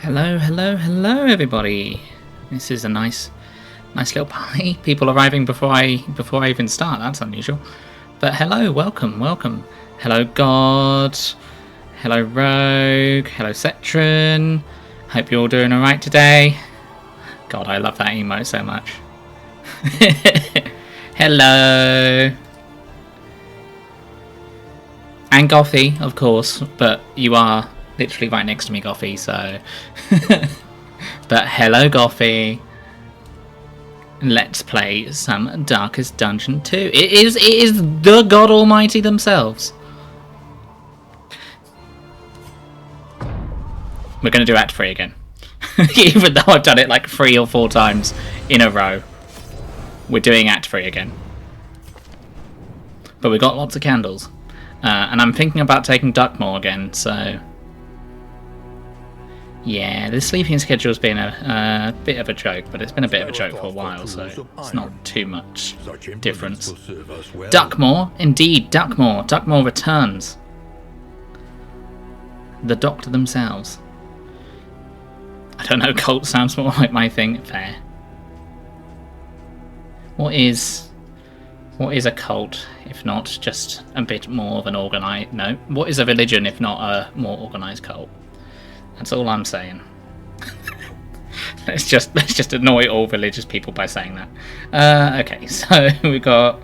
Hello, hello, hello, everybody. This is a nice little party. People arriving before I even start. That's unusual. But hello, welcome. Hello, God. Hello, Rogue. Hello, Cetron. Hope you're all doing all right today. God, I love that emote so much. Hello. And Gothy, of course, but you are literally right next to me, Gothy, so... But hello, Gothy. Let's play some Darkest Dungeon 2. It is the God Almighty themselves. We're going to do Act 3 again. Even though I've done it like 3 or 4 times in a row. We're doing Act 3 again. But we've got lots of candles. And I'm thinking about taking Duckmore again, so... Yeah, the sleeping schedule's been a bit of a joke, but it's been a bit of a joke for a while, so it's not too much difference. Duckmore, indeed, Duckmore. Duckmore returns. The Doctor themselves. I don't know, cult sounds more like my thing. Fair. What is a cult, if not just a bit more of an organised... No, what is a religion, if not a more organised cult? That's all I'm saying. let's just annoy all religious people by saying that. Okay, so we've got...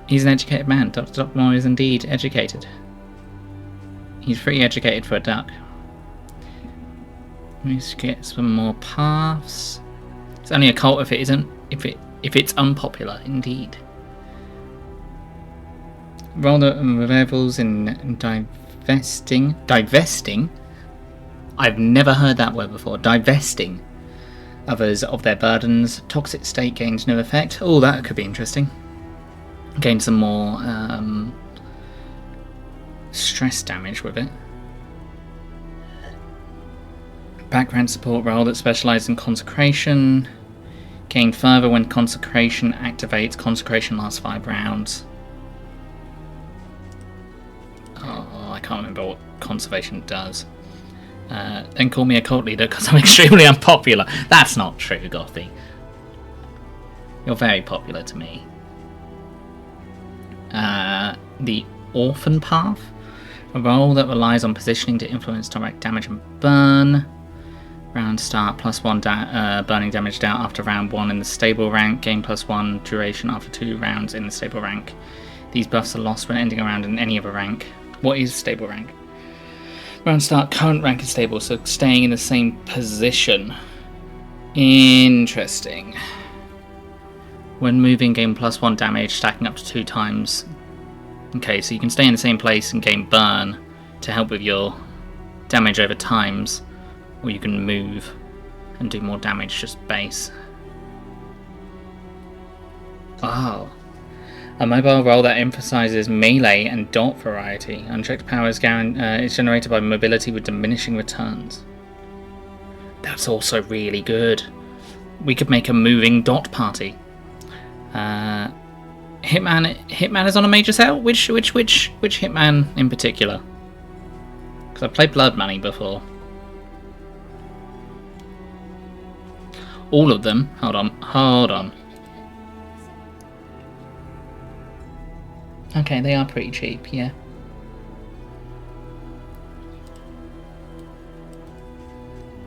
He's an educated man. Dr. Duckmore is indeed educated. He's pretty educated for a duck. Let's get some more paths. It's only a cult if it isn't. If it's unpopular, indeed. Roll the revels in divesting. I've never heard that word before. Divesting others of their burdens. Toxic state gains no effect. Oh, that could be interesting. Gain some more stress damage with it. Background support role that specialises in consecration. Gain further when consecration activates. Consecration lasts 5 rounds. Oh, I can't remember what conservation does. Then call me a cult leader because I'm extremely unpopular. That's not true, Gothy. You're very popular to me. The Orphan Path. A role that relies on positioning to influence direct damage and burn. Round start, +1 burning damage down after round 1 in the stable rank. Gain +1 duration after 2 rounds in the stable rank. These buffs are lost when ending a round in any other rank. What is stable rank? Round start, current rank is stable, so staying in the same position. Interesting. When moving, gain +1 damage, stacking up to 2 times. Okay, so you can stay in the same place and gain burn to help with your damage over times. Or you can move and do more damage, just base. Oh. A mobile role that emphasises melee and dot variety. Unchecked power is generated by mobility with diminishing returns. That's also really good. We could make a moving dot party. Hitman is on a major sale? Which Hitman in particular? Because I've played Blood Money before. All of them? Hold on. Okay, they are pretty cheap, yeah.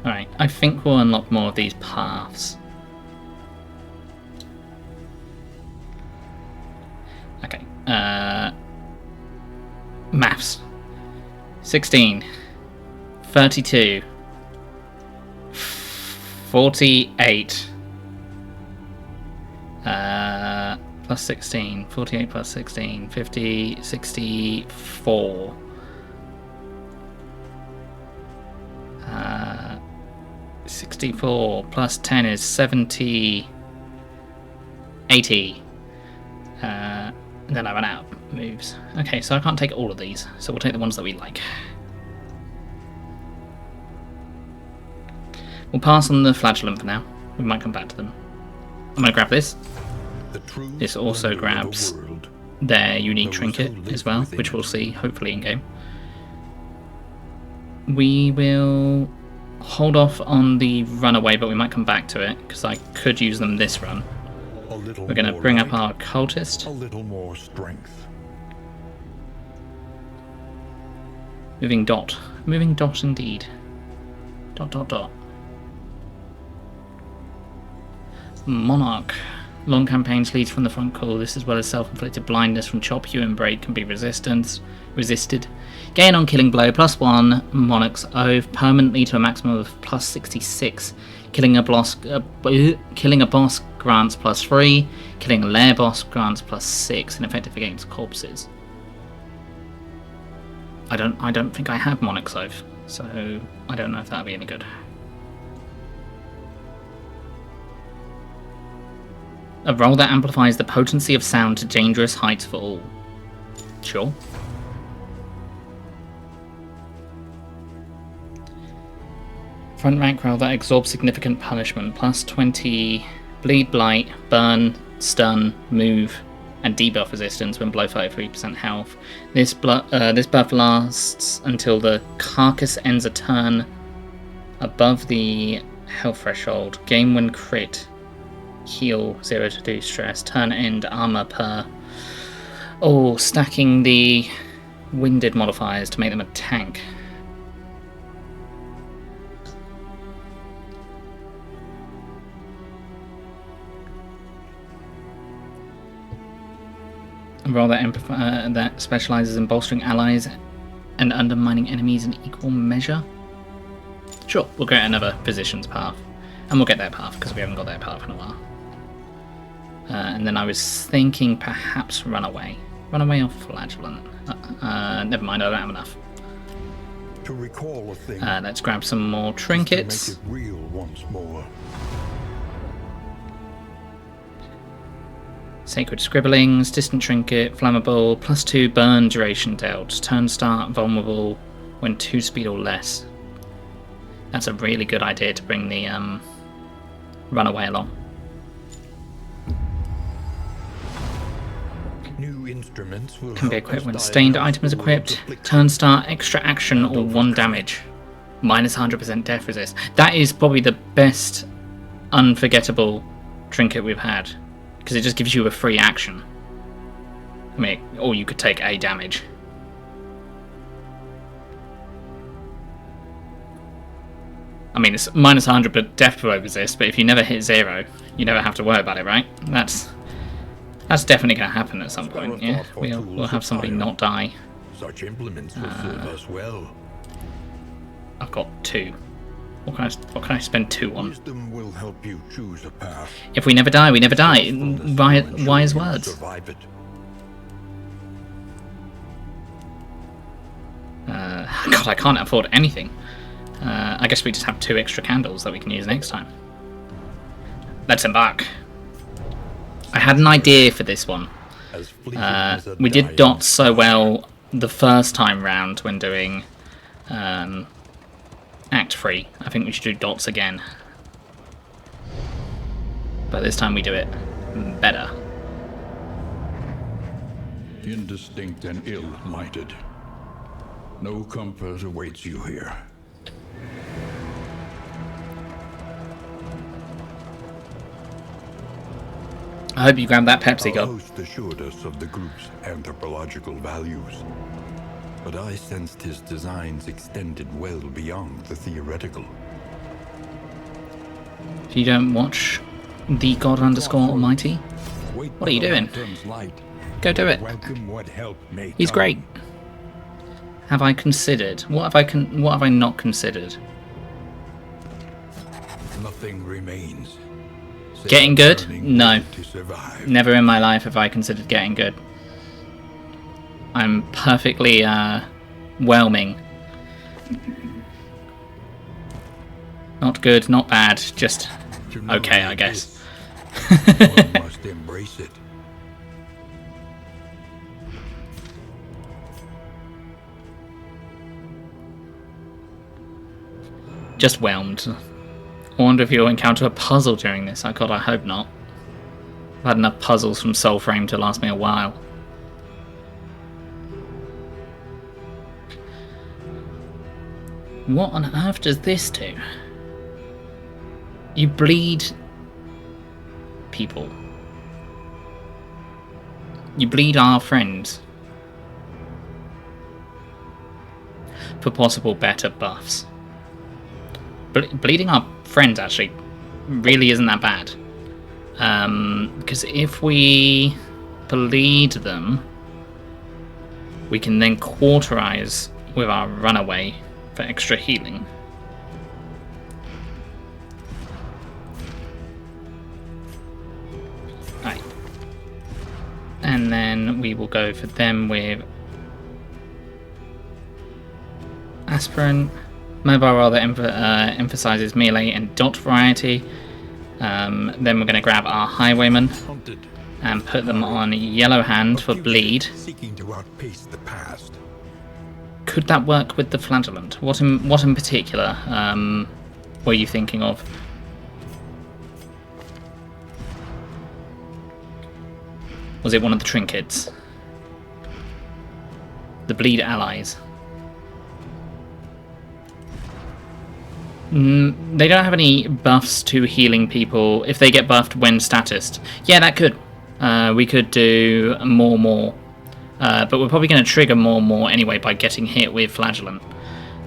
Alright, I think we'll unlock more of these paths. Okay, maths. 16. 32. 48. Plus 16. 48 plus 16. 50. 64. 64 plus 10 is 70. 80. And then I run out of moves. Okay, so I can't take all of these, so we'll take the ones that we like. We'll pass on the flagellant for now. We might come back to them. I'm going to grab this. This also grabs their unique trinket as well, which we'll see hopefully in game. We will hold off on the runaway, but we might come back to it, because I could use them this run. We're going to bring up our cultist. A little more strength. Moving dot. Moving dot indeed. Dot dot dot. Monarch. Long campaigns leads from the front call. This, as well as self-inflicted blindness from chop, hew, and braid, can be resisted. Gain on killing blow +1. Monarch's Oath permanently to a maximum of +66. Killing a boss grants +3. Killing a lair boss grants +6. And effective against corpses. I don't think I have Monarch's Oath, so I don't know if that'll be any good. A roll that amplifies the potency of sound to dangerous heights for all. Sure. Front rank roll that absorbs significant punishment. +20 bleed, blight, burn, stun, move, and debuff resistance when below 33% health. This buff lasts until the carcass ends a turn above the health threshold. Game when crit. Heal 0 to do stress. Turn end armor per. Oh, stacking the winded modifiers to make them a tank. A roll that specializes in bolstering allies and undermining enemies in equal measure. Sure, we'll get another physician's path. And we'll get that path, because we haven't got that path in a while. And then I was thinking perhaps Runaway. Runaway or Flagellant. Never mind, I don't have enough. To recall a thing, let's grab some more trinkets. to make it real once more. Sacred Scribblings, Distant Trinket, Flammable, +2 burn duration dealt. Turn start vulnerable when 2 speed or less. That's a really good idea to bring the Runaway along. New instruments will Can be help equipped us when stained diagnose item is the equipped. world's affliction. Turn start, extra action or 1 damage. Minus 100% death resist. That is probably the best unforgettable trinket we've had. Because it just gives you a free action. I mean, or you could take a damage. I mean, it's minus 100 but death below resist, but if you never hit 0, you never have to worry about it, right? That's definitely going to happen at some point, yeah? We'll have somebody not die. Such implements will serve us well. I've got 2. What can I spend 2 on? Wisdom will help you choose a path. If we never die, we never die. Wise You words. survive it. God, I can't afford anything. I guess we just have 2 extra candles that we can use next time. Let's embark. I had an idea for this one. As fleeting as a We did dying dots so well the first time round when doing Act 3. I think we should do dots again. But this time we do it better. Indistinct and ill-minded. No comfort awaits you here. I hope you grabbed that Pepsi, Our God. host assured us of the group's anthropological values. But I sensed his designs extended well beyond the theoretical. If you don't watch the God _ Almighty, what are you doing? Go do it. He's great. Have I considered? What have I not considered? Nothing remains. Getting good? No. To survive. Never in my life have I considered getting good. I'm perfectly whelming. Not good, not bad, just To know okay, I it guess. is, one must embrace it. Just whelmed. I wonder if you'll encounter a puzzle during this. I hope not. I've had enough puzzles from Soulframe to last me a while. What on earth does this do? You bleed people. You bleed our friends. For possible better buffs. Bleeding our friends actually really isn't that bad. Because if we bleed them, we can then cauterize with our runaway for extra healing. Right. And then we will go for them with aspirin. Mobile rather emphasizes melee and dot variety. Then we're going to grab our highwayman and put them on yellow hand for bleed. Seeking to outpace the past. Could that work with the flagellant? What in particular were you thinking of? Was it one of the trinkets? The bleed allies? They don't have any buffs to healing people if they get buffed when statused. Yeah, that could. We could do more. But we're probably going to trigger more anyway by getting hit with flagellant.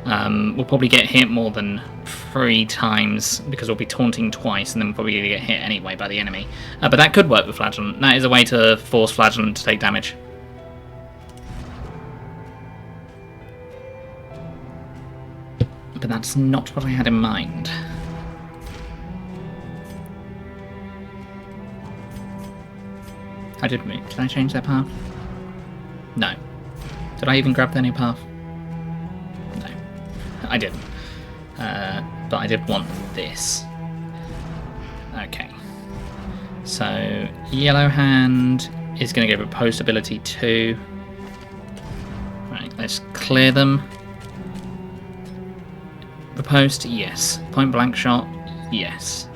We'll probably get hit more than 3 times because we'll be taunting twice and then we're probably going to get hit anyway by the enemy. But that could work with flagellant. That is a way to force flagellant to take damage. But that's not what I had in mind. I did move. Did I change their path? No. Did I even grab their new path? No. I didn't. But I did want this. Okay. So, Yellow Hand is going to give a post ability 2. Right, let's clear them. Riposte, yes. Point blank shot, yes.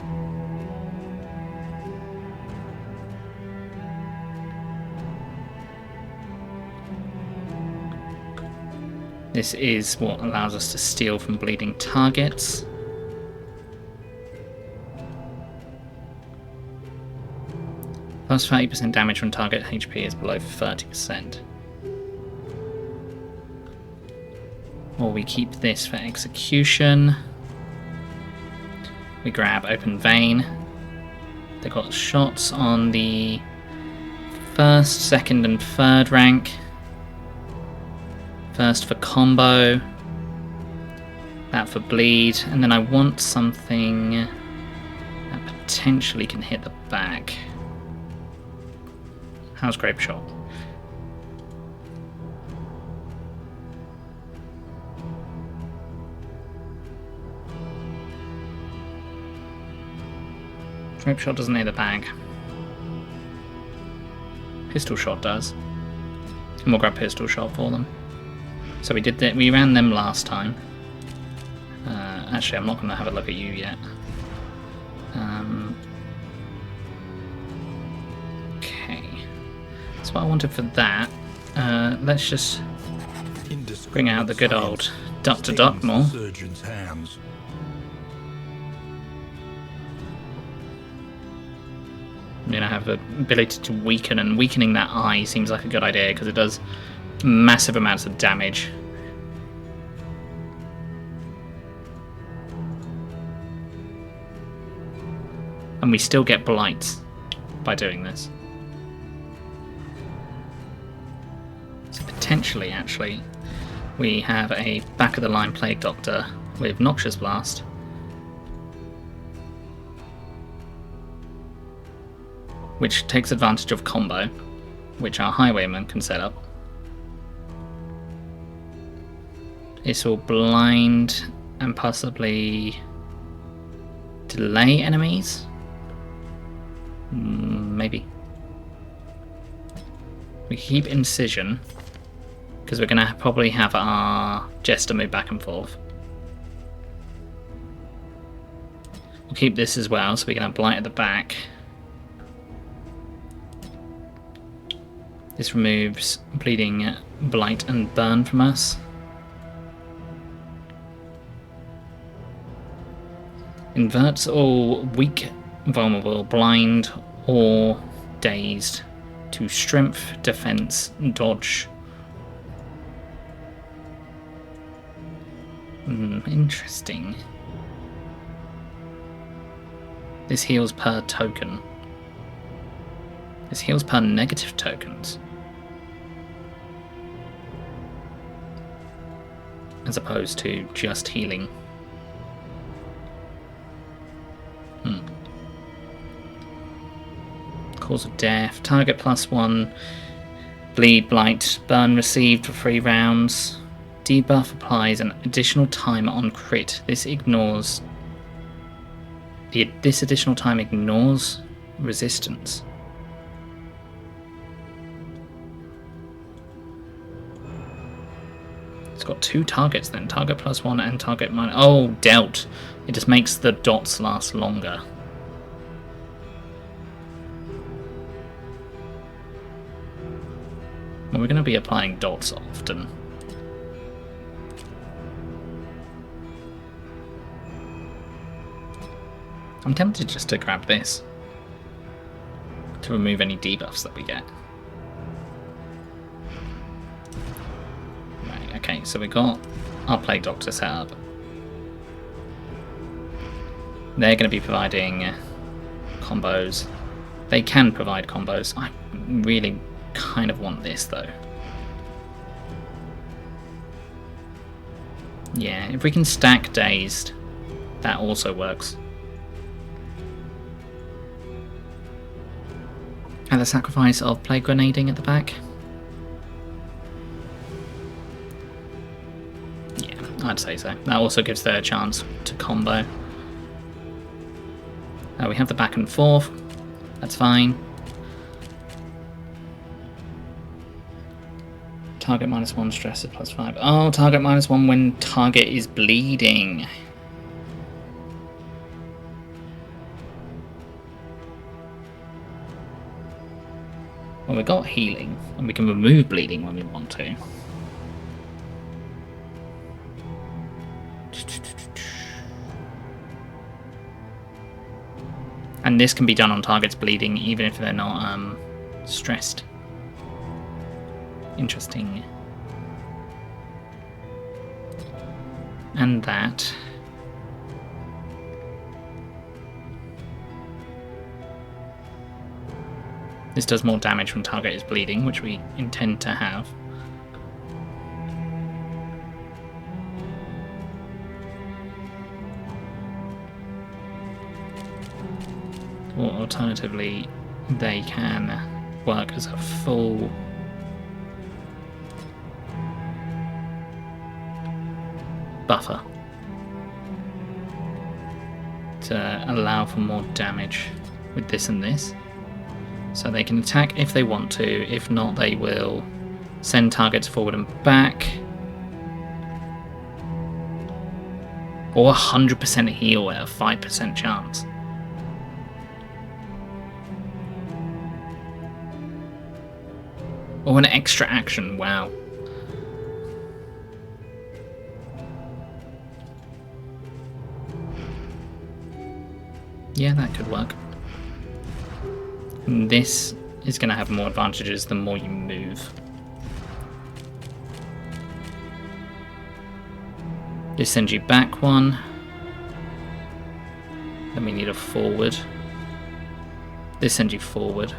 This is what allows us to steal from bleeding targets. Plus 30% damage when target HP is below 30%. Or we keep this for execution. We grab Open Vein. They've got shots on the 1st, 2nd and 3rd rank. First for combo. That for bleed. And then I want something that potentially can hit the back. How's Grape Shot? Grape Shot doesn't hit the bag. Pistol Shot does. And we'll grab Pistol Shot for them. So we did that. We ran them last time. Actually, I'm not going to have a look at you yet. Okay. That's what I wanted for that. Let's just bring out the good old Dr. Duckmore. I'm going to have the ability to weaken, and weakening that eye seems like a good idea because it does massive amounts of damage. And we still get blights by doing this. So potentially, actually, we have a back-of-the-line Plague Doctor with Noxious Blast. Which takes advantage of combo, which our Highwayman can set up. This will blind and possibly delay enemies. Maybe. We keep Incision, because we're going to probably have our Jester move back and forth. We'll keep this as well, so we can have Blight at the back. This removes Bleeding, Blight and Burn from us. Inverts all weak, vulnerable, blind, or dazed to strength, defense, dodge. Interesting. This heals per token. This heals per negative tokens. As opposed to just healing. Cause of death. Target +1. Bleed, blight, burn received for 3 rounds. Debuff applies an additional time on crit. This ignores... This additional time ignores resistance. It's got 2 targets then. Target +1 and target -... Oh, dealt. It just makes the dots last longer. Well, we're going to be applying dots often. I'm tempted just to grab this to remove any debuffs that we get. Right, okay, so we got our Plague Doctor set up. They're going to be providing combos. They can provide combos. I really kind of want this though. Yeah, if we can stack Dazed, that also works. At the sacrifice of Plague Grenading at the back. Yeah, I'd say so. That also gives their a chance to combo. We have the back and forth. That's fine. Target -1, stress is +5. Oh, target -1 when target is bleeding. Well, we got healing, and we can remove bleeding when we want to. And this can be done on targets bleeding, even if they're not stressed. Interesting. And that. This does more damage when target is bleeding, which we intend to have. Or alternatively, they can work as a full buffer to allow for more damage with this and this. So they can attack if they want to, if not they will send targets forward and back. Or 100% heal at a 5% chance. Or an extra action, wow. Yeah, that could work. And this is going to have more advantages the more you move. This sends you back 1. Then we need a forward. This sends you forward.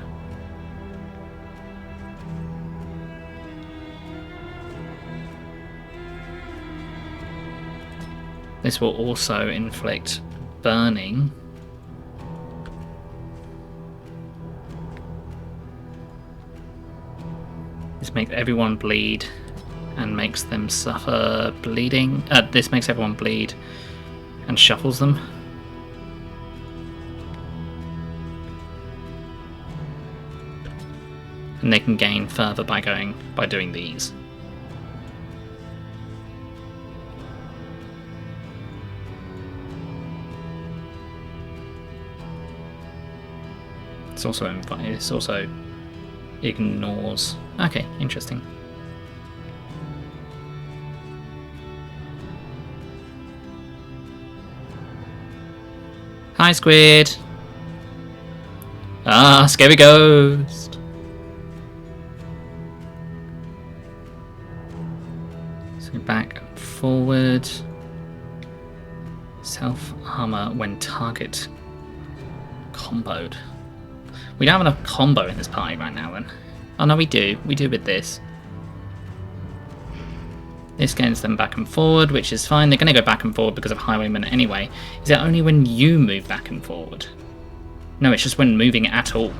This will also inflict burning. This makes everyone bleed and makes them suffer bleeding. This makes everyone bleed and shuffles them. And they can gain further by doing these. It's also ignores. Okay, interesting. Hi, Squid. Ah, scary ghost. So back and forward. Self-armor when target comboed. We don't have enough combo in this party right now then. Oh no, we do. We do with this. This gets them back and forward, which is fine. They're going to go back and forward because of Highwayman anyway. Is it only when you move back and forward? No, it's just when moving at all.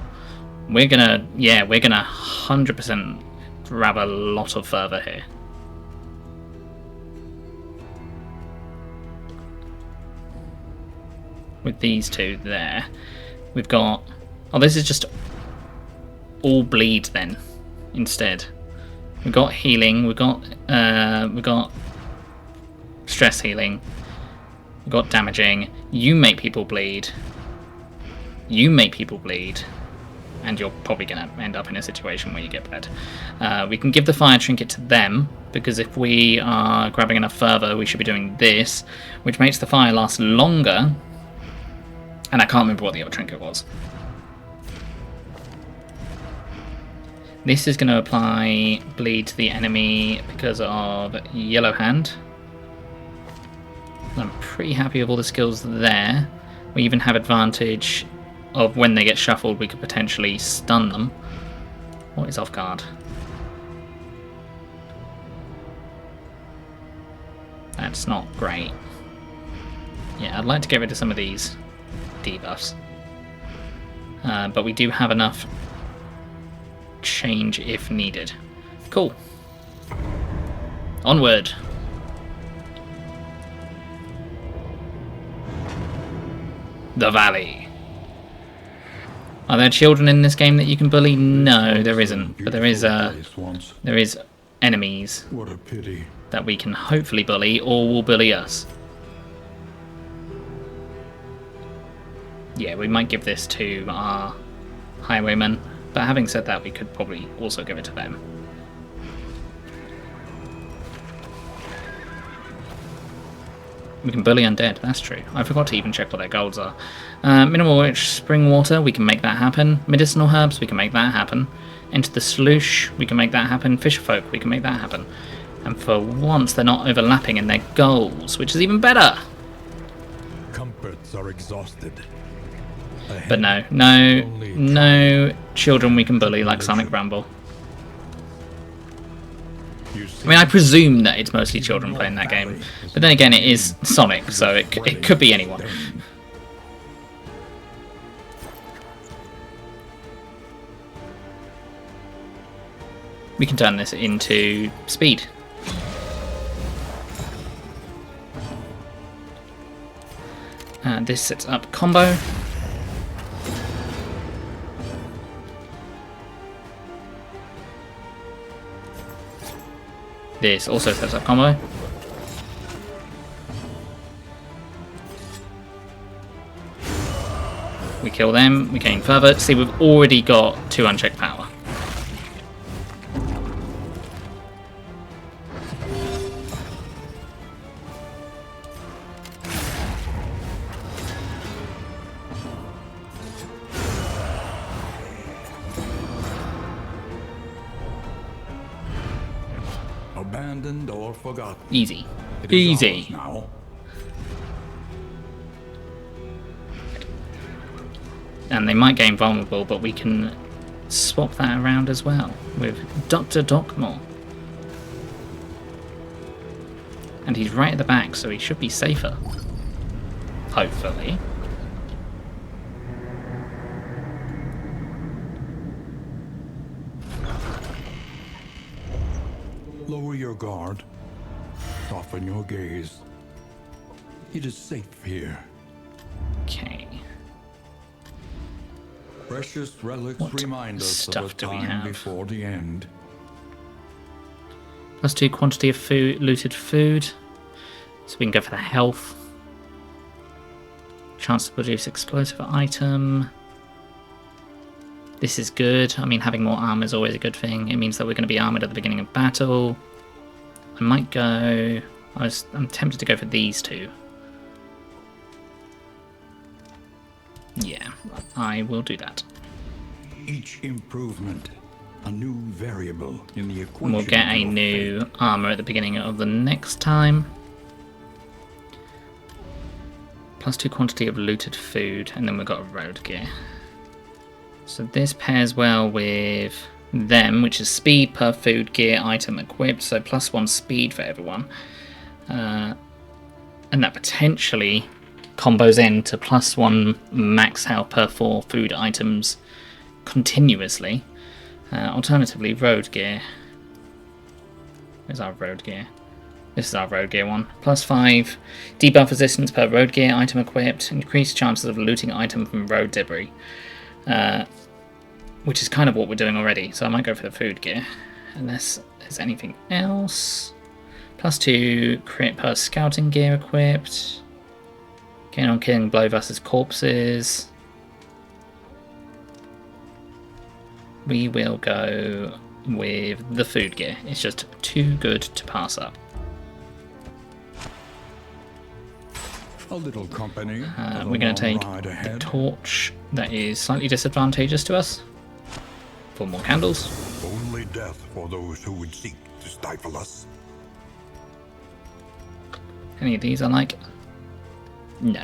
We're gonna 100% grab a lot of further here. With these two there. We've got... Oh, this is just all bleed then, instead. We've got healing, we've got stress healing, we've got damaging. You make people bleed. You make people bleed. And you're probably going to end up in a situation where you get bled. We can give the fire trinket to them, because if we are grabbing enough further, we should be doing this, which makes the fire last longer. And I can't remember what the other trinket was. This is going to apply bleed to the enemy because of Yellow Hand. I'm pretty happy with all the skills there. We even have advantage of when they get shuffled, we could potentially stun them. What is off guard? That's not great. Yeah, I'd like to get rid of some of these debuffs. But we do have enough change if needed. Cool. Onward. The Valley. Are there children in this game that you can bully? No, there isn't. But there is enemies What a pity. that we can hopefully bully, or will bully us. Yeah, we might give this to our highwaymen, but having said that, we could probably also give it to them. We can bully undead, that's true. I forgot to even check what their goals are. Minimal rich spring water, we can make that happen. Medicinal herbs, we can make that happen. Enter the Sloosh, we can make that happen. Fisherfolk, we can make that happen. And for once, they're not overlapping in their goals, which is even better. Comforts are exhausted. But no children we can bully like Sonic Bramble. I mean, I presume that it's mostly children playing that game, but then again, it is Sonic, so it could be anyone. We can turn this into speed. And this sets up combo. This also sets up combo. We kill them, we gain further. See, we've already got 2 unchecked power. Abandoned or forgotten. Easy. It is Easy. ours now. And they might gain vulnerable, but we can swap that around as well with Dr. Dockmore. And he's right at the back, so he should be safer. Hopefully. Lower your guard. Soften your gaze. It is safe here. Okay. Precious relics What remind us of a stuff do we time have? before the end. +2 quantity of food, looted food. So we can go for the health. Chance to produce explosive item. This is good. I mean, having more armor is always a good thing. It means that we're going to be armored at the beginning of battle. I might go... I'm tempted to go for these two. Yeah, I will do that. Each improvement, a new variable in the equation. And we'll get a new armor at the beginning of the next time. +2 quantity of looted food, and then we've got road gear. So this pairs well with them, which is speed per food gear item equipped, so +1 speed for everyone. And that potentially combos into +1 max health per 4 food items continuously. Alternatively, road gear. Where's our road gear? This is our road gear one. +5 debuff resistance per road gear item equipped. Increased chances of looting item from road debris. Which is kind of what we're doing already, so I might go for the food gear. Unless there's anything else. +2 crit per scouting gear equipped. Gain on killing blow versus corpses. We will go with the food gear. It's just too good to pass up. A little company. We're going to take the torch. That is slightly disadvantageous to us. For more candles. Only death for those who would seek to stifle us. Any of these I like? No.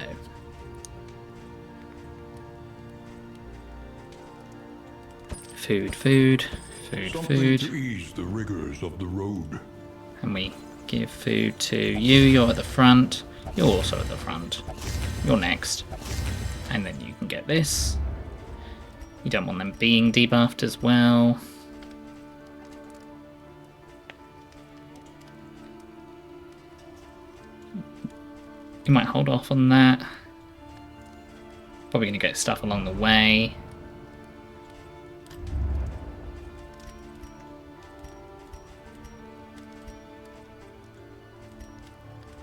Food, food, food, Something food. to ease the rigors of the road. And we give food to you. You're at the front. You're also at the front. You're next. And then you can get this. You don't want them being debuffed as well. You might hold off on that. Probably going to get stuff along the way.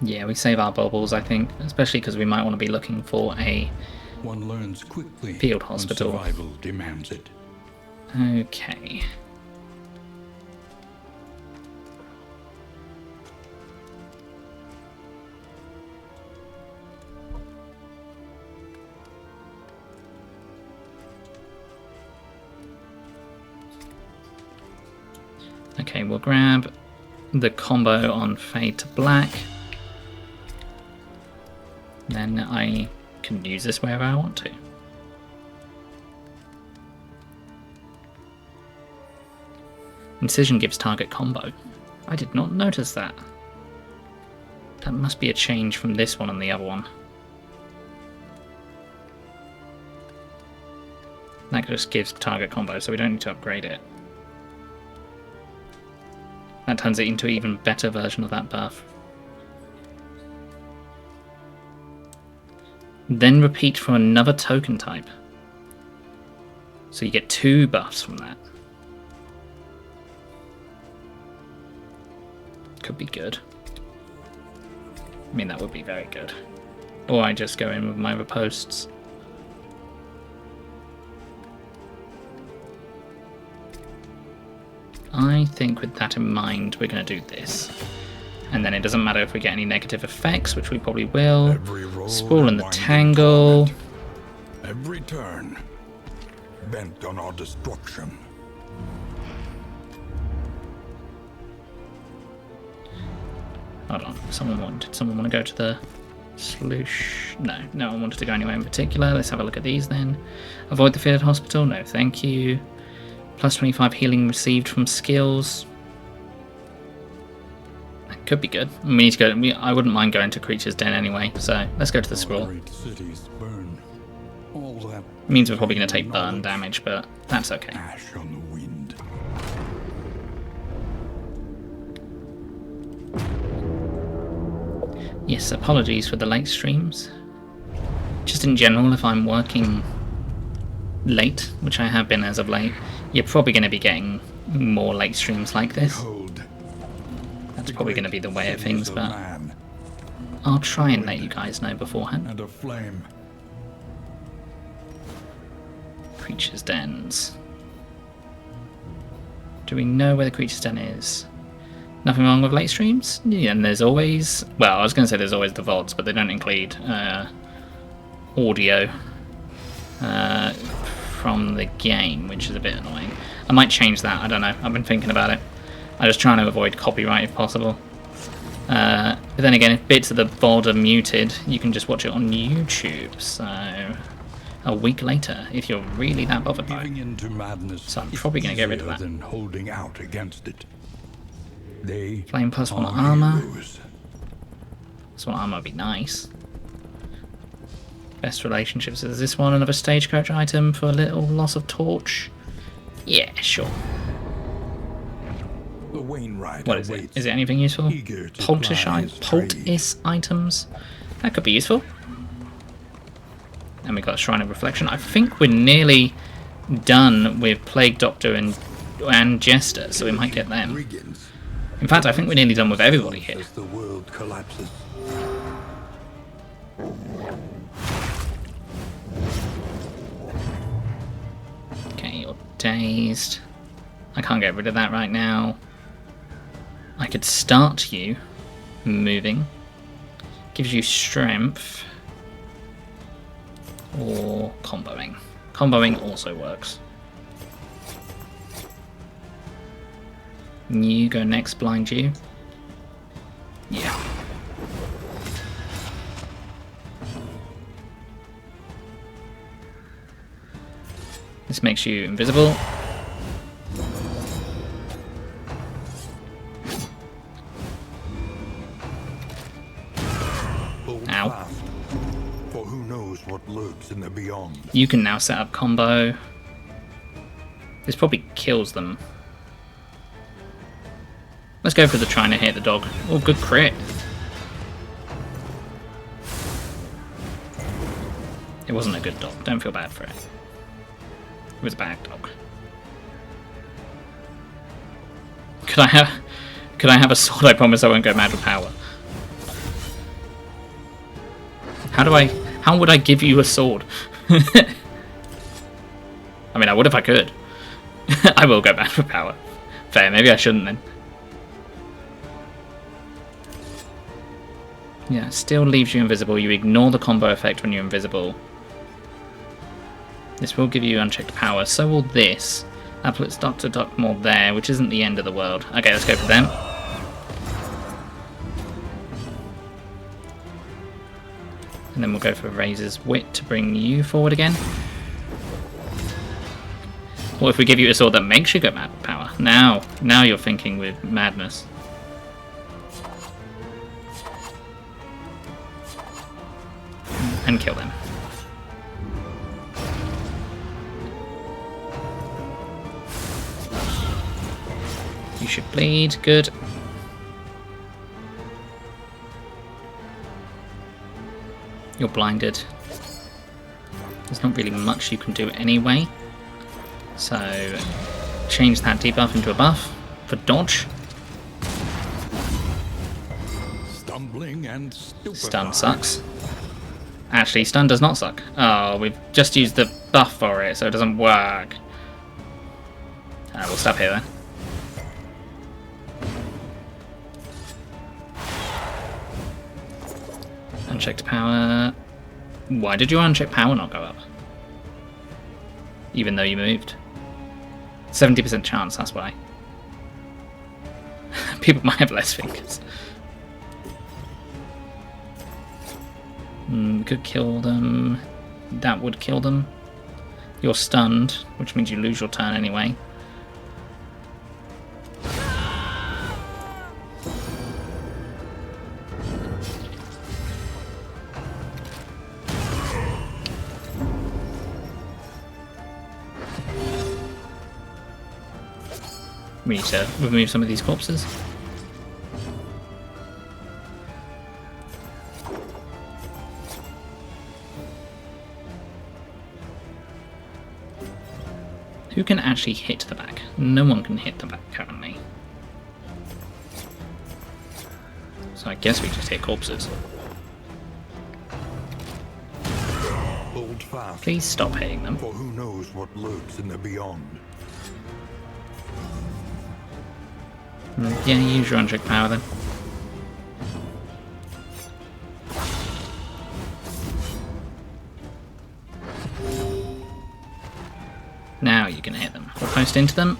Yeah, we save our baubles, I think, especially because we might want to be looking for a One learns quickly field hospital. when survival demands it. Okay. Okay, we'll grab the combo on Fade to Black. Then I can use this wherever I want to. Incision gives target combo. I did not notice that. That must be a change from this one and the other one. That just gives target combo, so we don't need to upgrade it. That turns it into an even better version of that buff. Then repeat from another token type. So you get 2 buffs from that. Could be good. I mean, that would be very good. Or I just go in with my riposts. I think with that in mind, we're going to do this. And then it doesn't matter if we get any negative effects, which we probably will. Sprawl in the Tangle. Every turn, bent on our destruction. Hold on, someone want to go to the Sloosh? No one wanted to go anywhere in particular. Let's have a look at these then. Avoid the field hospital? No, thank you. +25 healing received from skills. That could be good. We need to go. I wouldn't mind going to Creature's Den anyway, so let's go to the Sprawl. Means we're probably going to take burn damage, but that's okay. Ash on the wind. Yes, apologies for the late streams. Just in general, if I'm working late, which I have been as of late, you're probably going to be getting more late streams like this. Behold, That's probably going to be the way of things, cities but man I'll try and let you guys know beforehand. and a flame. Creature's Dens. Do we know where the Creature's Den is? Nothing wrong with late streams? Yeah, and there's always... Well, I was going to say there's always the VODs, but they don't include audio. from the game, which is a bit annoying. I might change that, I don't know. I've been thinking about it. I'm just trying to avoid copyright if possible. But then again, if bits of the VOD are muted, you can just watch it on YouTube. So a week later, if you're really that bothered by it. Into madness, So I'm probably going to get rid of that. than holding out against it. They Flame plus 1 are armor. heroes. Plus 1 armor would be nice. Best relationships. Is this one another stagecoach item for a little loss of torch? Yeah, sure. The Wainwright What is it? awaits, Is it anything useful? eager to ply his trade. Poultice items? That could be useful. And we got Shrine of Reflection. I think we're nearly done with Plague Doctor and Jester, so we might get them. Brigands In fact, I think we're nearly done with everybody here. as the world collapses. Okay, you're dazed. I can't get rid of that right now. I could start you moving. Gives you strength. Or comboing. Comboing also works. You go next, blind you. Yeah. This makes you invisible. Ow. Fast, for who knows what lurks in the beyond. You can now set up combo. This probably kills them. Let's go for the trying to hit the dog. Oh, good crit. It wasn't a good dog. Don't feel bad for it. It was a bad dog. Could I have a sword? I promise I won't go mad with power. How would I give you a sword? I mean, I would if I could. I will go mad with power. Fair, maybe I shouldn't then. Yeah, still leaves you invisible. You ignore the combo effect when you're invisible. This will give you unchecked power. So will this. That puts Dr. Duckmore there, which isn't the end of the world. Okay, let's go for them. And then we'll go for Razor's Wit to bring you forward again. Or if we give you a sword that makes you go mad with power. Now you're thinking with madness. And kill them. You should bleed. Good. You're blinded. There's not really much you can do anyway. So change that debuff into a buff for dodge. Stumbling and stupefied. Stun sucks. Actually, stun does not suck. Oh, we've just used the buff for it, so it doesn't work. We'll stop here then. Unchecked power. Why did your unchecked power not go up? Even though you moved. 70% chance, that's why. People might have less fingers. We could kill them. That would kill them. You're stunned, which means you lose your turn anyway. We need to remove some of these corpses. Who can actually hit the back? No one can hit the back currently. So I guess we just hit corpses. Hold fast, Please stop hitting them. for who knows what lurks in the beyond. Yeah, use your unchecked power then. Now you can hit them. We'll post into them.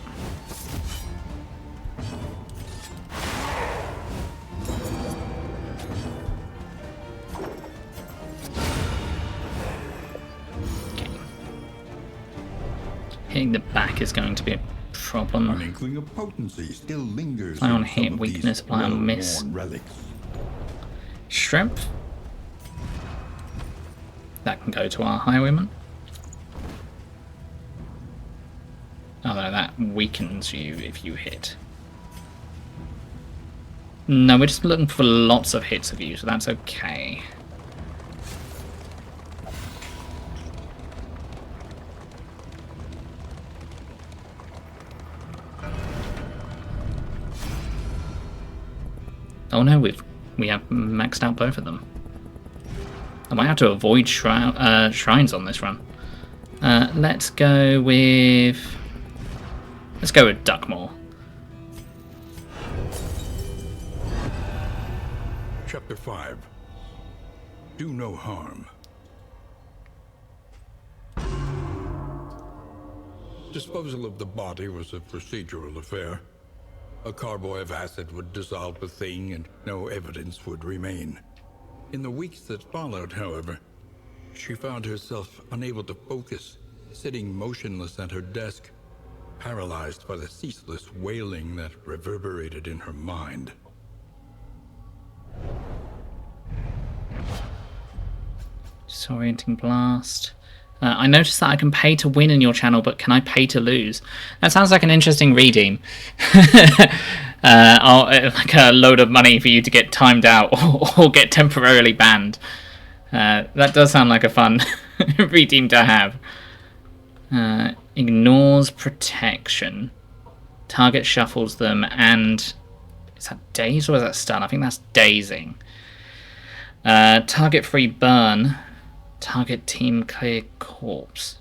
Okay. Hitting the back is going to be a problem. An inkling of potency still lingers. Apply on in some hit, of weakness, these apply on miss. well-worn relics. Strength. That can go to our highwayman. Although that weakens you if you hit. No, we're just looking for lots of hits of you, so that's okay. Oh no, we have maxed out both of them. I might have to avoid shrines on this run. Let's go with Duckmore. Chapter 5. Do no harm. Disposal of the body was a procedural affair. A carboy of acid would dissolve the thing and no evidence would remain. In the weeks that followed, however, she found herself unable to focus, sitting motionless at her desk, paralyzed by the ceaseless wailing that reverberated in her mind. Disorienting blast. I noticed that I can pay to win in your channel, but can I pay to lose? That sounds like an interesting redeem. Like a load of money for you to get timed out or get temporarily banned. That does sound like a fun redeem to have. Ignores protection. Target shuffles them and... Is that daze or is that stun? I think that's dazing. Target free burn. Target team clear corpse.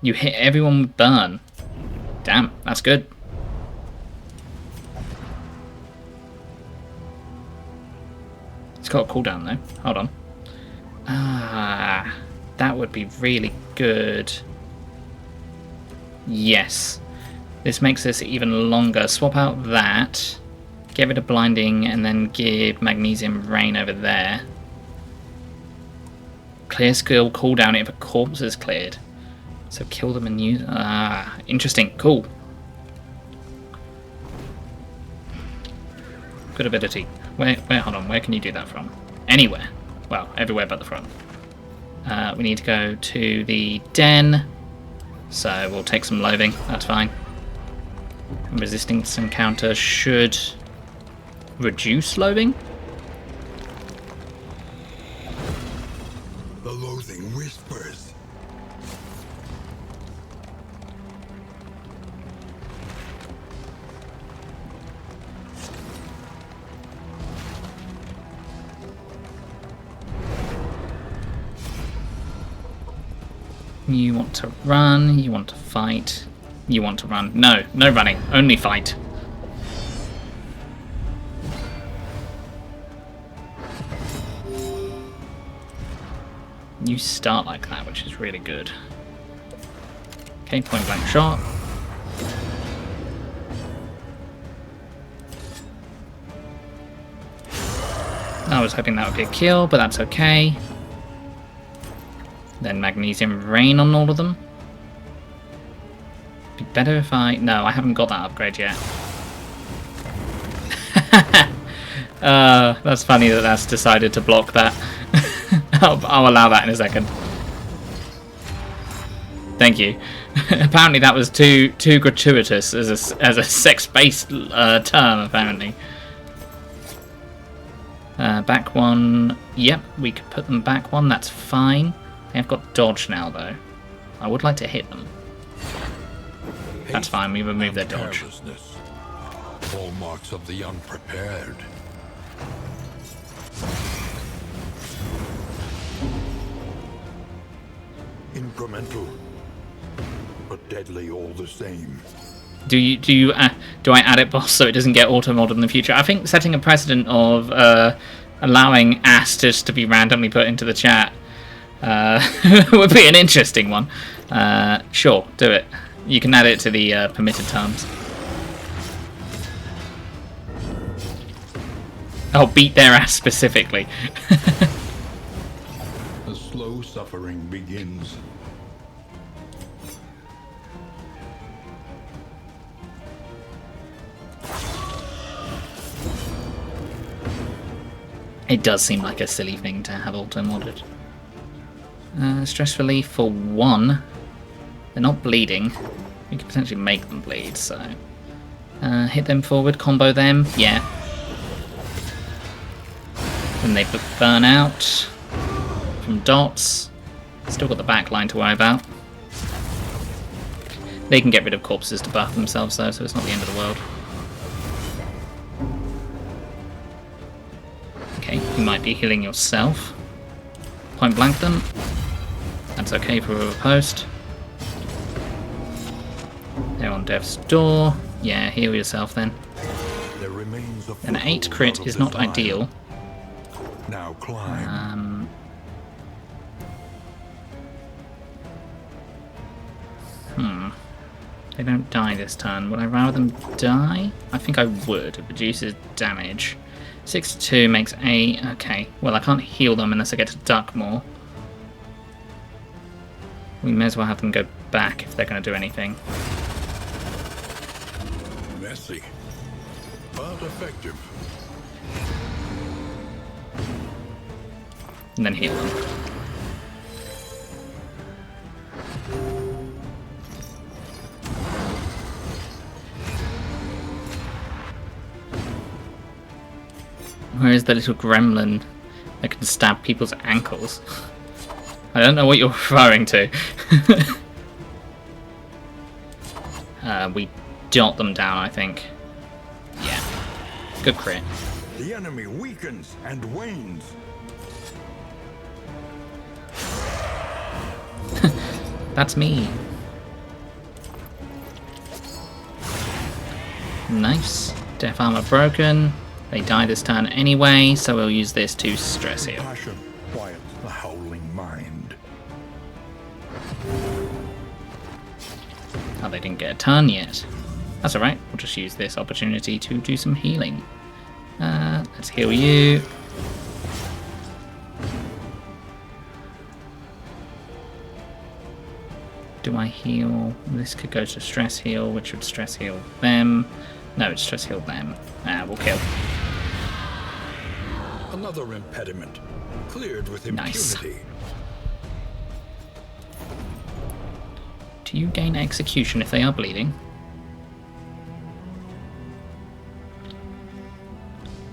You hit everyone with burn. Damn, that's good. It's got a cooldown though. Hold on. That would be really good. Yes. This makes this even longer. Swap out that. Get rid of blinding and then give magnesium rain over there. Clear skill cooldown if a corpse is cleared. So kill them and use... interesting. Cool. Good ability. Where, hold on, where can you do that from? Anywhere. Well, everywhere but the front. We need to go to the den. So we'll take some loathing, that's fine. Resistance encounter should reduce loathing. The loathing whispers. You want to run, you want to fight, you want to run. No, no running, only fight. You start like that, which is really good. Okay, point blank shot. I was hoping that would be a kill, but that's okay. Then magnesium rain on all of them. Be better if I... No, I haven't got that upgrade yet. That's funny that that's decided to block that. I'll allow that in a second. Thank you. Apparently that was too gratuitous as a sex-based term, apparently. Back one. Yep, we could put them back one. That's fine. They've got dodge now, though. I would like to hit them. That's fine. We remove their dodge. Hallmarks of the unprepared. Incremental, but deadly all the same. Do I add it, boss, so it doesn't get auto-mod in the future? I think setting a precedent of allowing Astus to be randomly put into the chat Would be an interesting one. Sure, do it. You can add it to the permitted terms. Oh, beat their ass specifically. The slow suffering begins. It does seem like a silly thing to have auto-modded. Stress relief for 1. They're not bleeding. We could potentially make them bleed, so... hit them forward, combo them, yeah. Then they burn out from dots. Still got the back line to worry about. They can get rid of corpses to buff themselves though, so it's not the end of the world. Okay, you might be healing yourself. Point blank them. That's okay for a post. They're on death's door. Yeah, heal yourself then. An 8 crit is not ideal. Now climb. They don't die this turn. Would I rather them die? I think I would. It reduces damage. 6 to 2 makes 8. Okay. Well, I can't heal them unless I get to duck more. We may as well have them go back if they're going to do anything. Messy, but effective. And then heal them. Where is the little gremlin that can stab people's ankles? I don't know what you're referring to. We dot them down, I think. Yeah. Good crit. The enemy weakens and wanes. That's me. Nice. Death armor broken. They die this turn anyway, so we'll use this to stress heal. Passion quiets the howling mind. Oh, they didn't get a turn yet. That's alright. We'll just use this opportunity to do some healing. Let's heal you. Do I heal? This could go to stress heal, which would stress heal them. No, it's stress heal them. We'll kill. Another impediment cleared with impunity. Nice. Do you gain execution if they are bleeding?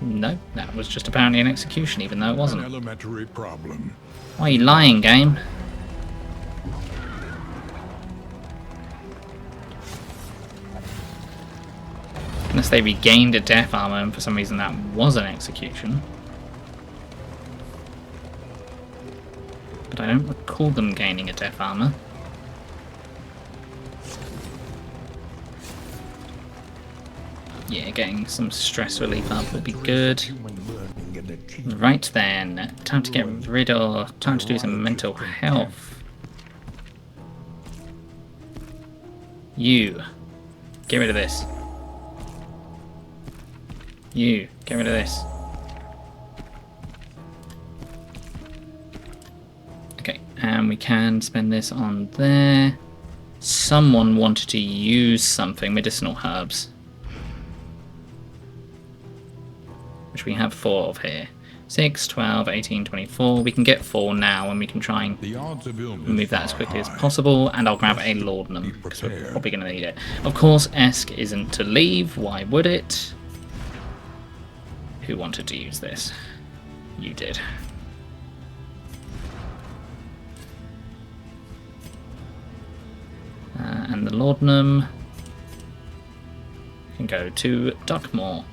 No, that was just apparently an execution, even though it wasn't. An elementary problem. Why are you lying, game? Unless they regained a death armor and for some reason that was an execution. But I don't recall them gaining a death armor. Yeah, getting some stress relief up would be good. Right then, time to get rid of, time to do some mental health. You, get rid of this. You, get rid of this. Okay, and we can spend this on there. Someone wanted to use something, medicinal herbs. Which we have 4 of here. 6, 12, 18, 24. We can get 4 now and we can try and remove that as quickly as possible. And I'll grab a laudanum because we're probably going to need it. Of course, Esk isn't to leave. Why would it? Who wanted to use this? You did. And the laudanum can go to Duckmore.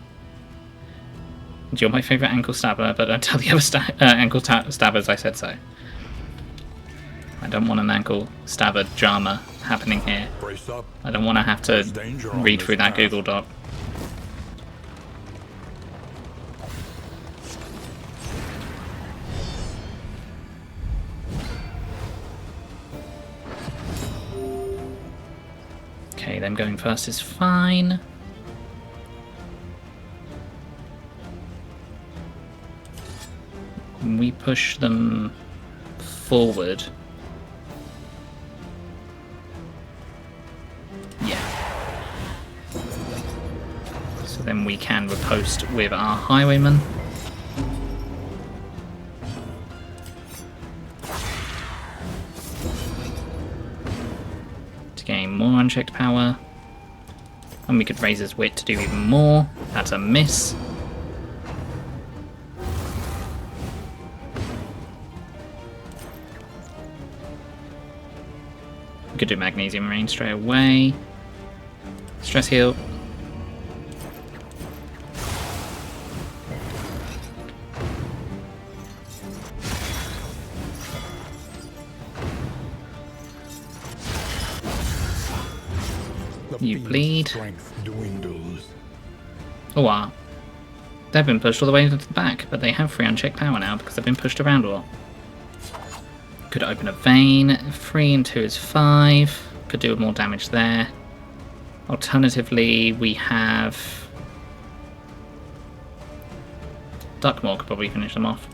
You're my favourite ankle stabber, but don't tell the other ankle stabbers I said so. I don't want an ankle stabber drama happening here. I don't want to have to read through that Google Doc. them going first is fine. We push them forward. Yeah. So then we can riposte with our highwaymen. To gain more unchecked power. And we could raise his wit to do even more. That's a miss. We could do Magnesium Rain straight away. Stress heal. You bleed. Oh wow. They've been pushed all the way into the back, but they have free unchecked power now because they've been pushed around a lot. Could open a vein. 3 and 2 is 5. Could do more damage there. Alternatively, we have Duckmore could probably finish them off.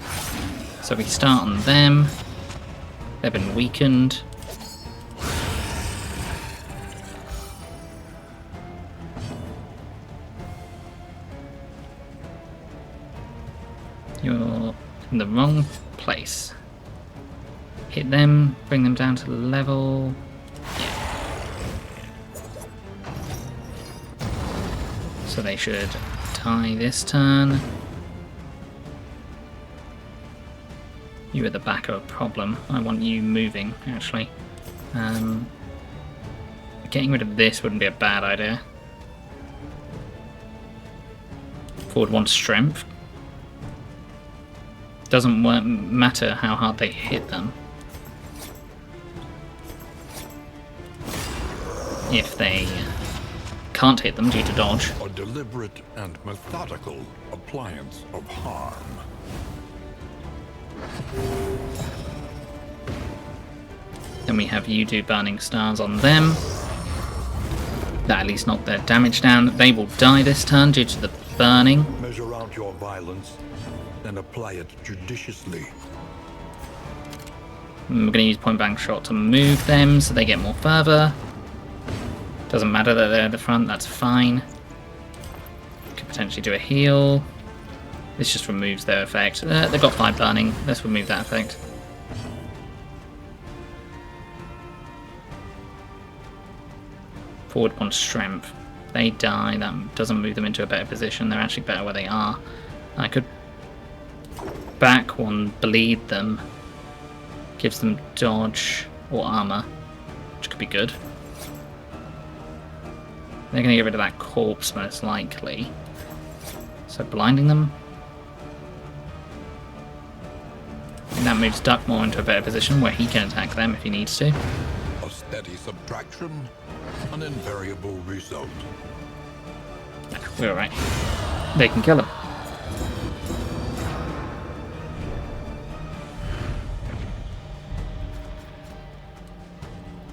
So we start on them. They've been weakened. You're in the wrong place. Hit them, bring them down to level. Yeah. So they should die this turn. You at the back are a problem. I want you moving, actually. Getting rid of this wouldn't be a bad idea. Forward 1 strength. Doesn't matter how hard they hit them. If they can't hit them due to dodge. A deliberate and methodical appliance of harm. Then we have you do Burning Stars on them. That at least knocked their damage down. They will die this turn due to the burning. Measure out your violence and apply it judiciously. We're going to use point blank shot to move them so they get more further. Doesn't matter that they're at the front, that's fine. Could potentially do a heal. This just removes their effect. They've got 5 burning, let's remove that effect. Forward 1 strength. They die, that doesn't move them into a better position, they're actually better where they are. I could back 1, bleed them. Gives them dodge or armor, which could be good. They're going to get rid of that corpse most likely. So blinding them. And that moves Duckmore into a better position where he can attack them if he needs to. A steady subtraction, an invariable result. We're alright. They can kill him.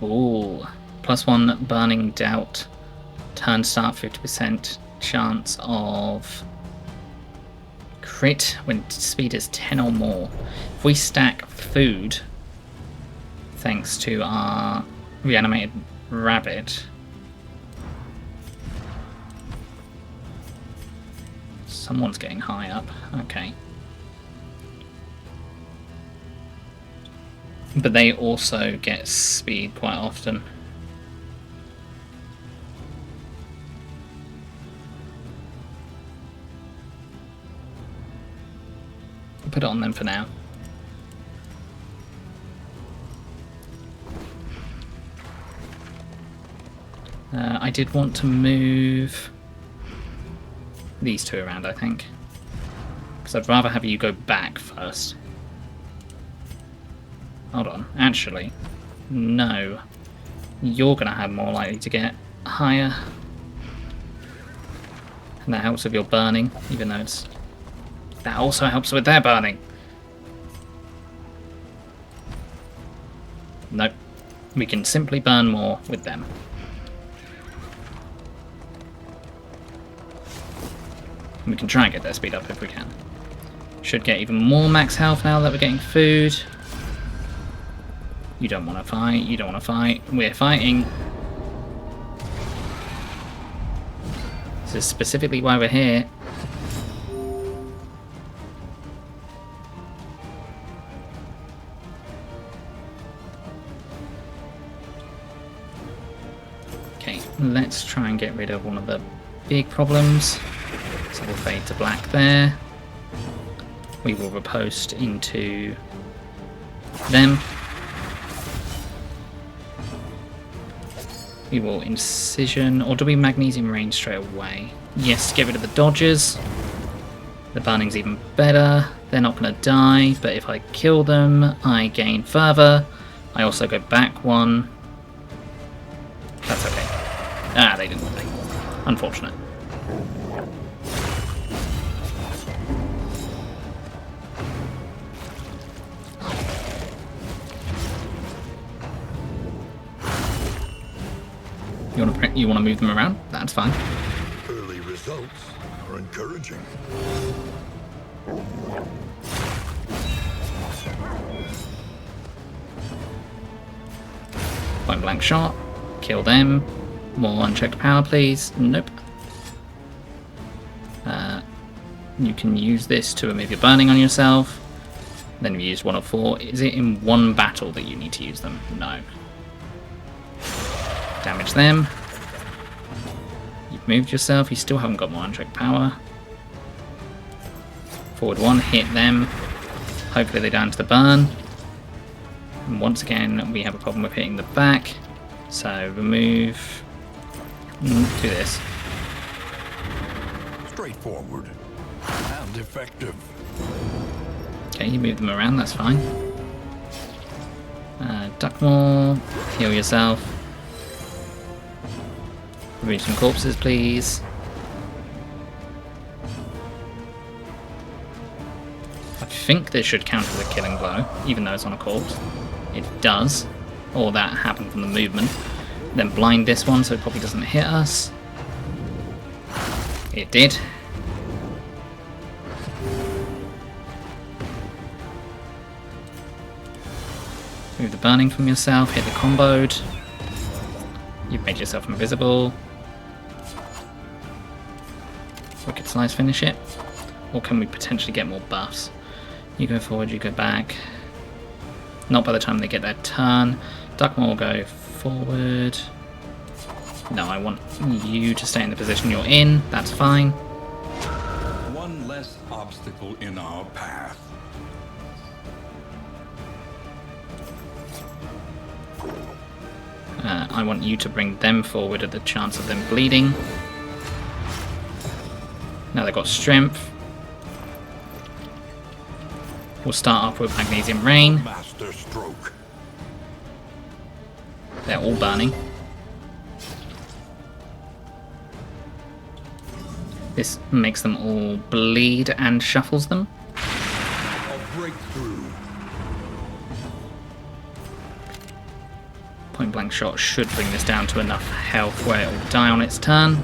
Ooh. +1 Burning Doubt. Turn start 50% chance of crit when speed is 10 or more. If we stack food, thanks to our reanimated rabbit, someone's getting high up. Okay. But they also get speed quite often. Put it on them for now. I did want to move these 2 around, I think. Because I'd rather have you go back first. Hold on, actually, no. You're going to have more likely to get higher. And that helps with your burning, even though it's... That also helps with their burning. Nope. We can simply burn more with them. We can try and get their speed up if we can. Should get even more max health now that we're getting food. You don't want to fight, you don't want to fight. We're fighting. This is specifically why we're here. Okay, let's try and get rid of one of the big problems. So we'll fade to black there. We will riposte into them. We will incision, or do we magnesium rain straight away? Yes, get rid of the dodgers. The burning's even better. They're not going to die, but if I kill them, I gain further. I also go back one. That's okay. Ah, they didn't die. Unfortunate. You want to move them around? That's fine. Early results are encouraging. Point blank shot. Kill them. More unchecked power, please. Nope. You can use this to remove your burning on yourself. Then you use 1 of 4. Is it in one battle that you need to use them? No. Damage them. You've moved yourself. You still haven't got more unchecked power. Forward 1. Hit them. Hopefully they down to the burn. And once again, we have a problem with hitting the back. So remove. Do this. Straightforward and effective. Okay, you move them around, that's fine. Duck more. Heal yourself. Remove some corpses, please. I think this should count as a killing blow, even though it's on a corpse. It does. Or that happened from the movement. Then blind this one so it probably doesn't hit us. It did. Move the burning from yourself, hit the comboed. You've made yourself invisible. Wicked Slice finish it. Or can we potentially get more buffs? You go forward, you go back. Not by the time they get their turn. Duckmore will go forward. No, I want you to stay in the position you're in. That's fine. One less obstacle in our path. I want you to bring them forward at the chance of them bleeding. Now they've got strength. We'll start off with Magnesium Rain. Master stroke. They're all burning. This makes them all bleed and shuffles them. A breakthrough. Point blank shot should bring this down to enough health where it will die on its turn.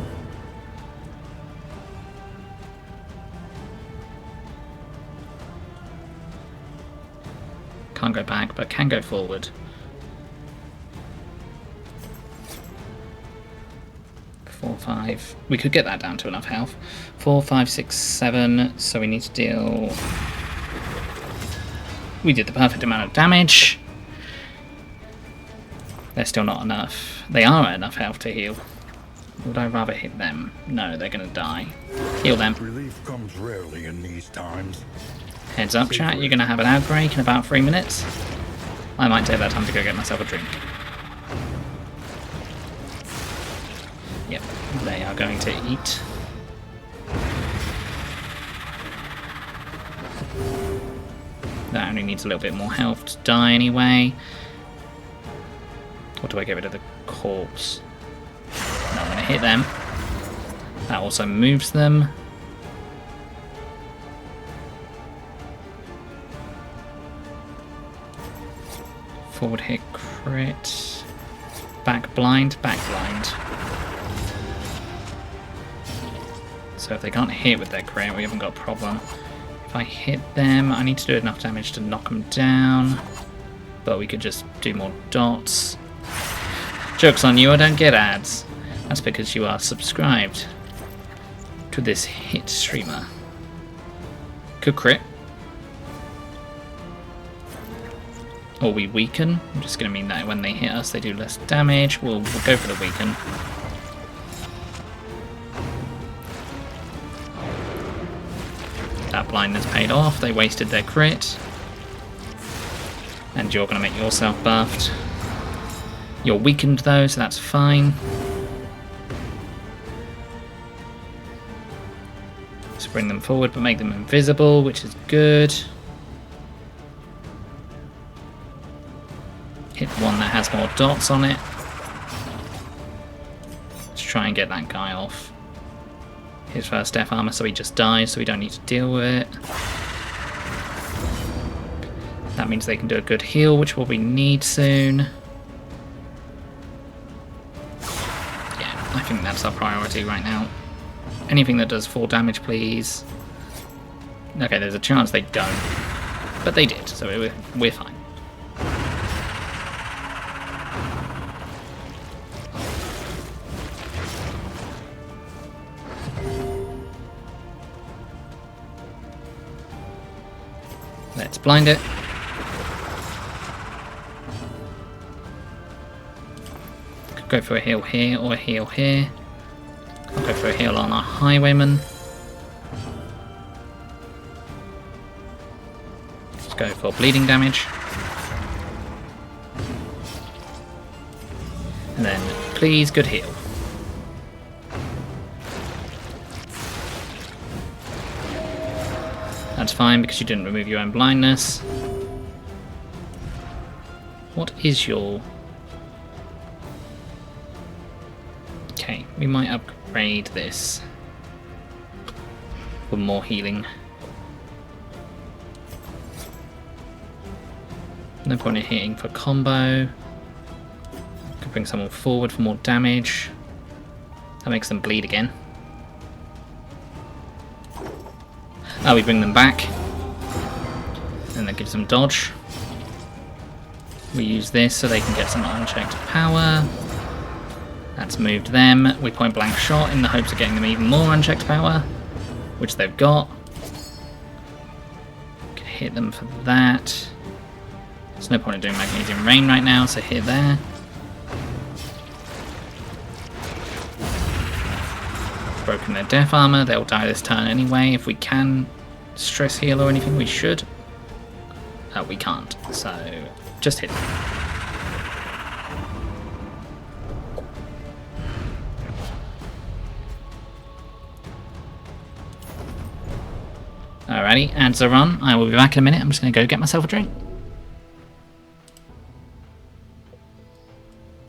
Can't go back, but can go forward. 4, 5. We could get that down to enough health. 4, 5, 6, 7. So we need to deal. We did the perfect amount of damage. They're still not enough. They are at enough health to heal. Would I rather hit them? No, they're gonna die. Heal them. Relief comes rarely in these times. Heads up, chat. You're gonna have an outbreak in about 3 minutes. I might take that time to go get myself a drink. Yep, they are going to eat. That only needs a little bit more health to die anyway. Or do I get rid of the corpse? No, I'm going to hit them. That also moves them. Forward hit crit. Back blind, back blind. So if they can't hit with their crit, we haven't got a problem. If I hit them, I need to do enough damage to knock them down. But we could just do more dots. Joke's on you, I don't get ads. That's because you are subscribed to this hit streamer. Could crit. Or we weaken. I'm just going to mean that when they hit us, they do less damage. We'll go for the weaken. That blindness paid off. They wasted their crit. And you're going to make yourself buffed. You're weakened though, so that's fine. So bring them forward, but make them invisible, which is good. Hit one that has more dots on it. Let's try and get that guy off his first death armor so he just dies, so we don't need to deal with it. That means they can do a good heal, which will we need soon. Yeah, I think that's our priority right now. Anything that does 4 damage, please. Okay, there's a chance they don't, but they did, so we're fine. Let's blind it. Could go for a heal here or a heal here. I'll go for a heal on our highwayman. Let's go for bleeding damage. And then, please, good heal. That's fine because you didn't remove your own blindness. What is your... Okay, we might upgrade this for more healing. No point in hitting for combo. Could bring someone forward for more damage. That makes them bleed again. Oh, we bring them back. And that gives them dodge. We use this so they can get some unchecked power. That's moved them. We point blank shot in the hopes of getting them even more unchecked power, which they've got. Can hit them for that. There's no point in doing magnesium rain right now, so hit there. Broken their death armor, they'll die this turn anyway. If we can stress heal or anything, we should. We can't, so just hit them. Alrighty, ads are on. I will be back in a minute. I'm just going to go get myself a drink.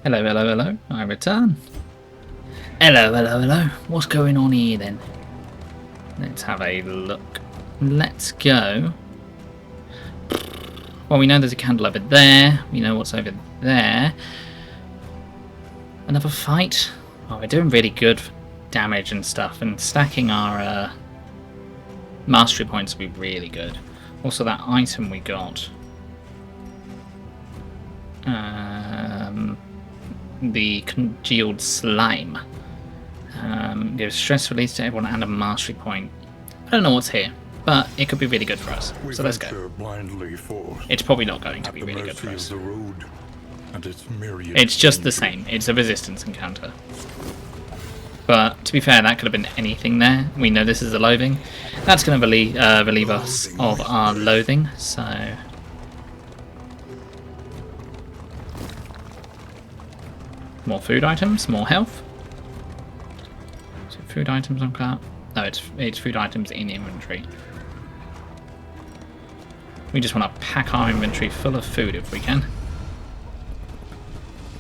Hello, hello, hello. I return. Hello, hello, hello. What's going on here then? Let's have a look. Let's go. Well, we know there's a candle over there. We know what's over there. Another fight. Oh, we're doing really good damage and stuff, and stacking our mastery points will be really good. Also, that item we got. The congealed slime. Gives stress release to everyone and a mastery point. I don't know what's here, but it could be really good for us. So let's go. It's probably not going to be really good for us. It's just the same. It's a resistance encounter. But to be fair, that could have been anything there. We know this is a loathing. That's going to relieve us of our loathing. So more food items, more health. So food items on cart. No, it's food items in inventory. We just want to pack our inventory full of food if we can.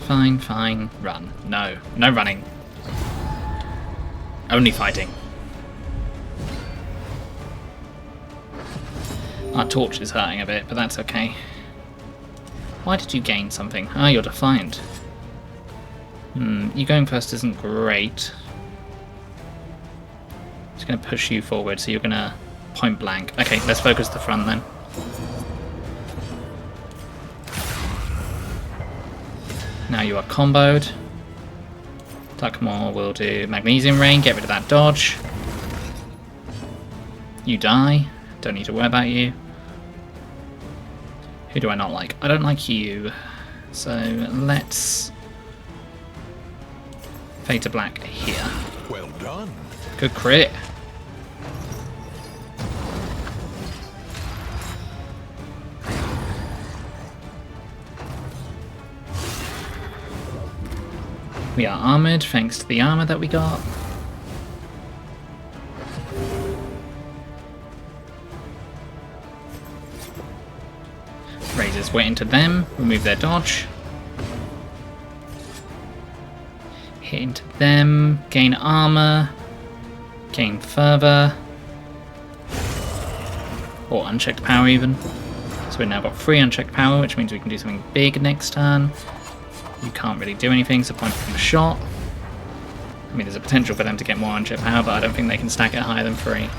Fine, fine, run. No, no running. Only fighting. Our torch is hurting a bit, but that's okay. Why did you gain something? Ah, you're defiant. You going first isn't great. Just going to push you forward, so you're going to point blank. Okay, let's focus the front then. Now you are comboed. Tuckmore will do Magnesium Rain, get rid of that dodge. You die. Don't need to worry about you. Who do I not like? I don't like you. So let's fade to black here. Well done. Good crit. We are armoured thanks to the armour that we got. Razor's way into them, remove their dodge. Hit into them, gain armour, gain further. Or unchecked power even. So we've now got 3 unchecked power, which means we can do something big next turn. You can't really do anything, so point from the shot. I mean, there's a potential for them to get more unchecked power, but I don't think they can stack it higher than 3.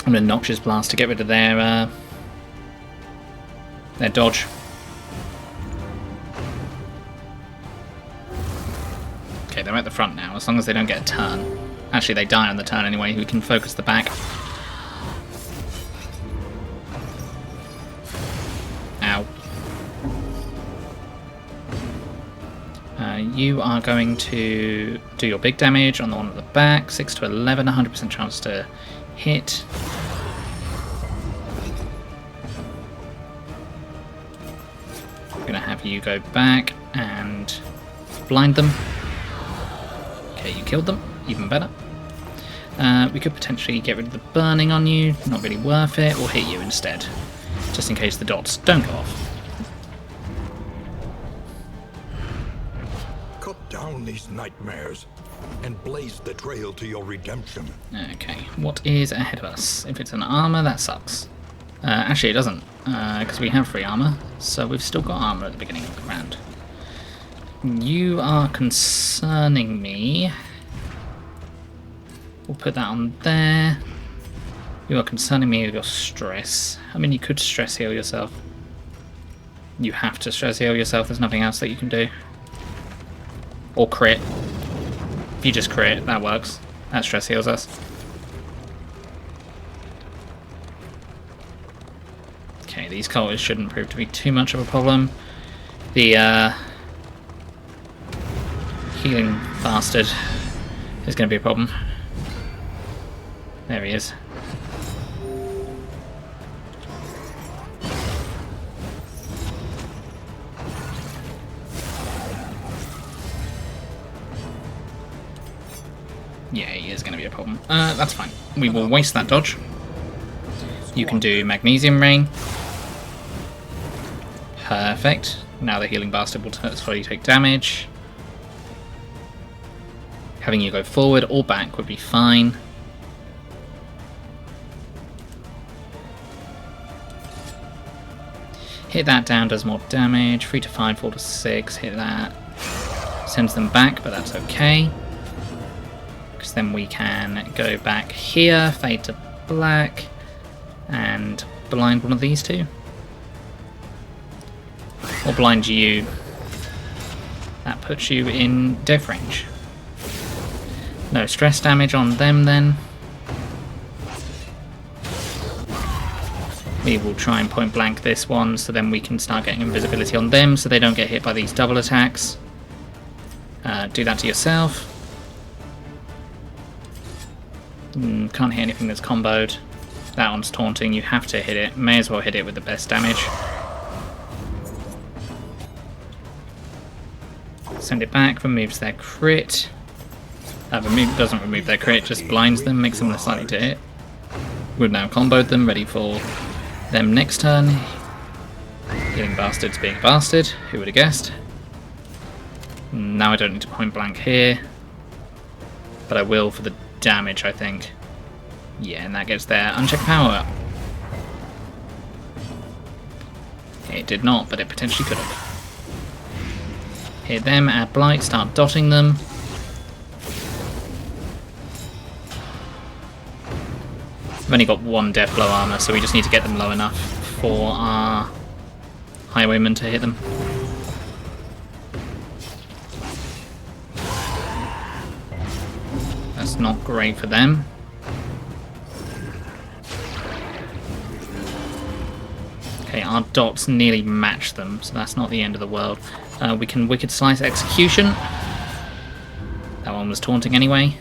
I'm going to Noxious Blast to get rid of their dodge. Okay, they're at the front now, as long as they don't get a turn. Actually, they die on the turn anyway, we can focus the back. Ow. You are going to do your big damage on the one at the back. 6 to 11, 100% chance to hit. I'm going to have you go back and blind them. Okay, you killed them. Even better. We could potentially get rid of the burning on you. Not really worth it. Or hit you instead. Just in case the dots don't go off. Cut down these nightmares and blaze the trail to your redemption. Okay, what is ahead of us? If it's an armor, that sucks. Actually, it doesn't, because we have 3 armor, so we've still got armor at the beginning of the round. You are concerning me. We'll put that on there. You are concerning me with your stress. I mean, you could stress heal yourself. You have to stress heal yourself, there's nothing else that you can do. Or crit. If you just crit, that works. That stress heals us. Okay, these cultists shouldn't prove to be too much of a problem. The healing bastard is going to be a problem. There he is. Yeah, he is going to be a problem. That's fine. We will waste that dodge. You can do Magnesium Rain. Perfect. Now the healing bastard will slowly take damage. Having you go forward or back would be fine. Hit that down, does more damage. 3 to 5, 4 to 6. Hit that. Sends them back, but that's okay. Because then we can go back here, fade to black, and blind one of these two. Or blind you. That puts you in death range. No stress damage on them then. We will try and point blank this one, so then we can start getting invisibility on them so they don't get hit by these double attacks. Do that to yourself. Can't hit anything that's comboed. That one's taunting, you have to hit it. May as well hit it with the best damage. Send it back, removes their crit. Doesn't remove their crit, just blinds them, makes them less likely to hit. We've now comboed them, ready for them next turn. Healing bastards being a bastard, who would have guessed? Now I don't need to point blank here. But I will for the damage, I think. Yeah, and that gets their unchecked power up. It did not, but it potentially could have. Hit them, add blight, start dotting them. We've only got one death blow armor, so we just need to get them low enough for our highwaymen to hit them. That's not great for them. Okay, our dots nearly match them, so that's not the end of the world. We can Wicked Slice Execution. That one was taunting anyway.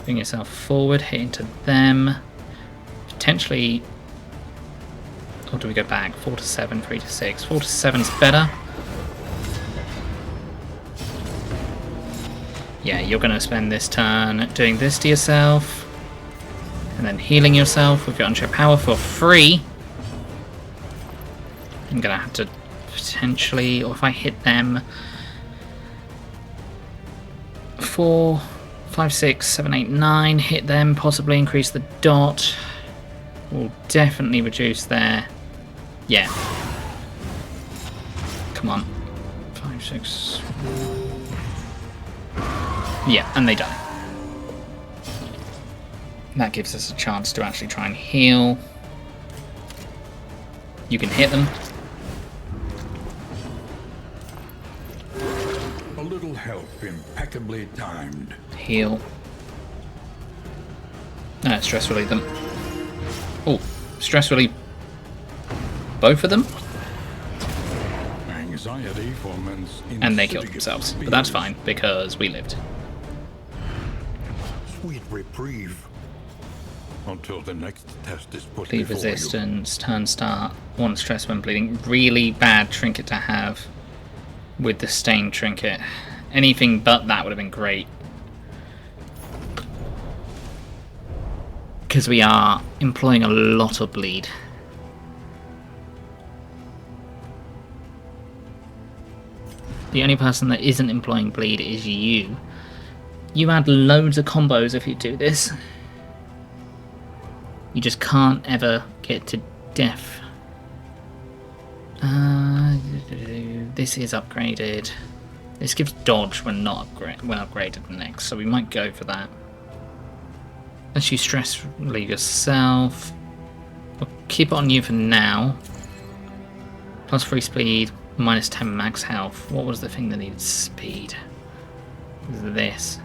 Bring yourself forward, hit into them. Potentially... Or do we go back? 4 to 7, 3 to 6. 4 to 7's better. Yeah, you're going to spend this turn doing this to yourself. And then healing yourself with your Unshared Power for free. I'm going to have to potentially... Or if I hit them... 4, 5, 6, 7, 8, 9. Hit them, possibly increase the dot. Will definitely reduce their... Yeah. Come on. 5, 6... Yeah, and they die. That gives us a chance to actually try and heal. You can hit them. A little help, impeccably timed. Heal. Stress relieve them. Oh, stress relieve both of them? Anxiety foments And they killed themselves. But that's fine, because we lived. Sweet reprieve. Until the next test is put Bleed before resistance, turn start, 1 stress when bleeding. Really bad trinket to have with the stain trinket. Anything but that would have been great. Because we are employing a lot of bleed. The only person that isn't employing bleed is you. You add loads of combos if you do this. You just can't ever get to death. This is upgraded. This gives dodge when not upgraded next, so we might go for that. Let's use stress relieve yourself. We'll keep it on you for now. Plus 3 speed, minus 10 max health. What was the thing that needed speed? This.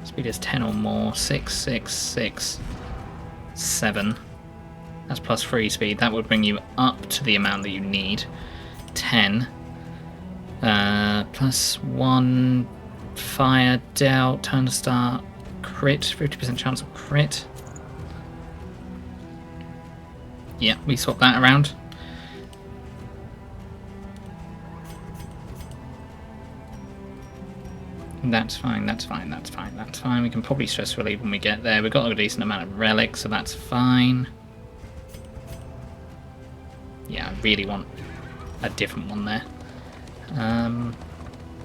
Speed is 10 or more. 6, 6, 6, 7. That's plus 3 speed. That would bring you up to the amount that you need. 10. Plus 1 fire, dealt, turn to start, crit, 50% chance of crit. Yeah, we swap that around. That's fine, that's fine, that's fine, that's fine. We can probably stress relieve when we get there. We've got a decent amount of relics, so that's fine. Yeah, I really want a different one there.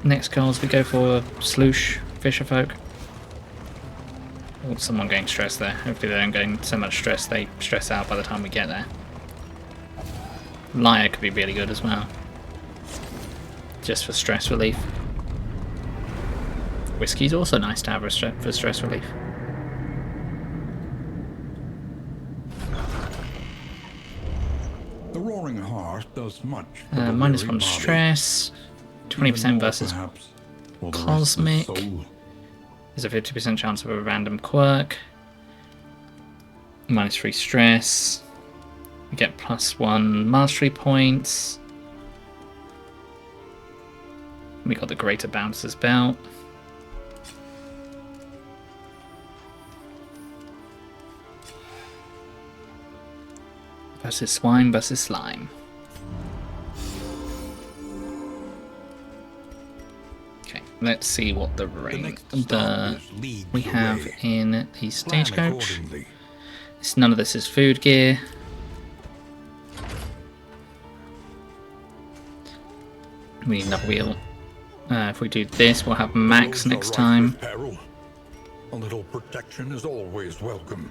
Next goals we go for Sloosh, Fisherfolk. Or someone getting stressed there. Hopefully they don't get so much stress they stress out by the time we get there. Liar could be really good as well. Just for stress relief. Whiskey's also nice to have for stress relief. The Roaring Heart does much. For Minus the 1 body. stress. 20% versus Perhaps, for the rest of Cosmic. soul. There's a 50% chance of a random quirk. Minus 3 stress. We get plus 1 mastery points. We got the Greater Bouncer's Belt. Versus Swine versus Slime. Okay, let's see what the we have in the stagecoach. None of this is food gear. We need another wheel. If we do this, we'll have max next time. A little protection is always welcome.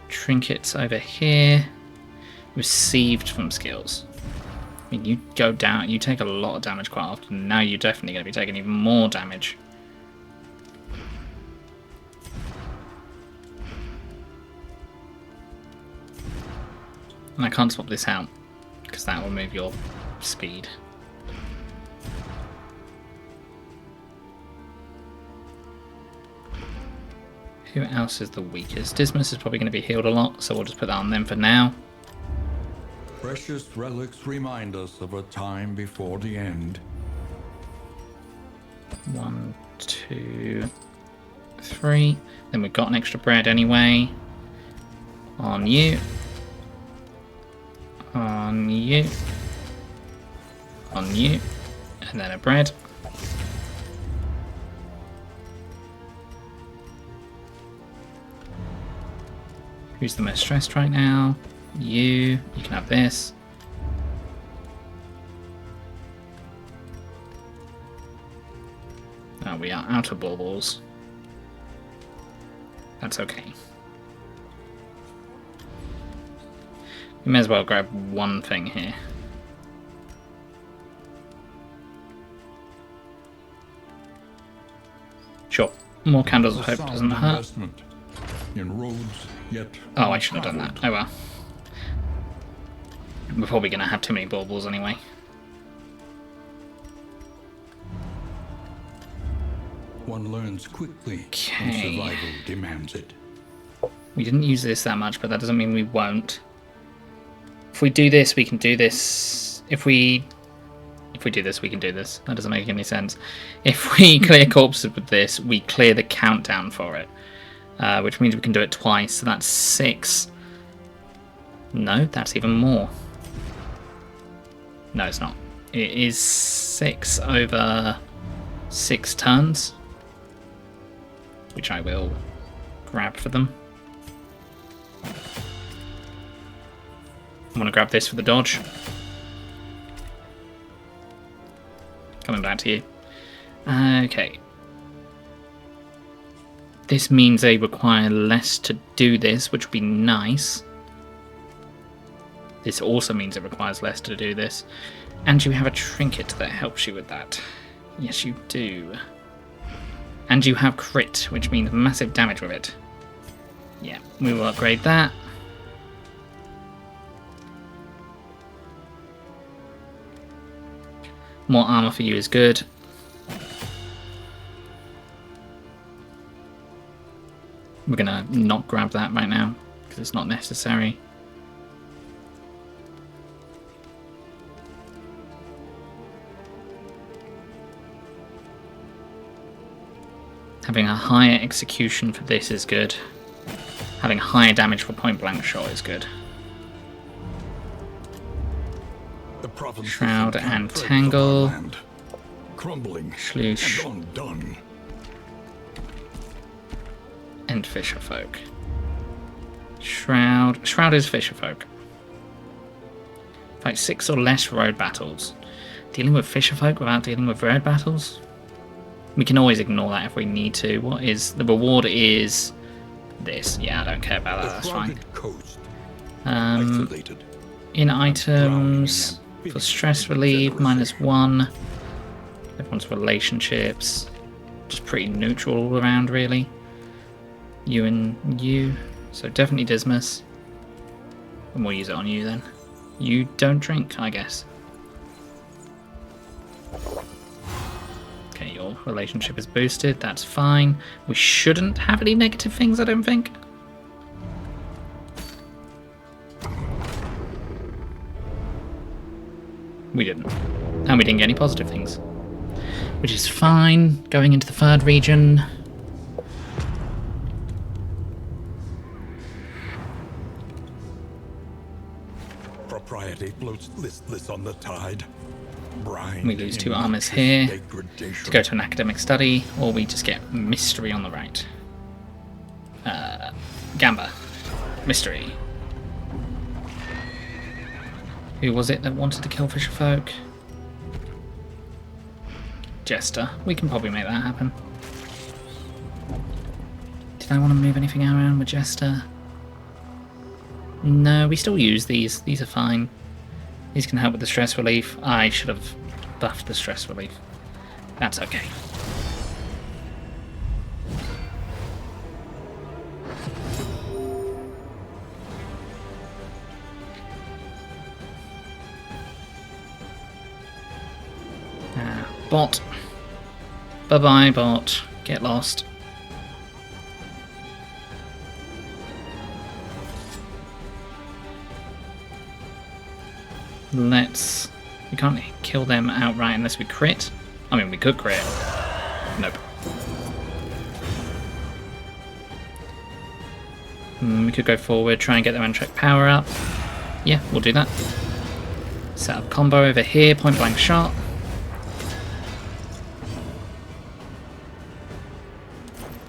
Trinkets over here. Received from skills. I mean, you go down, you take a lot of damage quite often. Now you're definitely going to be taking even more damage. And I can't swap this out, because that will move your speed. Who else is the weakest? Dismas is probably going to be healed a lot, so we'll just put that on them for now. Precious relics remind us of a time before the end. 1, 2, 3. Then we've got an extra bread anyway. On you. On you. On you. And then a bread. Who's the most stressed right now? You. You can have this. Oh, we are out of baubles. That's okay. We may as well grab one thing here. Sure. More candles of hope doesn't hurt. In roads, yet oh, I should have done that. Oh well. We're probably going to have too many baubles anyway. One learns quickly Okay. when survival demands it. We didn't use this that much, but that doesn't mean we won't. If we do this, we can do this. If we do this, we can do this. That doesn't make any sense. If we clear corpses with this, we clear the countdown for it. Which means we can do it twice, so that's 6. No, that's even more. No, it's not. It is 6 over 6 turns, which I will grab for them. I want to grab this for the dodge. Coming back to you. Okay. This means they require less to do this, which would be nice. This also means it requires less to do this. And you have a trinket that helps you with that. Yes, you do. And you have crit, which means massive damage with it. Yeah, we will upgrade that. More armor for you is good. We're gonna not grab that right now, because it's not necessary. Having a higher execution for this is good. Having higher damage for point blank shot is good. Shroud and Tangle. Crumbling Shloosh. and undone. And Fisherfolk. Shroud. Shroud is Fisherfolk. Fight 6 or less road battles. Dealing with Fisherfolk without dealing with road battles? We can always ignore that if we need to. What is... the reward is... this. Yeah, I don't care about that, that's fine. Coast, In items... for stress relief, -1. Everyone's relationships. Just pretty neutral all around, really. You and you. So definitely Dismas. And we'll use it on you then. You don't drink, I guess. Okay, your relationship is boosted. That's fine. We shouldn't have any negative things, I don't think. We didn't. And we didn't get any positive things. Which is fine. Going into the 3rd region. Propriety floats listless on the tide. Brine We lose 2 armors here to go to an academic study, or we just get mystery on the right. Gamba. Mystery. Who was it that wanted to kill Fisherfolk? Jester. We can probably make that happen. Did I want to move anything around with Jester? No, we still use these. These are fine. These can help with the stress relief. I should have buffed the stress relief. That's okay. Bot. Bye-bye, bot. Get lost. We can't kill them outright unless we crit. I mean, we could crit. Nope. We could go forward, try and get their unchecked power up. Yeah, we'll do that. Set up combo over here, point blank shot.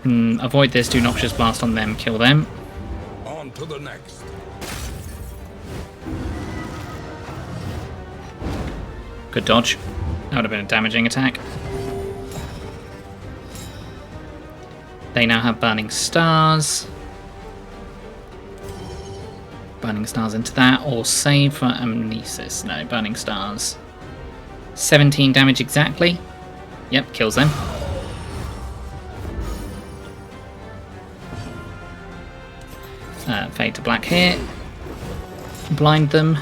Avoid this, do Noxious Blast on them, kill them. On to the next. Good dodge. That would have been a damaging attack. They now have Burning Stars. Burning Stars into that, or save for Amnesis. No, Burning Stars. 17 damage exactly. Yep, kills them. Fade to black here. Blind them.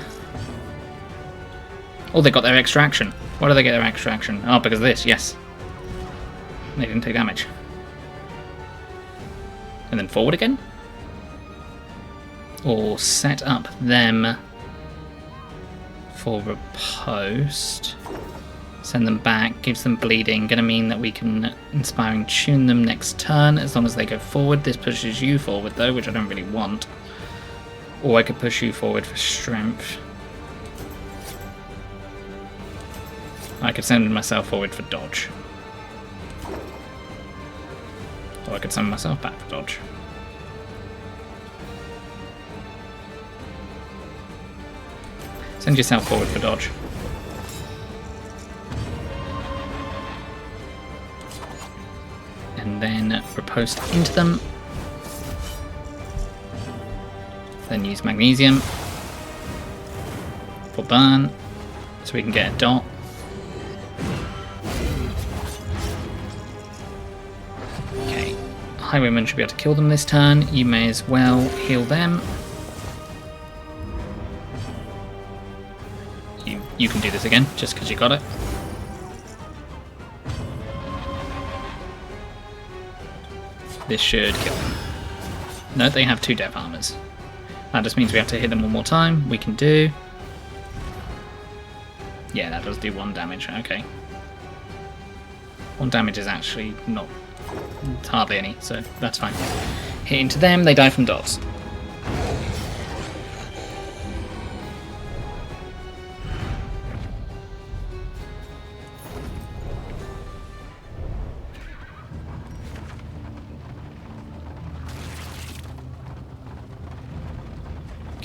Oh, they got their extra action. Why do they get their extra action? Oh, because of this, yes. They didn't take damage. And then forward again? Or set up them for riposte. Send them back, gives them bleeding. Gonna mean that we can Inspiring Tune them next turn as long as they go forward. This pushes you forward though, which I don't really want. Or I could push you forward for strength. I could send myself forward for dodge. Or I could send myself back for dodge. Send yourself forward for dodge. And then riposte into them. Then use magnesium for burn, so we can get a dot. Okay, Highwayman should be able to kill them this turn. You may as well heal them. You can do this again, just because you got it. This should kill them. No, they have 2 death armors. That just means we have to hit them one more time. We can do... Yeah, that does do 1 damage. Okay. 1 damage is actually not... It's hardly any, so that's fine. Hit into them, they die from dots.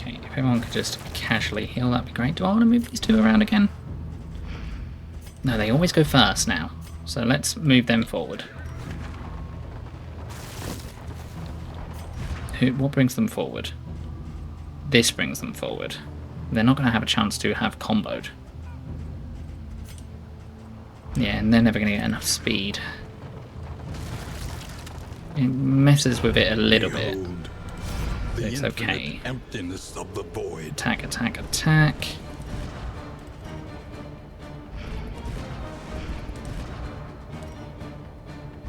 If everyone could just casually heal, that'd be great. Do I want to move these 2 around again? No, they always go first now. So let's move them forward. What brings them forward? This brings them forward. They're not going to have a chance to have comboed. Yeah, and they're never going to get enough speed. It messes with it a little bit. It's okay. Emptiness of the void. Attack, attack, attack.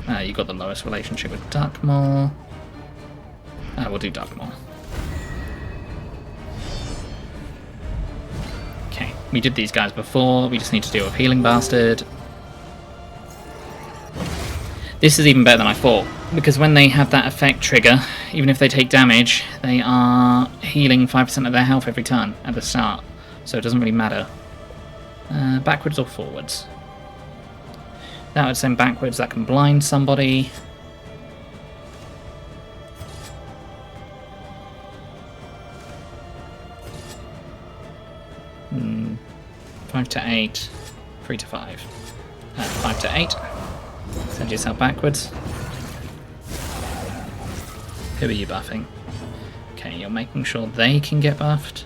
You got the lowest relationship with Duckmore. We'll do Duckmore. Okay, we did these guys before. We just need to deal with Healing Bastard. This is even better than I thought, because when they have that effect trigger, even if they take damage, they are healing 5% of their health every turn at the start, so it doesn't really matter. Backwards or forwards? That would send backwards, that can blind somebody. Hmm. 5 to 8, 3 to 5. 5 to 8. Send yourself backwards. Who are you buffing? Okay, you're making sure they can get buffed.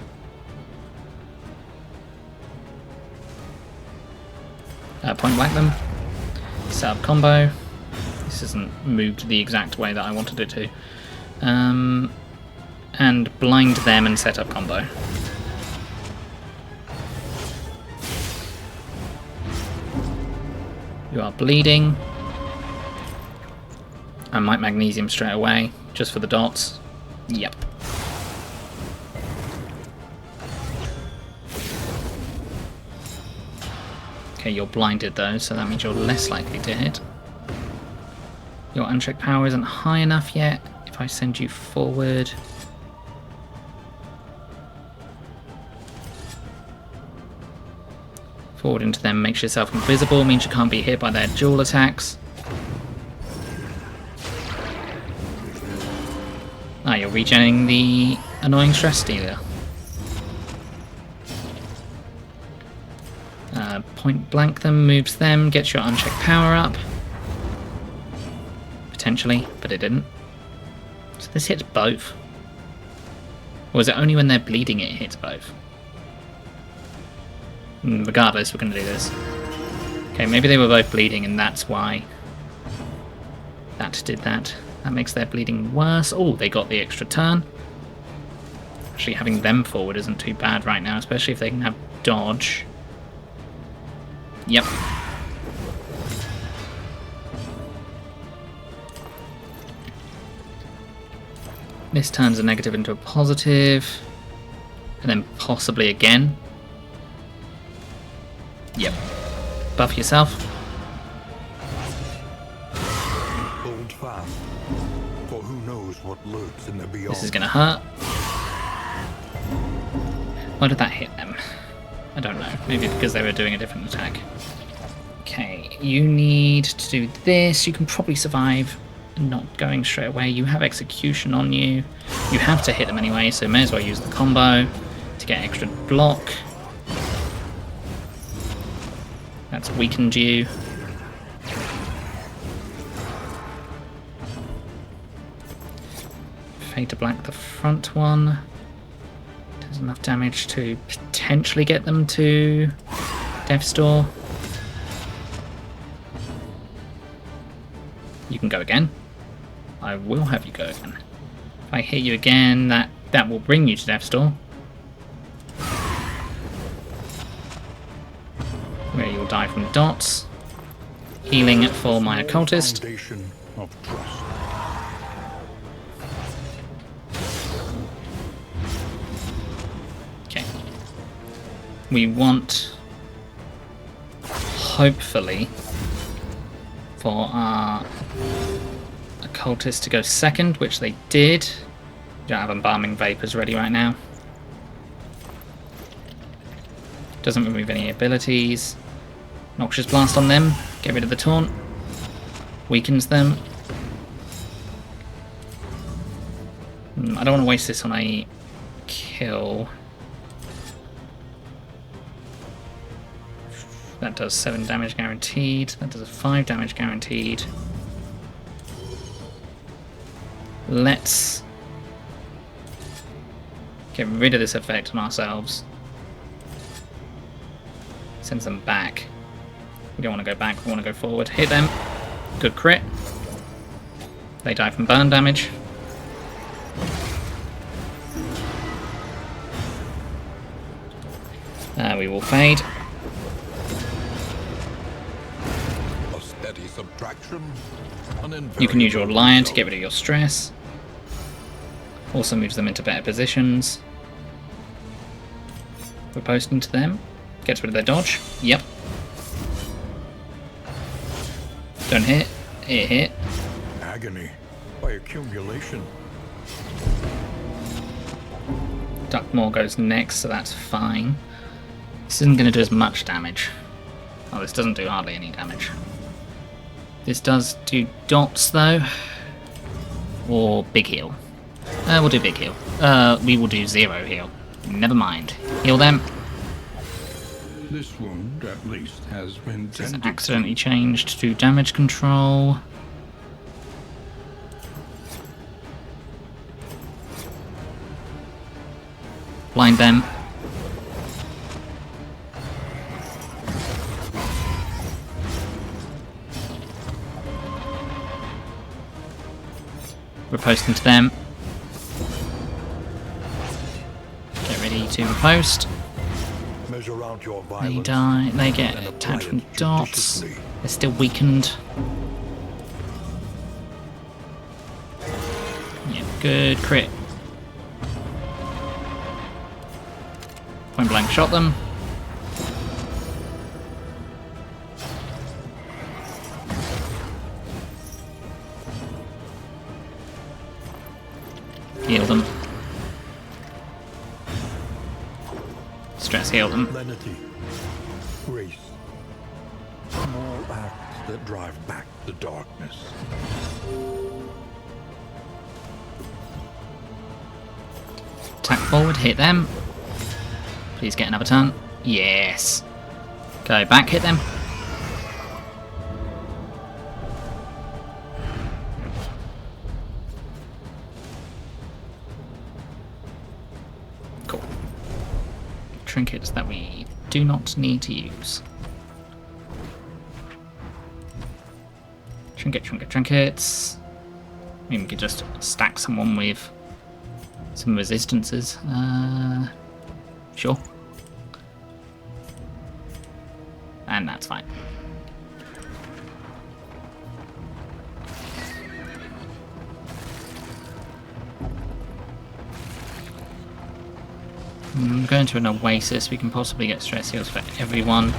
Point blank them. Set up combo. This isn't moved the exact way that I wanted it to. And blind them and set up combo. You are bleeding. I might magnesium straight away, just for the dots. Yep. Okay, you're blinded though, so that means you're less likely to hit. Your unchecked power isn't high enough yet. If I send you forward... Forward into them makes yourself invisible, means you can't be hit by their dual attacks. Ah, you're regenerating the annoying stress stealer. Point blank them, moves them, gets your unchecked power up. Potentially, but it didn't. So this hits both. Or is it only when they're bleeding it hits both? Regardless, we're going to do this. Okay, maybe they were both bleeding and that's why that did that. That makes their bleeding worse. Oh, they got the extra turn. Actually, having them forward isn't too bad right now, especially if they can have dodge. Yep. This turns a negative into a positive. And then possibly again. Yep. Buff yourself. Hold fast, for who knows what lurks in the beyond. This is gonna hurt. Why did that hit them? I don't know. Maybe because they were doing a different attack. Okay, you need to do this. You can probably survive not going straight away. You have execution on you. You have to hit them anyway, so may as well use the combo to get extra block. That's weakened you. Fade to black the front one. Does enough damage to potentially get them to Death's Door. You can go again. I will have you go again. If I hit you again, that will bring you to Death's Door. Where you'll die from dots. Healing for my occultist. Foundation of trust. Okay. We want, hopefully, for our occultist to go second, which they did. Don't have embalming vapors ready right now. Doesn't remove any abilities. Noxious Blast on them. Get rid of the taunt. Weakens them. I don't want to waste this on a kill. That does 7 damage guaranteed. That does 5 damage guaranteed. Let's get rid of this effect on ourselves. Sends them back. We don't want to go back, we want to go forward. Hit them. Good crit. They die from burn damage. We will fade. A steady subtraction. You can use your lion to get rid of your stress. Also moves them into better positions. We're posting to them. Gets rid of their dodge. Yep. Don't hit. Hit. Agony by accumulation. Duck Morgause next, so that's fine. This isn't going to do as much damage. Oh, this doesn't do hardly any damage. This does do dots, though. Or big heal. We'll do big heal. We will do 0 heal. Never mind. Heal them. This wound, at least, has been It's tended accidentally changed to damage control. Blind them. Riposte into them. Get ready to riposte. measure out your They violence. die. They get and attacked apply from it dots. judiciously. They're still weakened. Yeah, good crit. Point blank shot them. Heal them. Stress heal them. Lenity, grace, small acts that drive back the darkness. Attack forward, hit them. Please get another turn. Yes. Go back, hit them. Cool. Trinkets that we do not need to use. Trinkets. I mean, we could just stack someone with some resistances. Sure. And that's fine. Going to an oasis, we can possibly get stress heals for everyone.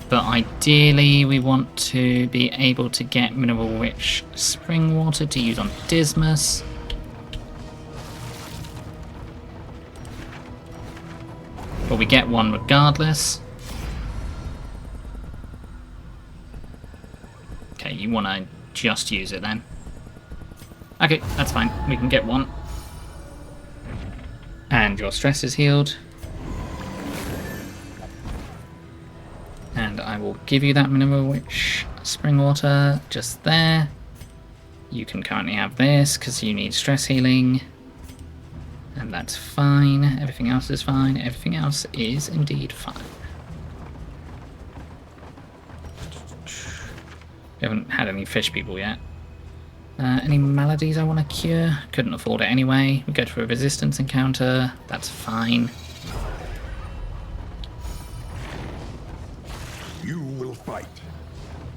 But ideally, we want to be able to get mineral-rich spring water to use on Dismas. But we get one regardless. Okay, you want to just use it then. Okay, that's fine. We can get one. And your stress is healed. And I will give you that mineral-rich spring water just there. You can currently have this because you need stress healing. And that's fine. Everything else is fine. Everything else is indeed fine. We haven't had any fish people yet. Any maladies I want to cure? Couldn't afford it anyway. We go to a resistance encounter. That's fine. You will fight,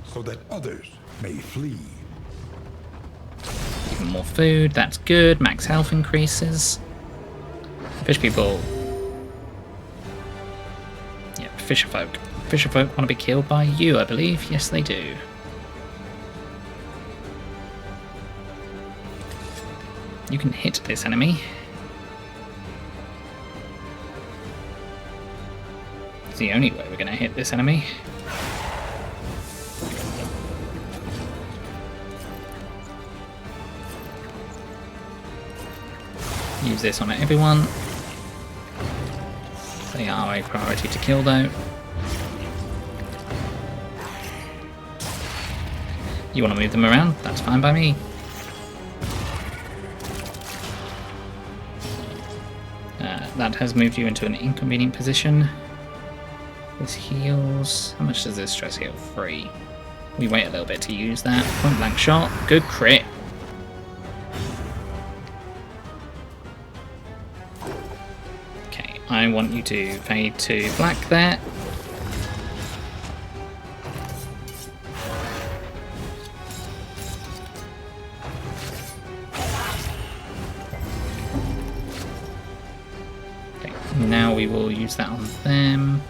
so that others may flee. Even more food. That's good. Max health increases. Fish people. Yep, fisherfolk. Fisherfolk want to be killed by you, I believe. Yes, they do. You can hit this enemy. It's the only way we're going to hit this enemy. Use this on everyone. They are a priority to kill though. You want to move them around? That's fine by me. That has moved you into an inconvenient position. This heals. How much does this stress heal? 3. We wait a little bit to use that. Point blank shot. Good crit. Okay, I want you to fade to black there. Now we will use that on them.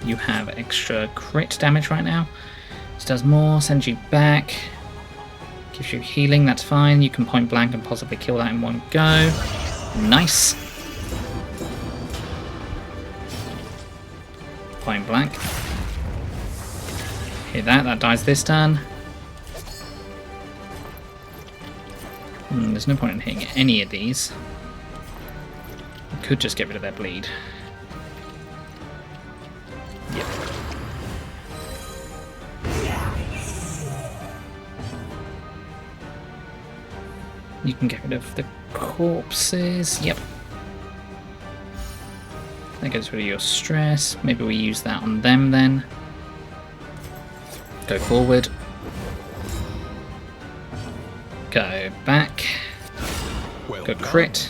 You have extra crit damage right now. This does more, sends you back. Gives you healing, that's fine. You can point blank and possibly kill that in one go. Nice. Point blank. Hit that, that dies this turn. There's no point in hitting any of these. Could just get rid of their bleed. Yep. You can get rid of the corpses. Yep. That gets rid of your stress. Maybe we use that on them then. Go forward. Go back. Good crit.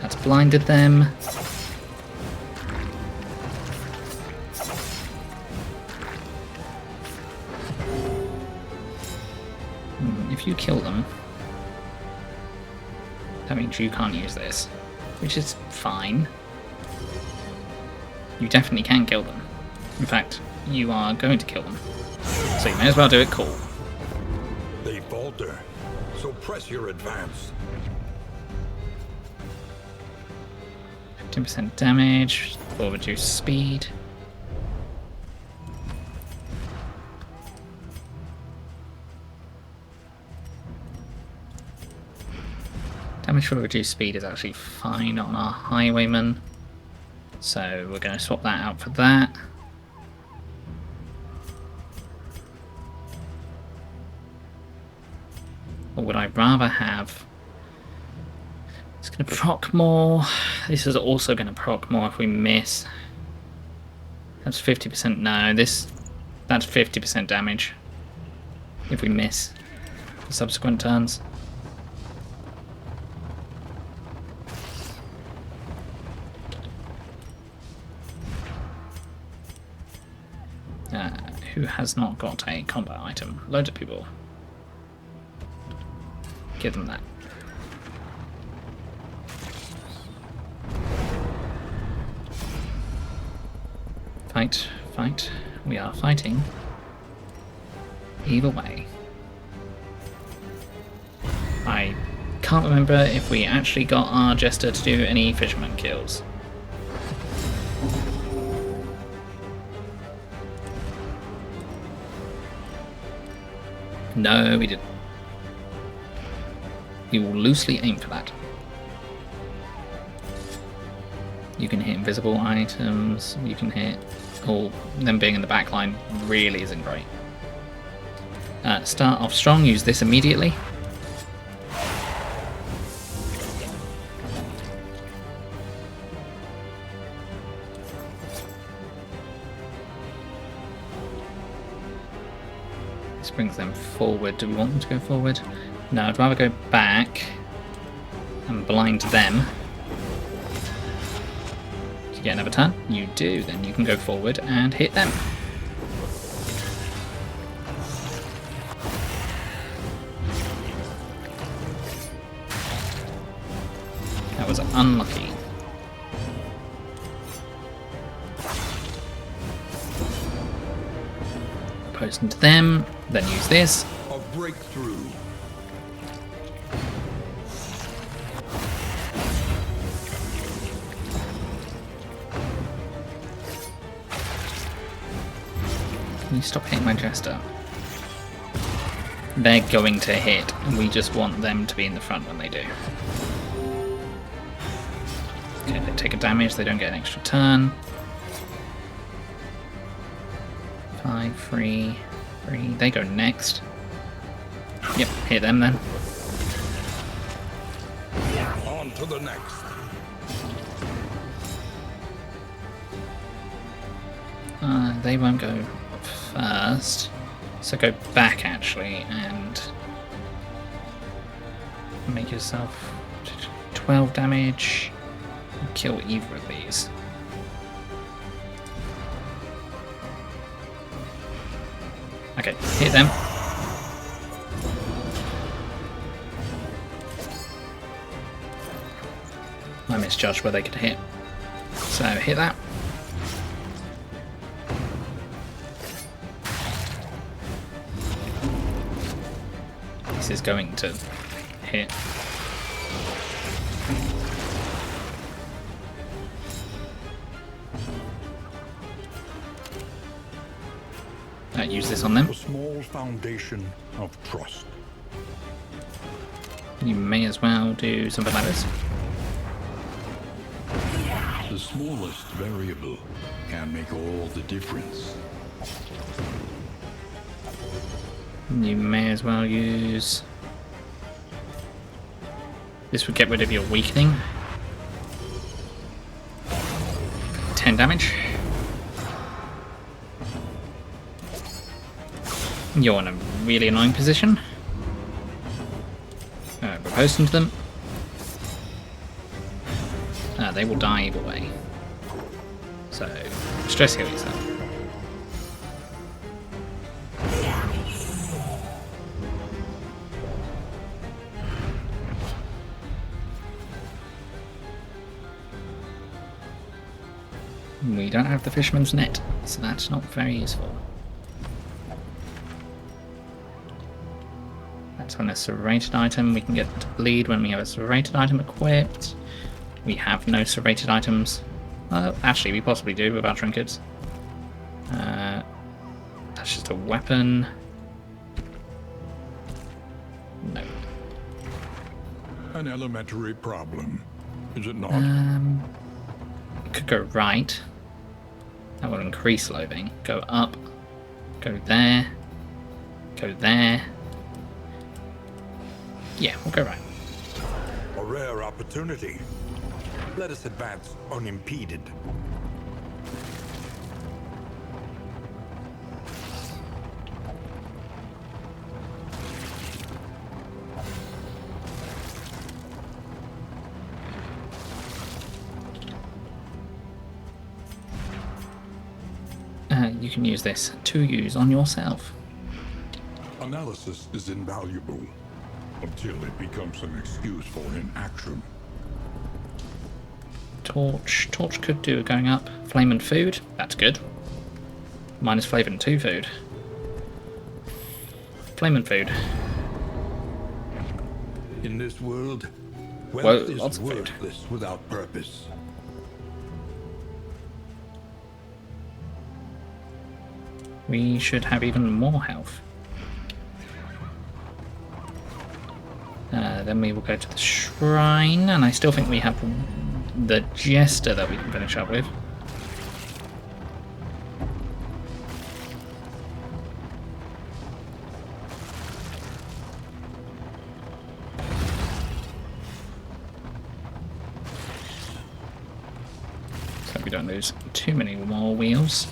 That's blinded them. if you kill them, that means you can't use this, which is fine. You definitely can kill them. In fact, you are going to kill them. So you may as well do it cool. They falter, so press your advance. 15% damage for reduced speed. Damage for reduced speed is actually fine on our highwayman, so we're going to swap that out for that. Or would I rather have... It's going to proc more. This is also going to proc more if we miss. That's 50%. No, that's 50% damage if we miss the subsequent turns. Who has not got a combat item? Loads of people. Give them that. Fight, fight. We are fighting. Either way. I can't remember if we actually got our Jester to do any fisherman kills. No, we didn't. We will loosely aim for that. You can hit invisible items, you can hit... all them being in the back line really isn't great. Start off strong, use this immediately. This brings them forward. Do we want them to go forward? No, I'd rather go back and blind them. Do you get another turn? You do, then you can go forward and hit them. That was unlucky. Post into them, then use this. A breakthrough. Can you stop hitting my Jester? They're going to hit, and we just want them to be in the front when they do. Okay, they take a damage, they don't get an extra turn. 5, 3, 3. They go next. Yep, hit them then. On to the next. They won't go first. So go back actually and make yourself 12 damage. Kill either of these. Okay, hit them. I misjudged where they could hit. So hit that. This is going to hit. Use this on them. A small foundation of trust. You may as well do something like this. The smallest variable can make all the difference. You may as well use... This would get rid of your weakening. 10 damage. You're in a really annoying position. We're posting to them. They will die either way. So, stress heal yourself. We don't have the fisherman's net, so that's not very useful. That's when a serrated item. We can get to bleed when we have a serrated item equipped. We have no serrated items. Actually, we possibly do with our trinkets. That's just a weapon. No. An elementary problem, is it not? Could go right. That will increase loading. Go up. Go there. Go there. Yeah, we'll go right. A rare opportunity. Let us advance unimpeded. You can use this to use on yourself. Analysis is invaluable until it becomes an excuse for inaction. Torch. Torch could do it going up. Flame and food. That's good. Minus flavor and 2 food. Flame and food. In this world, Whoa, wealth lots is of food. worthless without purpose. We should have even more health. Then we will go to the shrine, and I still think we have the jester that we can finish up with. So we don't lose too many more wheels.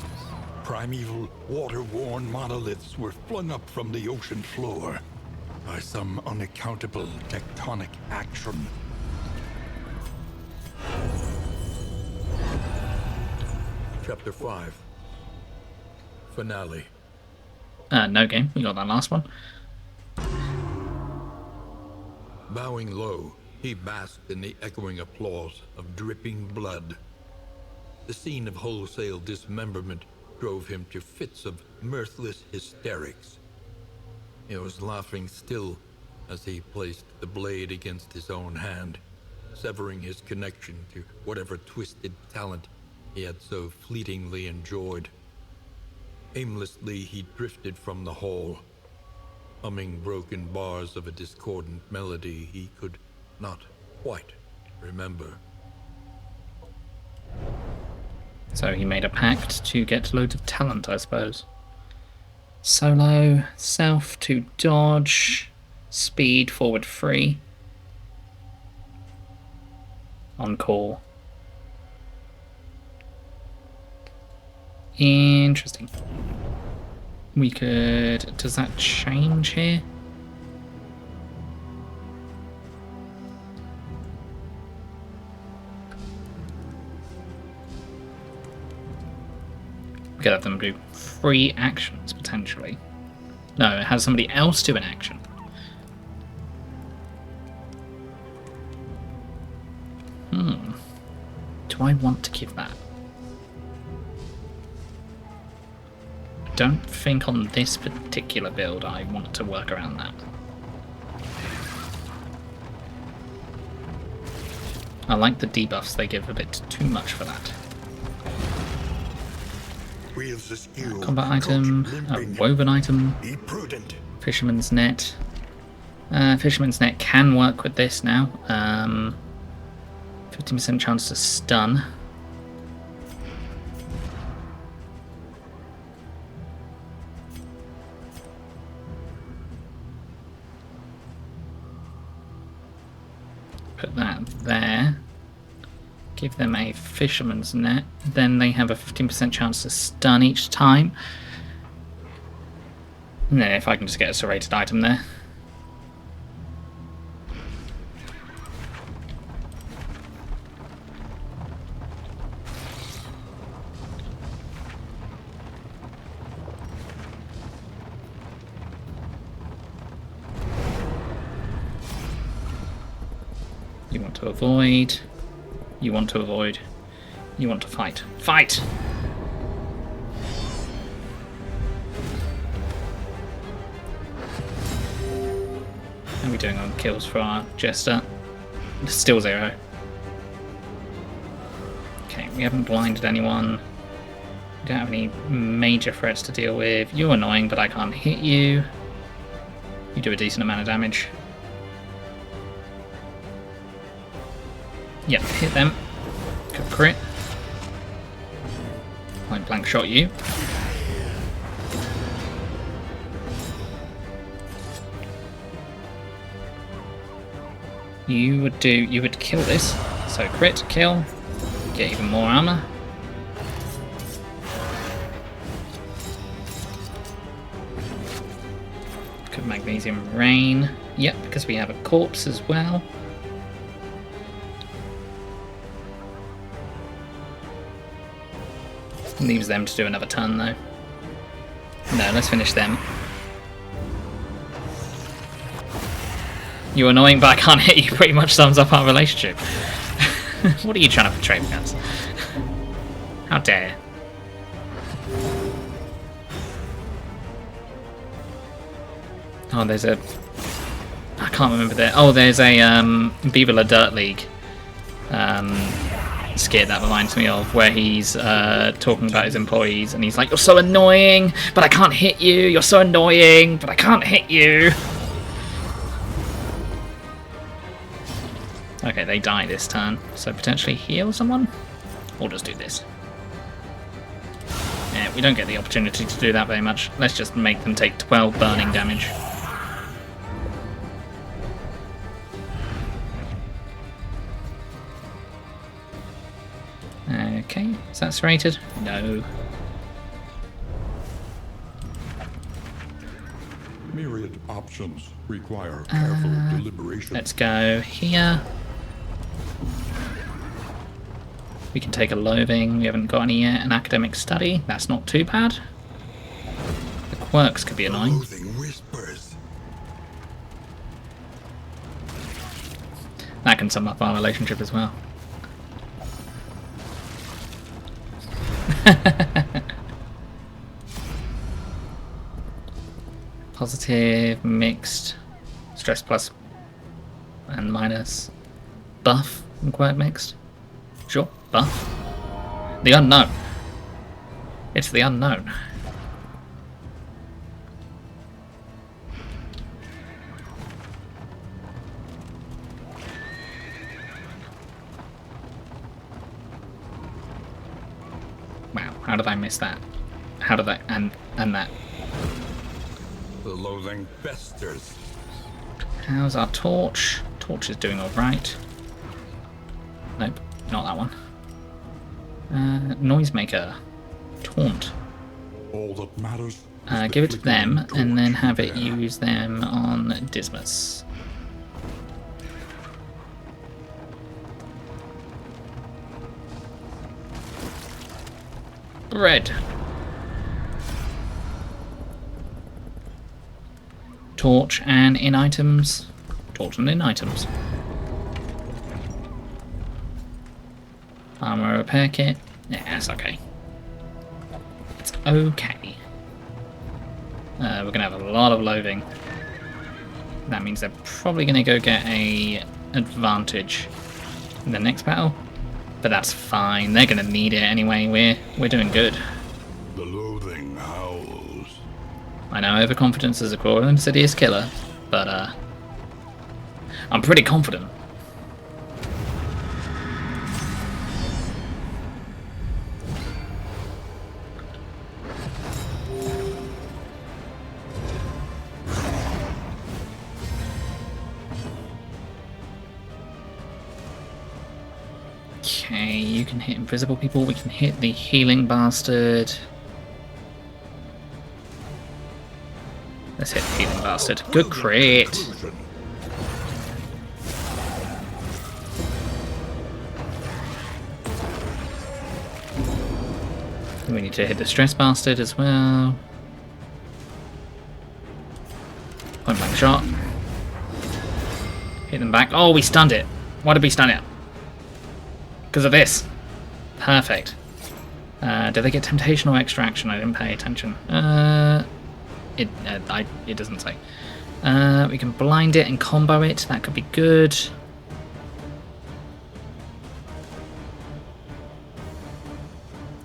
Primeval, water-worn monoliths were flung up from the ocean floor by some unaccountable tectonic action. Chapter 5. Finale. No game, we got that last one. Bowing low, he basked in the echoing applause of dripping blood. The scene of wholesale dismemberment drove him to fits of mirthless hysterics. He was laughing still as he placed the blade against his own hand, severing his connection to whatever twisted talent he had so fleetingly enjoyed. Aimlessly, he drifted from the hall, humming broken bars of a discordant melody he could not quite remember. So he made a pact to get loads of talent, I suppose. Solo, self to dodge, speed, forward 3. On call. Interesting. We could... Does that change here? We could have them do 3 actions, potentially. No, it has somebody else do an action. Do I want to give that? I don't think on this particular build I want to work around that. I like the debuffs, they give a bit too much for that. Wheels askew, Combat coach item, a limping. woven item, Be prudent. Fisherman's net. Fisherman's net can work with this now. 15% chance to stun. Put that there. Give them a fisherman's net. Then they have a 15% chance to stun each time. And then if I can just get a serrated item there. You want to avoid. You want to avoid. You want to fight. Fight! How are we doing on kills for our Jester? Still 0. Okay, we haven't blinded anyone. We don't have any major threats to deal with. You're annoying, but I can't hit you. You do a decent amount of damage. Yep, hit them. Good crit. Point blank shot you. You would kill this. So crit, kill, get even more armor. Good magnesium rain. Yep, because we have a corpse as well. Leaves them to do another turn though. No, let's finish them. You're annoying, but I can't hit you pretty much sums up our relationship. What are you trying to portray with us? How dare. Oh, there's a... I can't remember there. Oh, there's a Viva La Dirt League skit that reminds me of, where he's talking about his employees and he's like, "You're so annoying, but I can't hit you. You're so annoying, but I can't hit you." Okay, they die this turn, so potentially heal someone? Or just do this. Yeah, we don't get the opportunity to do that very much. Let's just make them take 12 burning damage. Okay, is that serrated? No. Myriad options require careful deliberation. Let's go here. We can take a loathing. We haven't got any yet. An academic study. That's not too bad. The quirks could be annoying. Loathing whispers. That can sum up our relationship as well. Positive, mixed, stress plus and minus, buff and quirk mixed. Sure, buff. The unknown. It's the unknown. Wow, how did I miss that? How did I... and that. The loathing festers. How's our torch? Torch is doing alright. Nope, not that one. Noisemaker. Taunt. All that matters. Give it to them, and then have it use them on Dismas. Bread. Torch and in items. Torch and in items. Armor repair kit. Yeah, that's okay. It's okay. We're gonna have a lot of loathing. That means they're probably gonna go get a advantage in the next battle. But that's fine. They're gonna need it anyway. We're doing good. The loathing howls. I know overconfidence is a cruel and insidious killer, but I'm pretty confident. Okay, you can hit invisible people, we can hit the healing bastard. Let's hit the healing bastard. Good crit! We need to hit the stress bastard as well. Point blank shot. Hit them back. Oh, we stunned it. Why did we stun it? Because of this. Perfect. Do they get temptation or extraction? I didn't pay attention. It doesn't say. We can blind it and combo it. That could be good.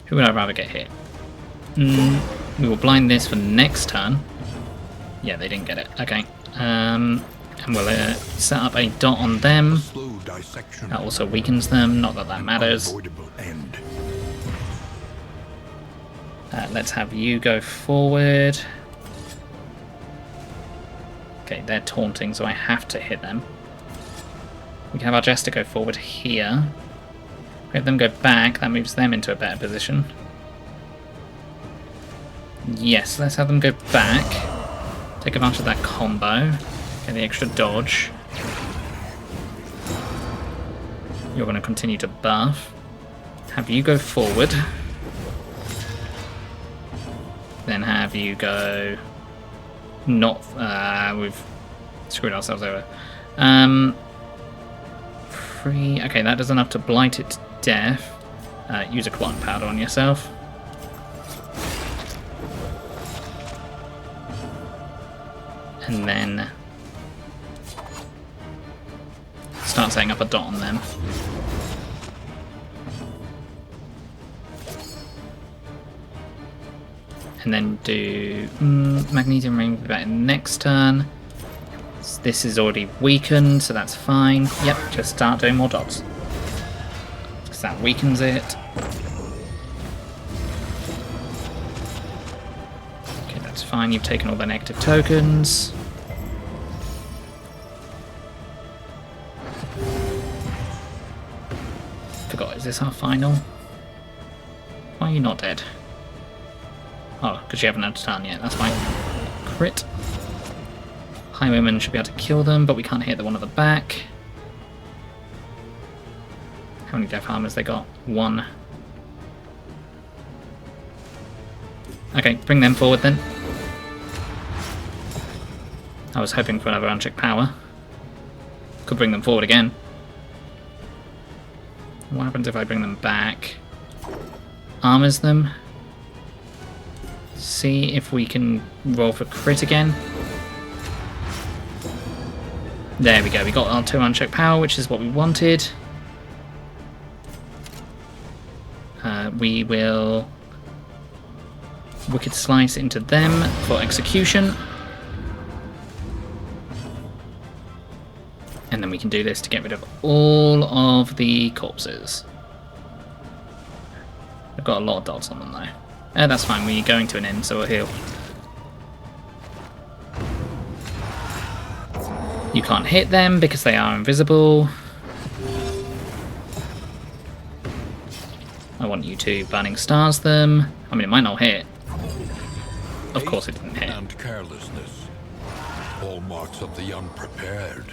Who would I rather get hit? We will blind this for next turn. Yeah, they didn't get it. Okay. And we'll set up a dot on them. That also weakens them. Not that that matters. Let's have you go forward. Okay, they're taunting, so I have to hit them. We can have our Jester go forward here. Let them go back. That moves them into a better position. Yes, let's have them go back. Take advantage of that combo. Get the extra dodge. You're going to continue to buff. Have you go forward. Then have you go... Not... we've screwed ourselves over. Free... Okay, that does enough to blight it to death. Use a clotting powder on yourself. And then... start setting up a dot on them. And then do Magnesium Ring back next turn. This is already weakened, so that's fine. Yep, just start doing more dots. Because that weakens it. Okay, that's fine. You've taken all the negative tokens. Forgot, is this our final? Why are you not dead? Oh, because you haven't had a turn yet, that's fine. Crit. Highwayman should be able to kill them, but we can't hit the one at the back. How many death armors they got? 1. Okay, bring them forward then. I was hoping for another unchecked power. Could bring them forward again. What happens if I bring them back? Armors them. See if we can roll for crit again. There we go, we got our 2 unchecked power, which is what we wanted. We will Wicked Slice into them for execution. And then we can do this to get rid of all of the corpses. They've got a lot of dots on them though. That's fine, we're going to an end, so we'll heal. You can't hit them because they are invisible. I want you to Burning Stars them. I mean, it might not hit. Of course it didn't hit. And carelessness. Hallmarks of the unprepared.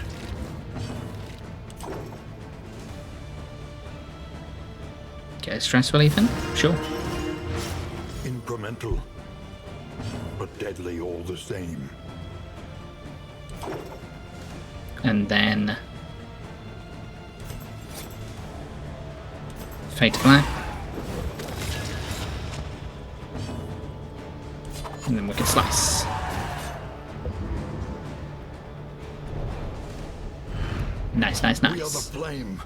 Get a stress relief in? Sure. Incremental, but deadly all the same. And then Fade to Black. And then Wicked Slice. Nice, nice, We are the nice. flame,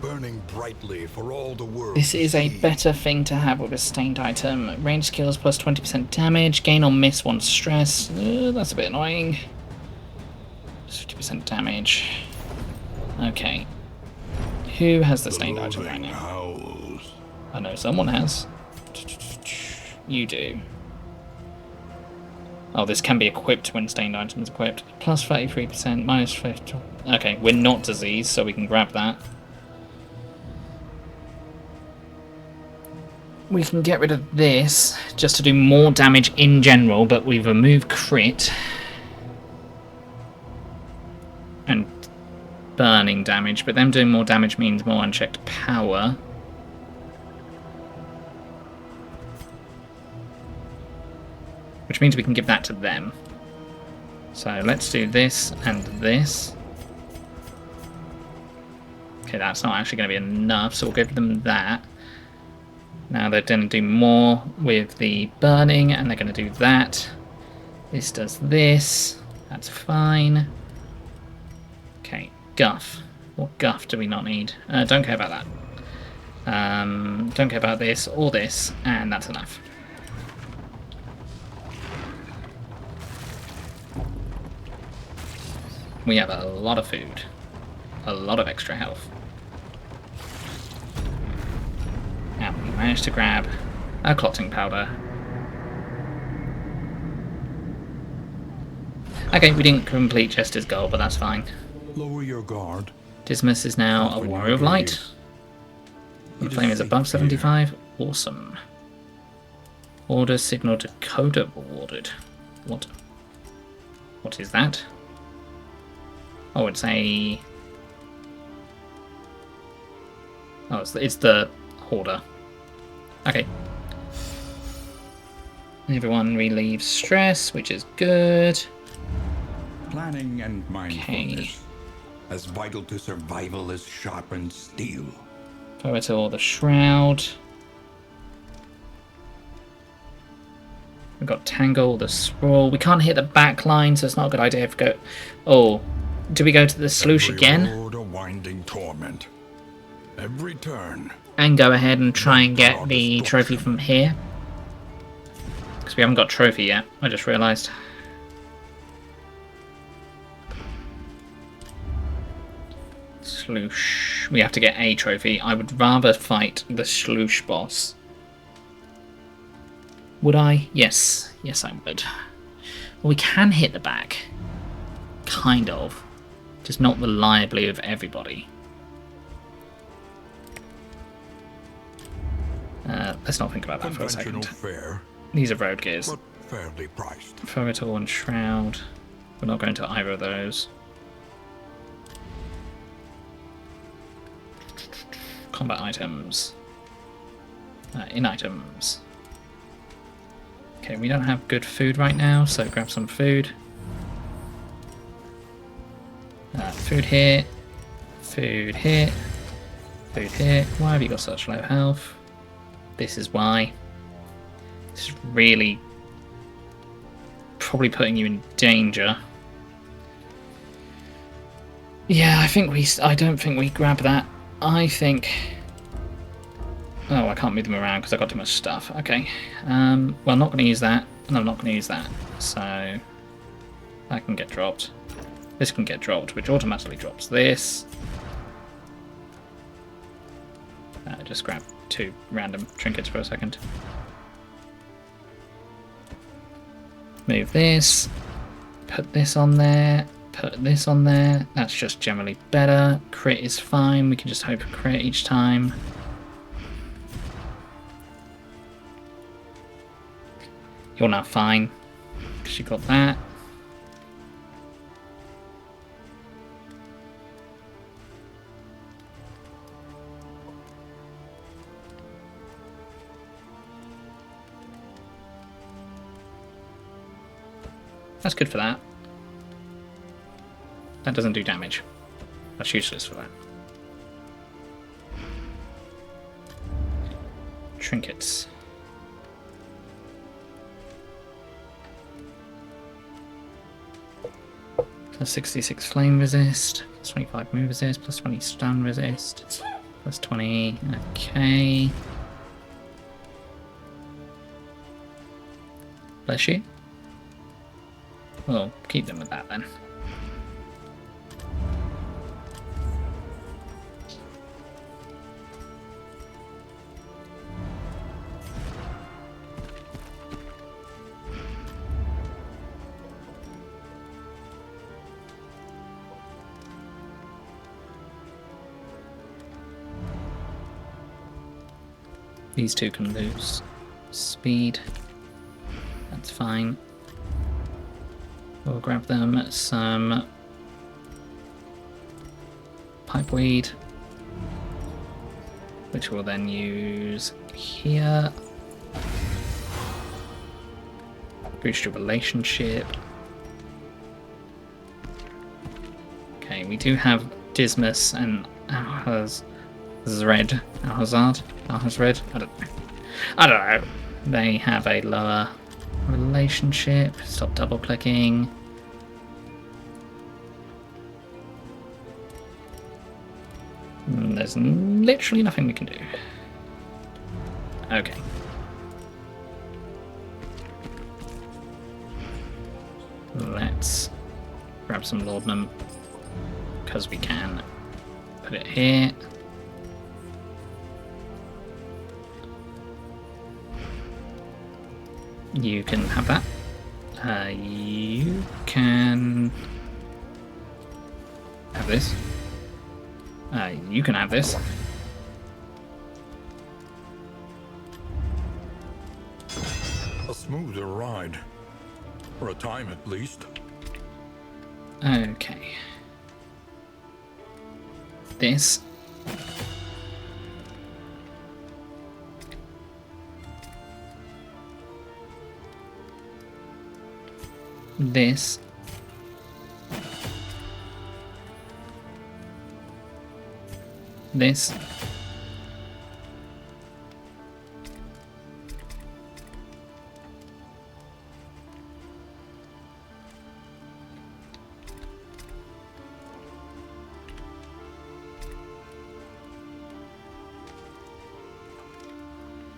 burning brightly for all the world. This is a better thing to have with a stained item. Range skills plus 20% damage, gain or miss 1 stress. That's a bit annoying. 50% damage. Okay. Who has the stained item right now? Howls. I know someone has. You do. Oh, this can be equipped when stained item is equipped. Plus 33%, minus 50. Okay, we're not diseased, so we can grab that. We can get rid of this just to do more damage in general, but we've removed crit. And burning damage, but them doing more damage means more unchecked power. Which means we can give that to them. So let's do this and this. Okay, that's not actually going to be enough, so we'll give them that. Now they're going to do more with the burning, and they're going to do that. This does this. That's fine. Okay, guff. What guff do we not need? Don't care about that. Don't care about this or this, and that's enough. We have a lot of food. A lot of extra health. And we managed to grab a clotting powder. Okay, we didn't complete Chester's goal, but that's fine. Lower your guard. Dismas is now a warrior of light. The flame is above 75. Awesome. Order signal to Coda awarded. What is that? Oh, it's a... Oh, it's the Hoarder. Okay. Everyone relieves stress, which is good. Planning and mindfulness. As vital to survival as sharpened steel. Forward or the Shroud. We've got Tangle, the Sprawl. We can't hit the back line, so it's not a good idea if we go... Oh, do we go to the Sloosh again? Road a winding torment. Every turn. And go ahead and try and get the trophy from here. Because we haven't got trophy yet, I just realised. Sloosh. We have to get a trophy. I would rather fight the Sloosh boss. Would I? Yes. Yes, I would. Well, we can hit the back. Kind of. Just not reliably of everybody. Let's not think about that for a second. Fare, These are road gears. but fairly priced. Ferritor and Shroud. We're not going to either of those. Combat items. In items. Okay, we don't have good food right now, so grab some food. Food here. Food here. Food here. Why have you got such low health? This is why. This is really probably putting you in danger. Yeah, I don't think we grab that. I think... Oh, I can't move them around because I've got too much stuff. Okay. Well, I'm not going to use that, and I'm not going to use that. So, that can get dropped. This can get dropped, which automatically drops this. Just grab 2 random trinkets for a second. Move this. Put this on there. Put this on there. That's just generally better. Crit is fine. We can just hope for crit each time. You're now fine, because you got that. That's good for that. That doesn't do damage. That's useless for that. Trinkets. Plus 66 flame resist, plus 25 move resist, plus 20 stun resist, plus 20, okay. Bless you. We'll keep them with that then. These 2 can lose speed. That's fine. We'll grab them some pipeweed, which we'll then use here. Boost your relationship. Okay, we do have Dismas and Alhazred. I don't know. I don't know. They have a lower relationship. Stop double clicking. There's literally nothing we can do. Okay. Let's grab some laudanum because we can. Put it here. You can have that. You can have this. You can have this. A smoother ride. For a time at least. Okay. This. This. This.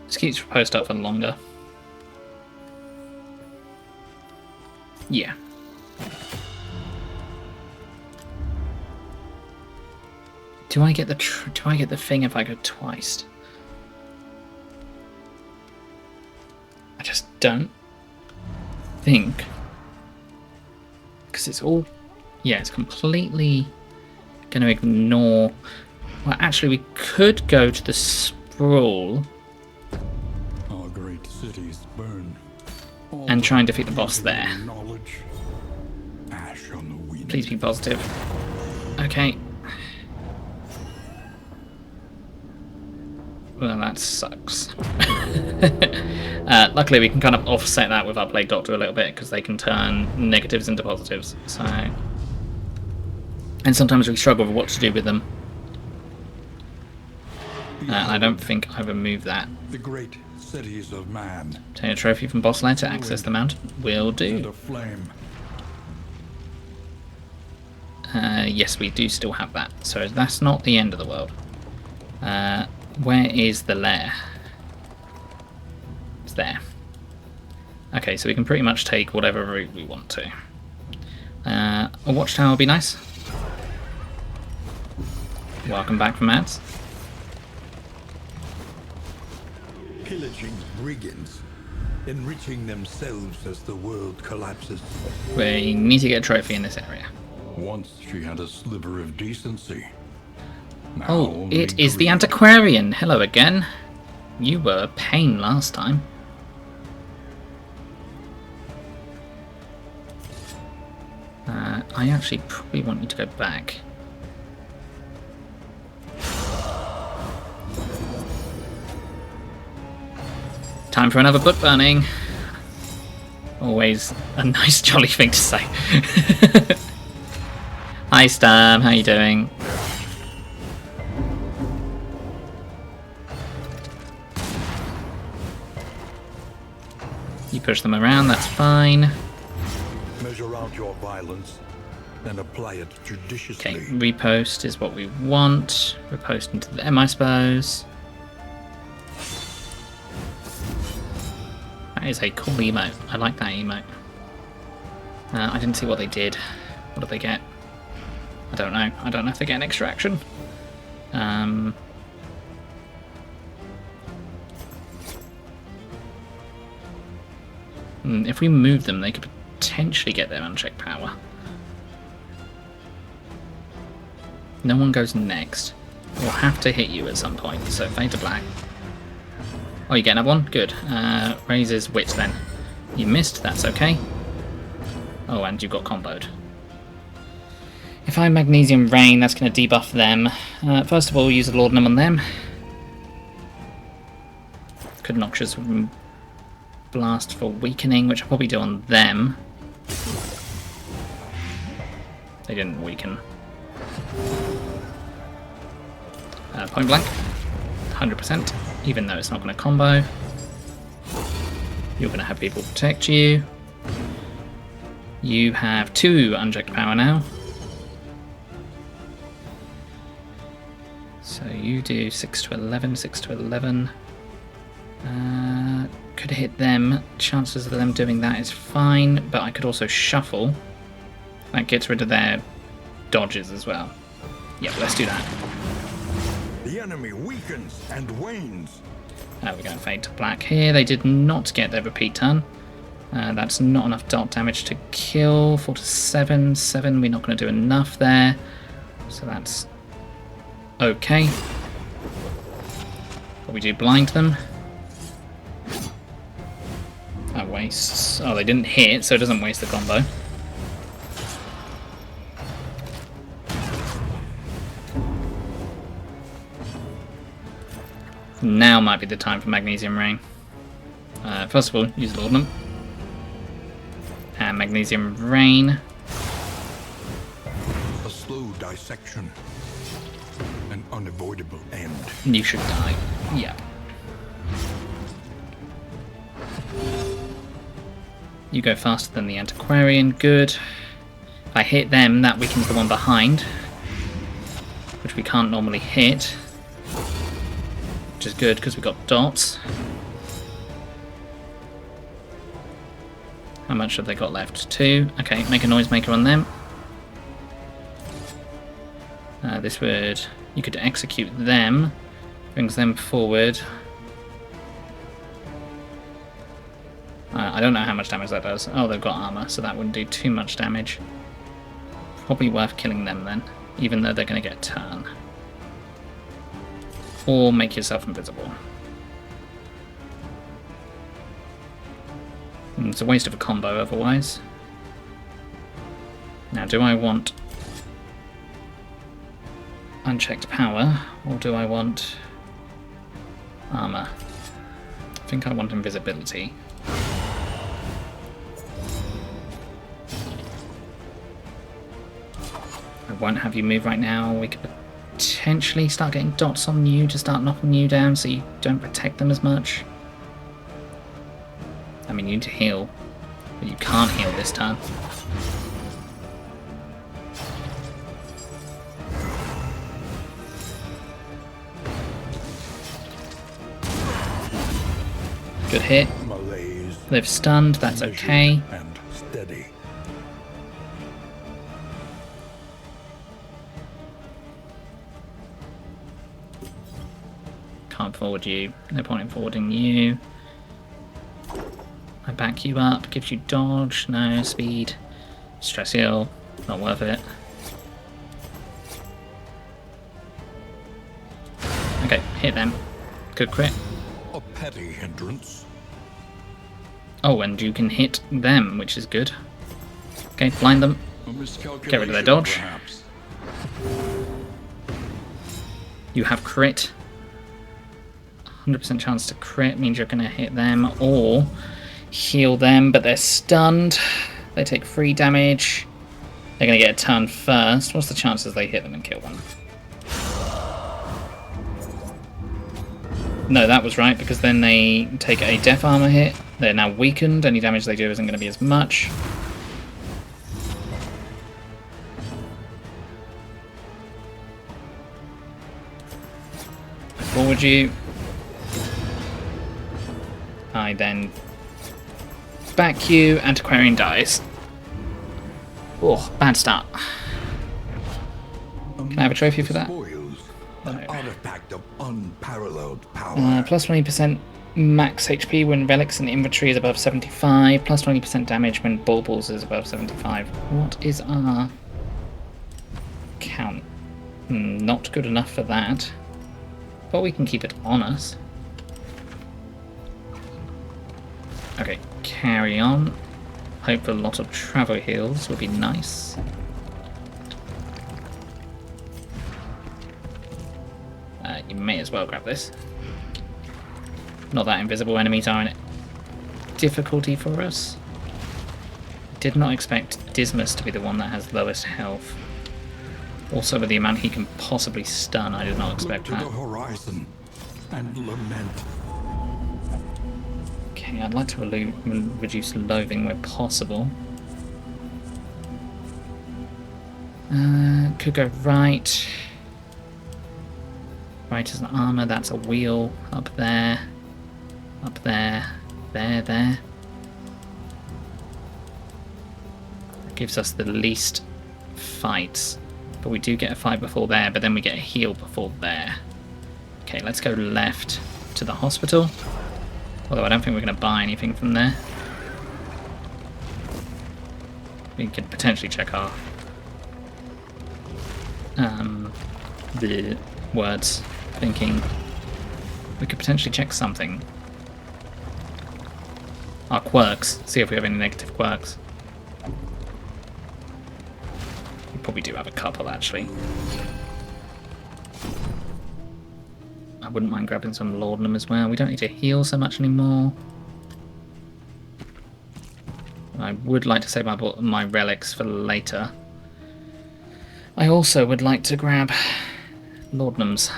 Just keeps your post up for longer. Yeah. Do I get the thing if I go twice? I just don't think, because it's all, yeah, it's completely going to ignore. Well, actually, we could go to the sprawl Our great cities burn. and try and defeat the boss there. Knowledge. Ash on the wind. Please be positive. Okay. Well, that sucks. Luckily, we can kind of offset that with our Plague Doctor a little bit, because they can turn negatives into positives. So, and sometimes we struggle with what to do with them. I don't think I removed that. The great cities of man. Obtain a trophy from Boss Lair to access the mountain. Will And do. a flame. Yes, we do still have that. So that's not the end of the world. Where is the lair? It's there. Okay, so we can pretty much take whatever route we want to. A watchtower would be nice. Welcome back from ads. Pillaging brigands. Enriching themselves as the world collapses. We need to get a trophy in this area. Once she had a sliver of decency. Now Oh, only it is the greed. antiquarian. Hello again. You were a pain last time. I actually probably want you to go back. Time for another book burning. Always a nice jolly thing to say. Hi Stam, how you doing? You push them around, that's fine. Measure out your violence and apply it judiciously. Okay, repost is what we want. Repost into them, I suppose. That is a cool emote. I like that emote. I didn't see what they did. What did they get? I don't know. I don't know if they get an extra action. If we move them, they could potentially get their unchecked power. No one goes next. We'll have to hit you at some point, so fade to black. Oh, you get another one? Good. Raises wits then. You missed, that's okay. Oh, and you got comboed. If I Magnesium Rain, that's going to debuff them. First of all, we'll use a Laudanum on them. Could Noxious Blast for weakening, which I'll probably do on them. They didn't weaken. Point blank. 100%. even though it's not going to combo. You're going to have people protect you. You have 2 unchecked power now. So you do 6 to 11, 6 to 11. Could hit them. Chances of them doing that is fine, but I could also shuffle. That gets rid of their dodges as well. Yeah, let's do that. The enemy weakens and wanes. We're going to fade to black here. They did not get their repeat turn. That's not enough dot damage to kill. 4 to 7. 7, we're not going to do enough there. So that's okay. But we do blind them. That wastes... Oh, they didn't hit, so it doesn't waste the combo. Now might be the time for Magnesium Rain. First of all, use Laudanum. And Magnesium Rain. A slow dissection. An unavoidable end. You should die. Yeah. You go faster than the Antiquarian. Good. If I hit them, that weakens the one behind. Which we can't normally hit. Which is good because we got dots. How much have they got left? 2. Okay, make a noisemaker on them. This would... You could execute them. Brings them forward. I don't know how much damage that does. Oh, they've got armor, so that wouldn't do too much damage. Probably worth killing them then, even though they're going to get a turn. Or make yourself invisible. It's a waste of a combo otherwise. Now, do I want unchecked power, or do I want armor? I think I want invisibility. I won't have you move right now. We could potentially start getting dots on you to start knocking you down so you don't protect them as much. I mean, you need to heal, but you can't heal this turn. Good hit. Malaise. They've stunned, that's okay. And steady. Can't forward you. No point in forwarding you. I back you up. Gives you dodge. No. Speed. Stress heal. Not worth it. Okay, hit them. Good crit. A petty hindrance. Oh, and you can hit them, which is good. Okay, blind them. Get rid of their dodge. Perhaps. You have crit. 100% chance to crit means you're going to hit them or heal them, but they're stunned. They take 3 damage. They're going to get a turn first. What's the chances they hit them and kill them? No, that was right, because then they take a death armor hit. They're now weakened. Any damage they do isn't going to be as much. I forward you. I then back you. Antiquarian dies. Oh, bad start. Can I have a trophy for that? Spoils. An artifact of unparalleled power. Plus 20% max HP when relics and inventory is above 75. Plus 20% damage when baubles is above 75. What is our count? Not good enough for that. But we can keep it on us. Okay, carry on. Hope for a lot of travel heals would be nice. You may as well grab this. Not that invisible enemies are in difficulty for us. Did not expect Dismas to be the one that has lowest health. Also with the amount he can possibly stun, I did not expect Look to that. the horizon. and lament. Okay, I'd like to reduce loathing where possible. Could go right. Right is an armor, that's a wheel. Up there. Up there. There. That gives us the least fights. But we do get a fight before there, but then we get a heal before there. Okay, let's go left to the hospital. Although I don't think we're going to buy anything from there. We could potentially check our the words, thinking we could potentially check something. Our quirks, see if we have any negative quirks. We probably do have a couple, actually. I wouldn't mind grabbing some laudanum as well. We don't need to heal so much anymore. I would like to save my relics for later. I also would like to grab laudanums.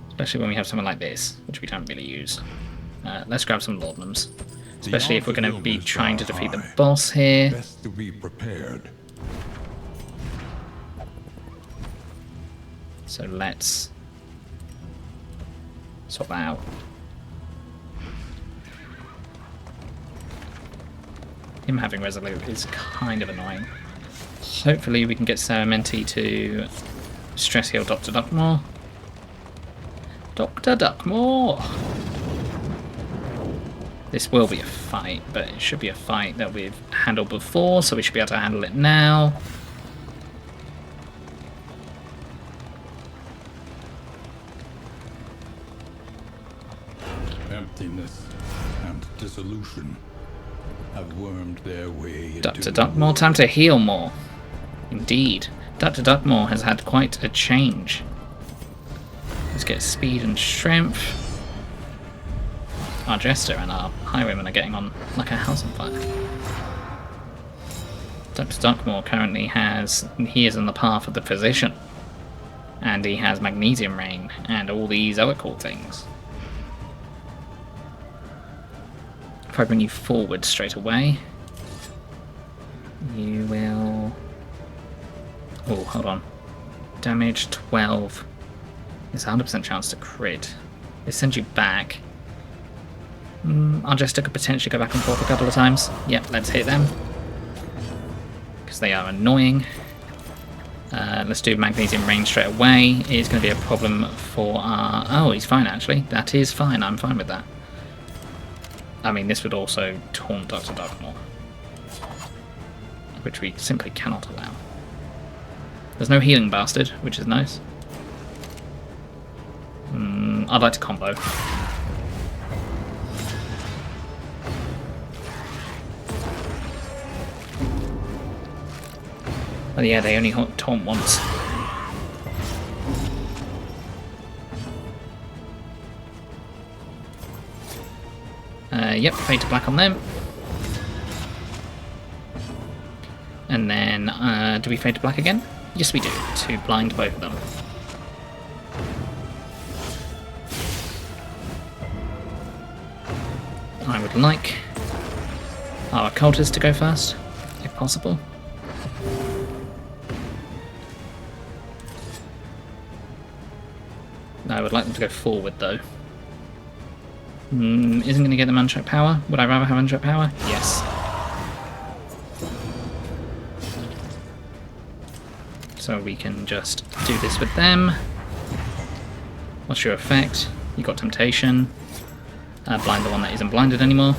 Especially when we have something like this, which we don't really use. Let's grab some laudanums. Especially if we're going to be trying to defeat the boss here. Best to be prepared. So let's swap that out. Him having Resolute is kind of annoying. Hopefully we can get Sarah Menti to stress heal Dr. Duckmore. Dr. Duckmore! This will be a fight, but it should be a fight that we've handled before, so we should be able to handle it now. Emptiness and dissolution have wormed their way into Dr. Duckmore, time to heal more. Indeed. Dr. Duckmore has had quite a change. Let's get speed and strength. Our Jester and our Highwayman are getting on like a house on fire. Dr. Duckmore currently he is in the path of the Physician. And he has Magnesium Rain and all these other cool things. If I bring you forward straight away, you will... Oh, hold on. Damage 12. It's a 100% chance to crit. They send you back. Our Jester could potentially go back and forth a couple of times. Yep, let's hit them. Because they are annoying. Let's do Magnesium Rain straight away. It is going to be a problem for our... Oh, he's fine actually. That is fine. I'm fine with that. I mean, this would also taunt Dr. Duckmore, which we simply cannot allow. There's no healing bastard, which is nice. I'd like to combo. Oh yeah, they only taunt once. Yep, fade to black on them. And then, do we fade to black again? Yes, we do, to blind both of them. I would like our occultist to go first, if possible. I would like them to go forward, though. Isn't going to get them unchecked power. Would I rather have unchecked power? Yes. So we can just do this with them. What's your effect? You got Temptation. Blind the one that isn't blinded anymore.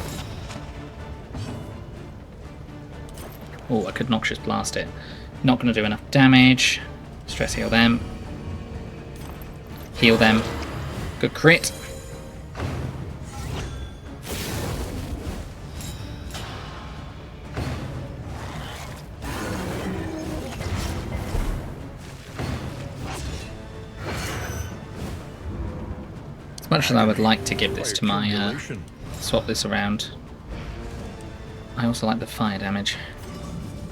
Oh, I could Noxious Blast it. Not going to do enough damage. Stress heal them. Heal them. Good crit. As much as I would like to give this to my, swap this around, I also like the fire damage.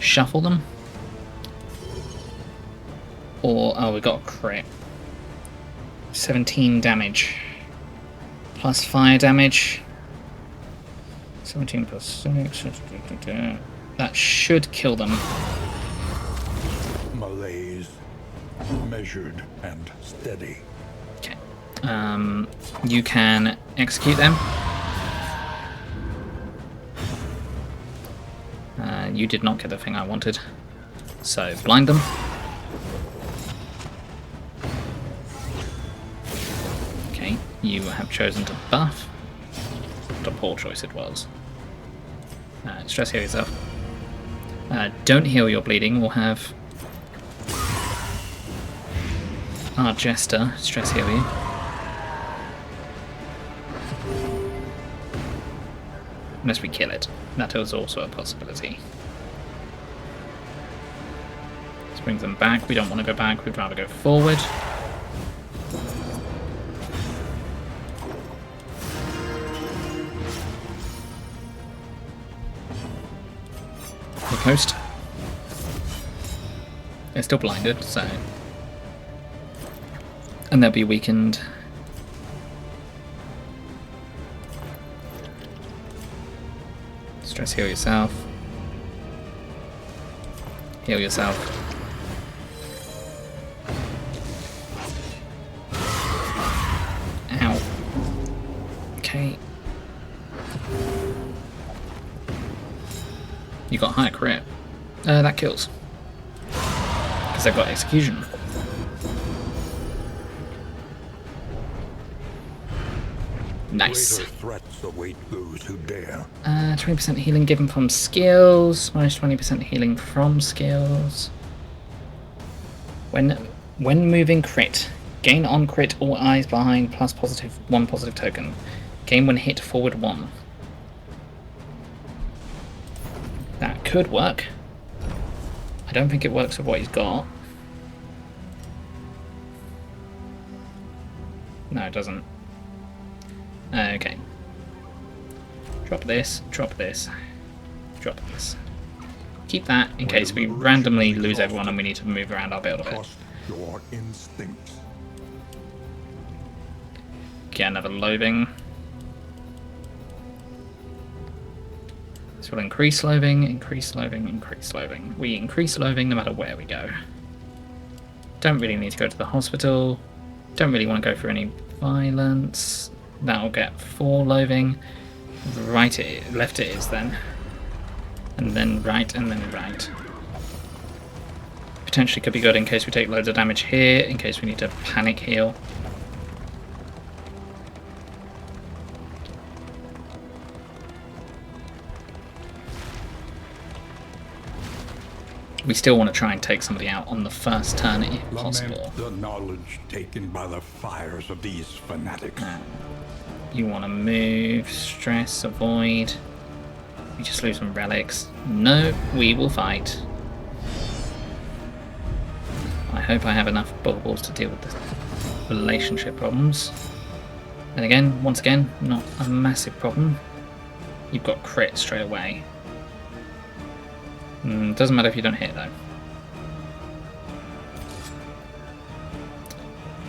Shuffle them. Or, oh, we got a crit. 17 damage. Plus fire damage. 17 plus 6. That should kill them. Malaise. Measured and steady. Okay. You can execute them. You did not get the thing I wanted. So, blind them. Okay, you have chosen to buff. What a poor choice it was. Stress heal yourself. Don't heal your bleeding, we'll have our Jester stress heal you. Unless we kill it. That is also a possibility. This brings them back. We don't want to go back, we'd rather go forward. The coast. They're still blinded, so... And they'll be weakened. Stress heal yourself. Heal yourself. Ow. Okay. You got higher crit. That kills. Because they've got execution. Nice. Greater threats await those who dare. 20% healing given from skills, minus 20% healing from skills. When moving crit, gain on crit all eyes behind plus one positive token. Gain when hit forward 1. That could work. I don't think it works with what he's got. No, it doesn't. Okay. Drop this, drop this, drop this. Keep that in case we randomly lose everyone and we need to move around our build a bit. Trust your instincts. Get another loathing. This will increase loathing, increase loathing, increase loathing. We increase loathing no matter where we go. Don't really need to go to the hospital. Don't really want to go for any violence. That'll get 4 loathing. Right left it is then. And then right, and then right. Potentially could be good in case we take loads of damage here, in case we need to panic heal. We still want to try and take somebody out on the first turn if possible. Lament the knowledge taken by the fires of these fanatics. You want to move, stress, avoid. We just lose some relics. No, we will fight. I hope I have enough bubbles to deal with the relationship problems. And again, once again, not a massive problem. You've got crit straight away. Doesn't matter if you don't hit though.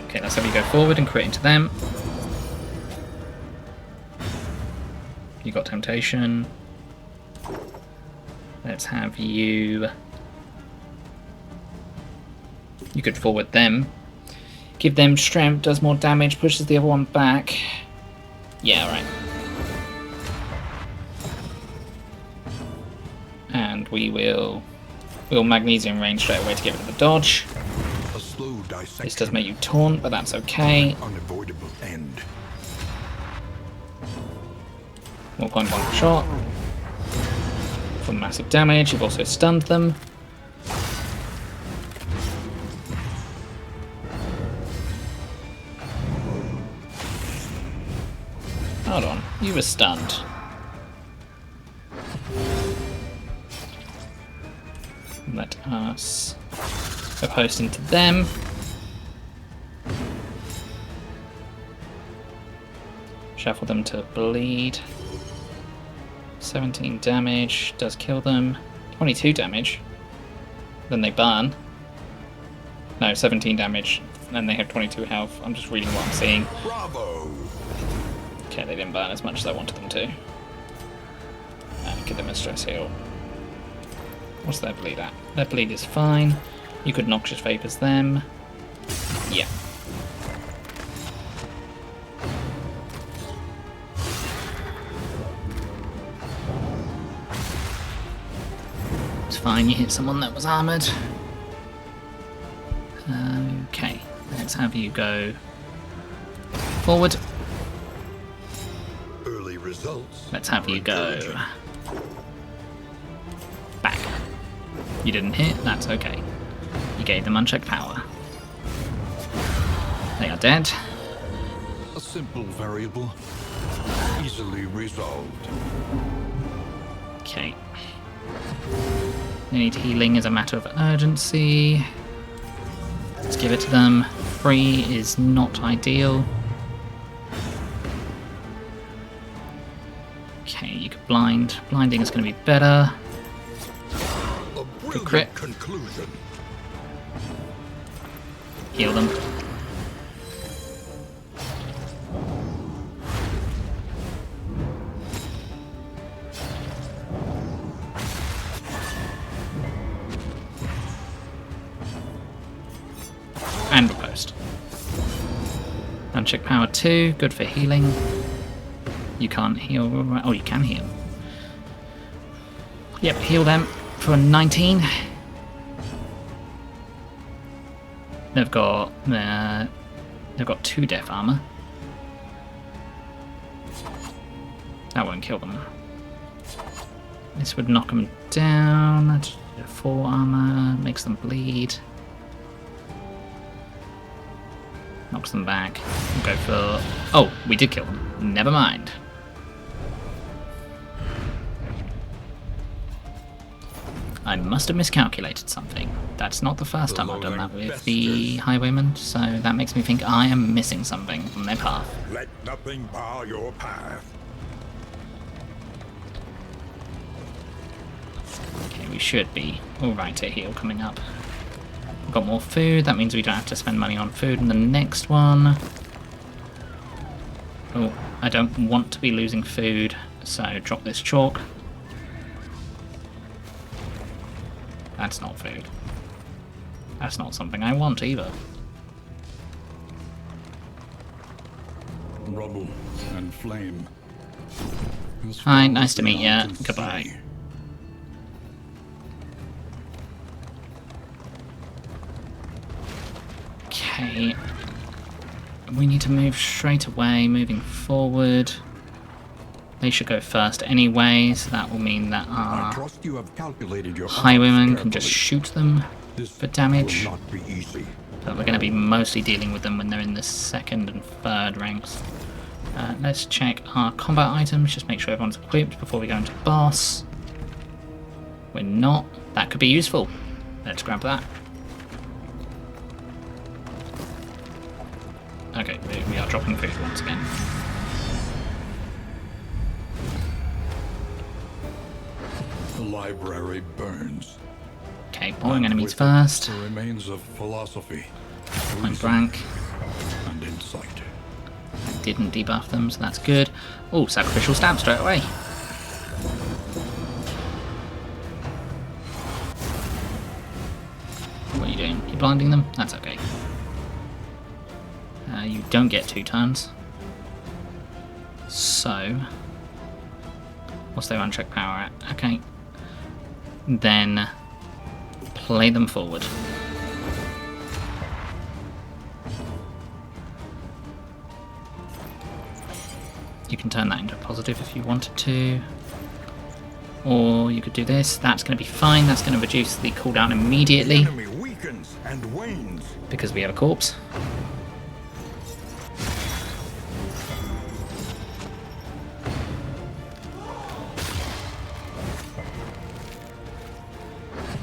Okay, let's have you go forward and crit into them. You got temptation. Let's have you... You could forward them. Give them strength, does more damage, pushes the other one back. Yeah, right. And we'll magnesium range straight away to get rid of the dodge. A slow dissection. This does make you taunt, but that's okay. Unavoidable end. More point one shot. For massive damage, you've also stunned them. Hold on, you were stunned. Let us oppost into them. Shuffle them to bleed. 17 damage, does kill them. 22 damage. Then they burn. No, 17 damage, and they have 22 health. I'm just reading what I'm seeing. Bravo! Okay, they didn't burn as much as I wanted them to. Give them a stress heal. What's their bleed at? Their bleed is fine. You could noxious vapors them. Yeah. It's fine, you hit someone that was armoured. Okay, let's have you go forward. Early results. Let's have are you go encouraging. back. You didn't hit, that's okay. You gave them unchecked power. They are dead. A simple variable, easily resolved. Okay. They need healing as a matter of urgency. Let's give it to them. Free is not ideal. Okay, you could blind. Blinding is going to be better. A brilliant crit. conclusion. Heal them. And riposte. Uncheck power 2, good for healing. You can't heal. Oh, you can heal. Yep, heal them for a 19. They've got 2 death armor. That won't kill them. This would knock them down. That's 4 armor, makes them bleed. Knocks them back. We'll go for... Oh, we did kill them. Never mind. I must have miscalculated something. That's not the first time I've done that with the Highwaymen, so that makes me think I am missing something from their path. Let nothing bar your path. Okay, we should be alright to heal coming up. We've got more food, that means we don't have to spend money on food in the next one. Oh, I don't want to be losing food, so drop this chalk. That's not food. That's not something I want either. Rubble and flame. As Hi, far nice as to the meet eye ya. can Goodbye. see. Okay. We need to move straight away, moving forward. They should go first anyway, so that will mean that I our trust you have calculated your highwaymen odds can just carefully. shoot them This for damage. will not be easy. But we're going to be mostly dealing with them when they're in the 2nd and 3rd ranks. Let's check our combat items, just make sure everyone's equipped before we go into boss. We're not. That could be useful. Let's grab that. Okay, we are dropping food once again. The library burns. Okay, boring enemies With it, first. the remains of philosophy, Point reason, blank. and insight. Didn't debuff them, so that's good. Oh, sacrificial stab straight away. What are you doing? You blinding them? That's okay. You don't get 2 turns. So, what's their unchecked power at? Okay. Then play them forward. You can turn that into a positive if you wanted to. Or you could do this. That's going to be fine. That's going to reduce the cooldown The immediately enemy weakens and wanes. because we have a corpse.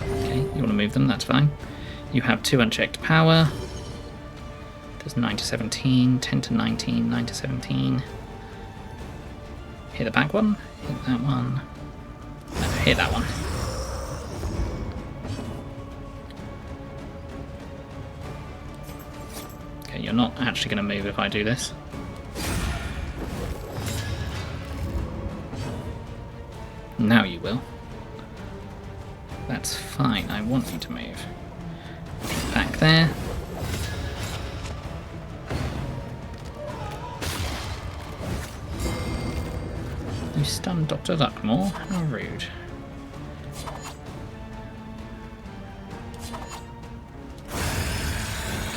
Okay, you want to move them, that's fine. You have 2 unchecked power. There's 9 to 17, 10 to 19, 9 to 17. Hit the back one, hit that one. No, hit that one. Okay, you're not actually going to move if I do this. Now you will. That's fine, I want you to move. Back there. You stunned Dr. Luckmore? How rude.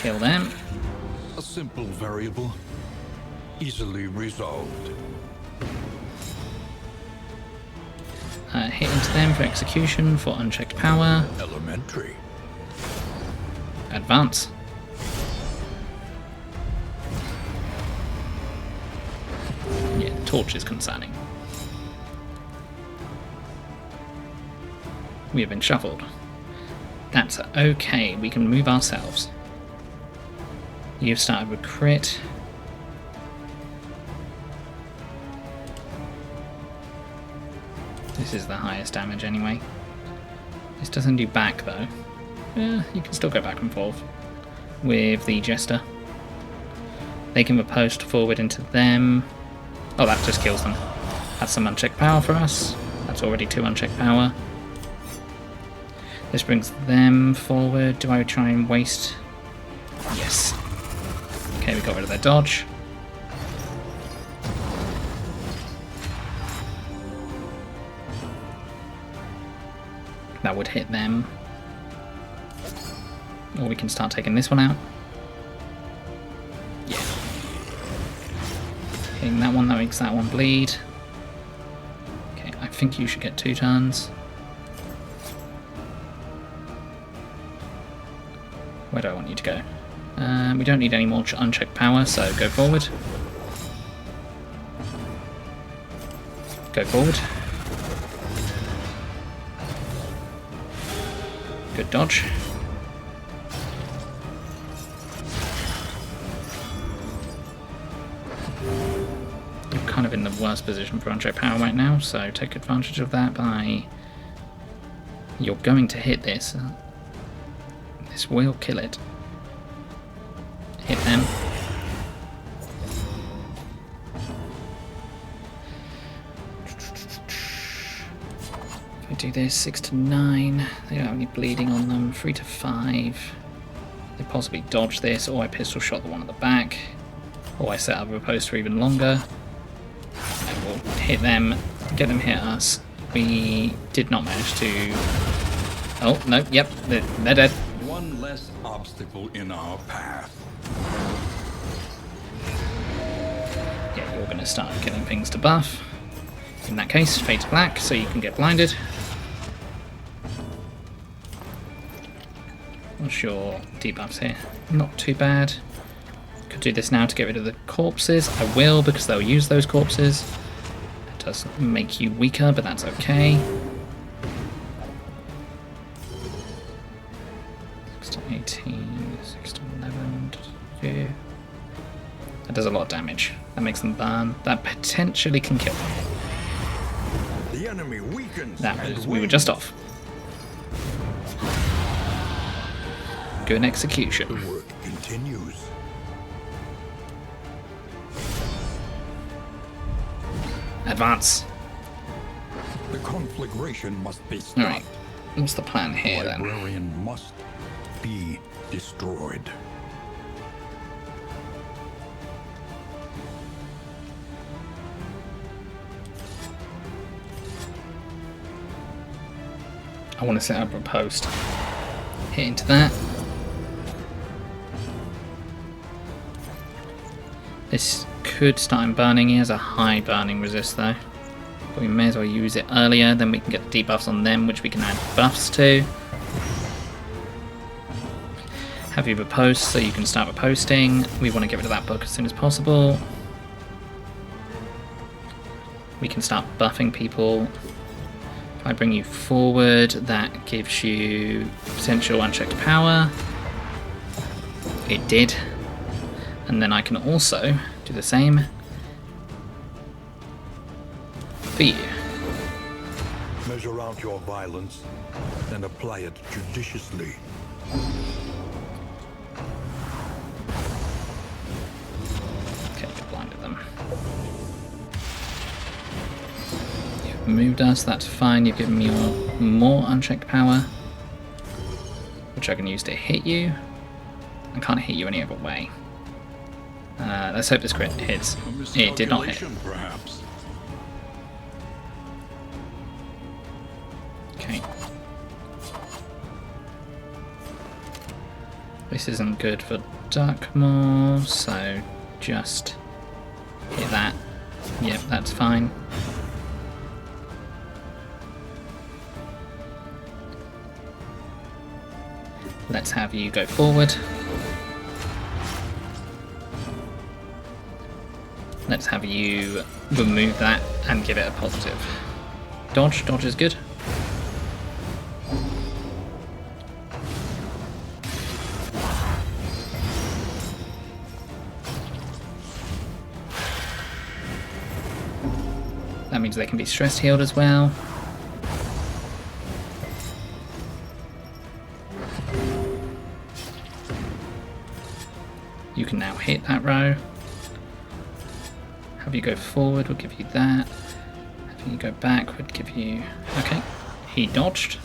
Kill them. A simple variable, easily resolved. Hit into them for execution for unchecked power. Elementary. Advance. Yeah, torch is concerning. We have been shuffled. That's okay, we can move ourselves. You've started with crit. This is the highest damage anyway. This doesn't do back though. You can still go back and forth with the Jester. They can riposte forward into them. Oh, that just kills them. That's some unchecked power for us. That's already 2 unchecked power. This brings them forward. Do I try and waste? Yes. Okay, we got rid of their dodge. That would hit them. Or we can start taking this one out. Yeah. Hitting that one, that makes that one bleed. Okay, I think you should get 2 turns. Where do I want you to go? We don't need any more unchecked power, so go forward. Go forward. Good dodge. You're kind of in the worst position for unchecked power right now, so take advantage of that by... You're going to hit this. This will kill it. Hit them. If I do this, 6 to 9, they don't have any bleeding on them. 3 to 5. They possibly dodge this, or I pistol shot the one at the back. Or I set up a post for even longer. And we'll hit them, get them hit us. We did not manage to... Oh, no, yep, they're dead. One less obstacle in our path. Yeah, you're going to start getting things to buff. In that case, fade to black, so you can get blinded. What's your debuffs here? Not too bad. Could do this now to get rid of the corpses. I will, because they'll use those corpses. It does make you weaker, but that's okay. 6 to 18, 6 to 11, 2. That does a lot of damage. That makes them burn. That potentially can kill them. The enemy weakens. That was, we were just off. Good execution. The work continues. Advance. The conflagration must be stopped. Alright. What's the plan here then? Librarian must be destroyed. I want to set up a post. Hit into that. This could start him burning. He has a high burning resist though. But we may as well use it earlier, then we can get the debuffs on them, which we can add buffs to. Have you riposte so you can start riposting. We want to get rid of that book as soon as possible. We can start buffing people. If I bring you forward, that gives you potential unchecked power. It did. And then I can also do the same for you. Measure out your violence and apply it judiciously. moved us, that's fine. You've given me more unchecked power, which I can use to hit you. I can't hit you any other way. Let's hope this crit hits. It did not hit. Perhaps. Okay. This isn't good for Duckmore, so just hit that. Yep, that's fine. Let's have you go forward. Let's have you remove that and give it a positive. Dodge. Dodge is good. That means they can be stress healed as well. You can now hit that row. Have you go forward would give you that. Having you go back would give you... Okay, he dodged.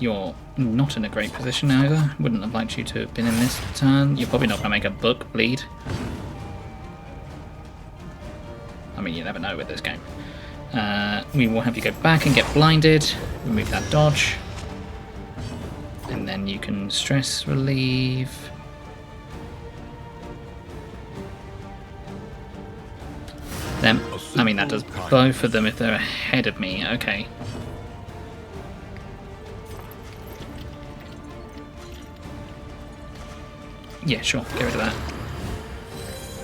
You're not in a great position either. Wouldn't have liked you to have been in this turn. You're probably not going to make a book bleed. I mean, you never know with this game. We will have you go back and get blinded. Remove that dodge. And then you can stress relieve. Them. I mean, that does both of them if they're ahead of me. Okay. Yeah, sure. Get rid of that.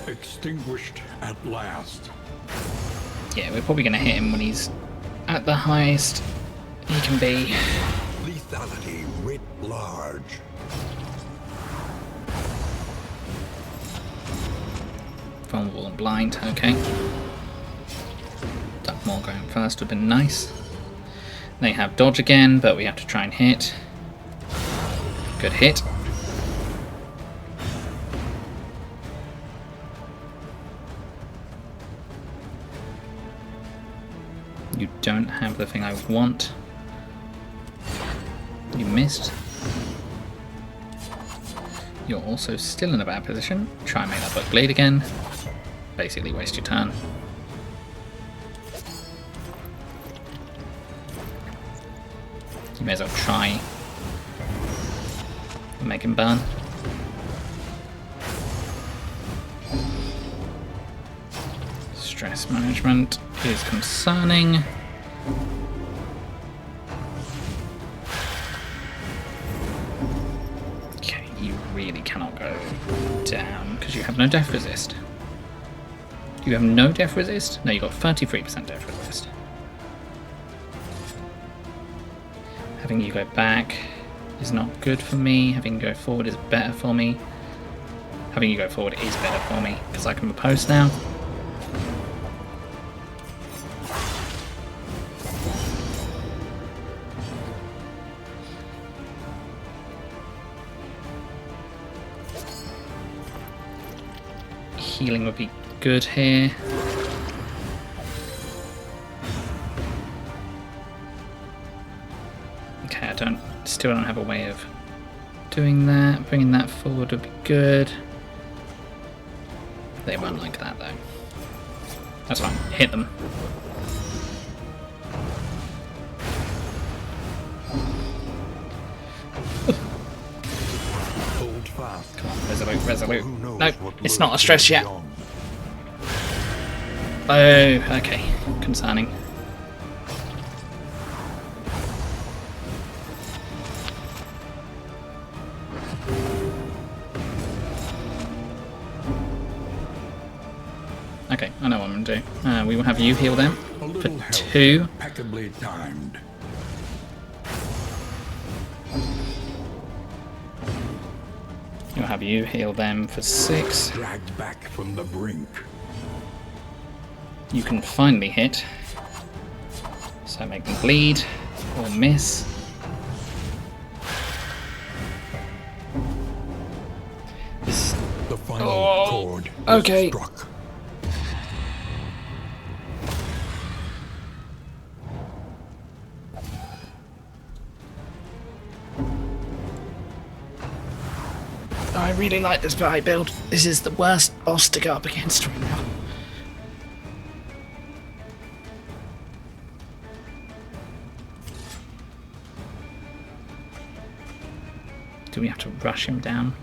Extinguished at last. Yeah, we're probably going to hit him when he's at the highest he can be. Lethality writ large. Vulnerable and blind, okay. Duckmore going first would have been nice. They have dodge again, but we have to try and hit. Good hit. You don't have the thing I want. You missed. You're also still in a bad position. Try and make that book bleed again. Basically waste your turn. You may as well try and make him burn. Stress management is concerning. Okay, you really cannot go down because you have no death resist. You have no death resist? No, you got 33% death resist. Having you go back is not good for me. Having you go forward is better for me. Having you go forward is better for me because I can riposte now. Healing would be good here. Okay, still don't have a way of doing that. Bringing that forward would be good. They won't like that though. That's fine. Hit them. Hold fast. Come on, resolute, resolute. Who knows Nope, what it's not a lurks stress yet. beyond. Oh, okay. Concerning. Okay, I know what I'm going to do. We will have you heal them A for little help, 2. impeccably timed. We'll have you heal them for 6. Dragged back from the brink. You can finally hit. So make them bleed or miss. This The final chord was okay. struck. I really like this party build. This is the worst boss to go up against right now. Do we have to rush him down?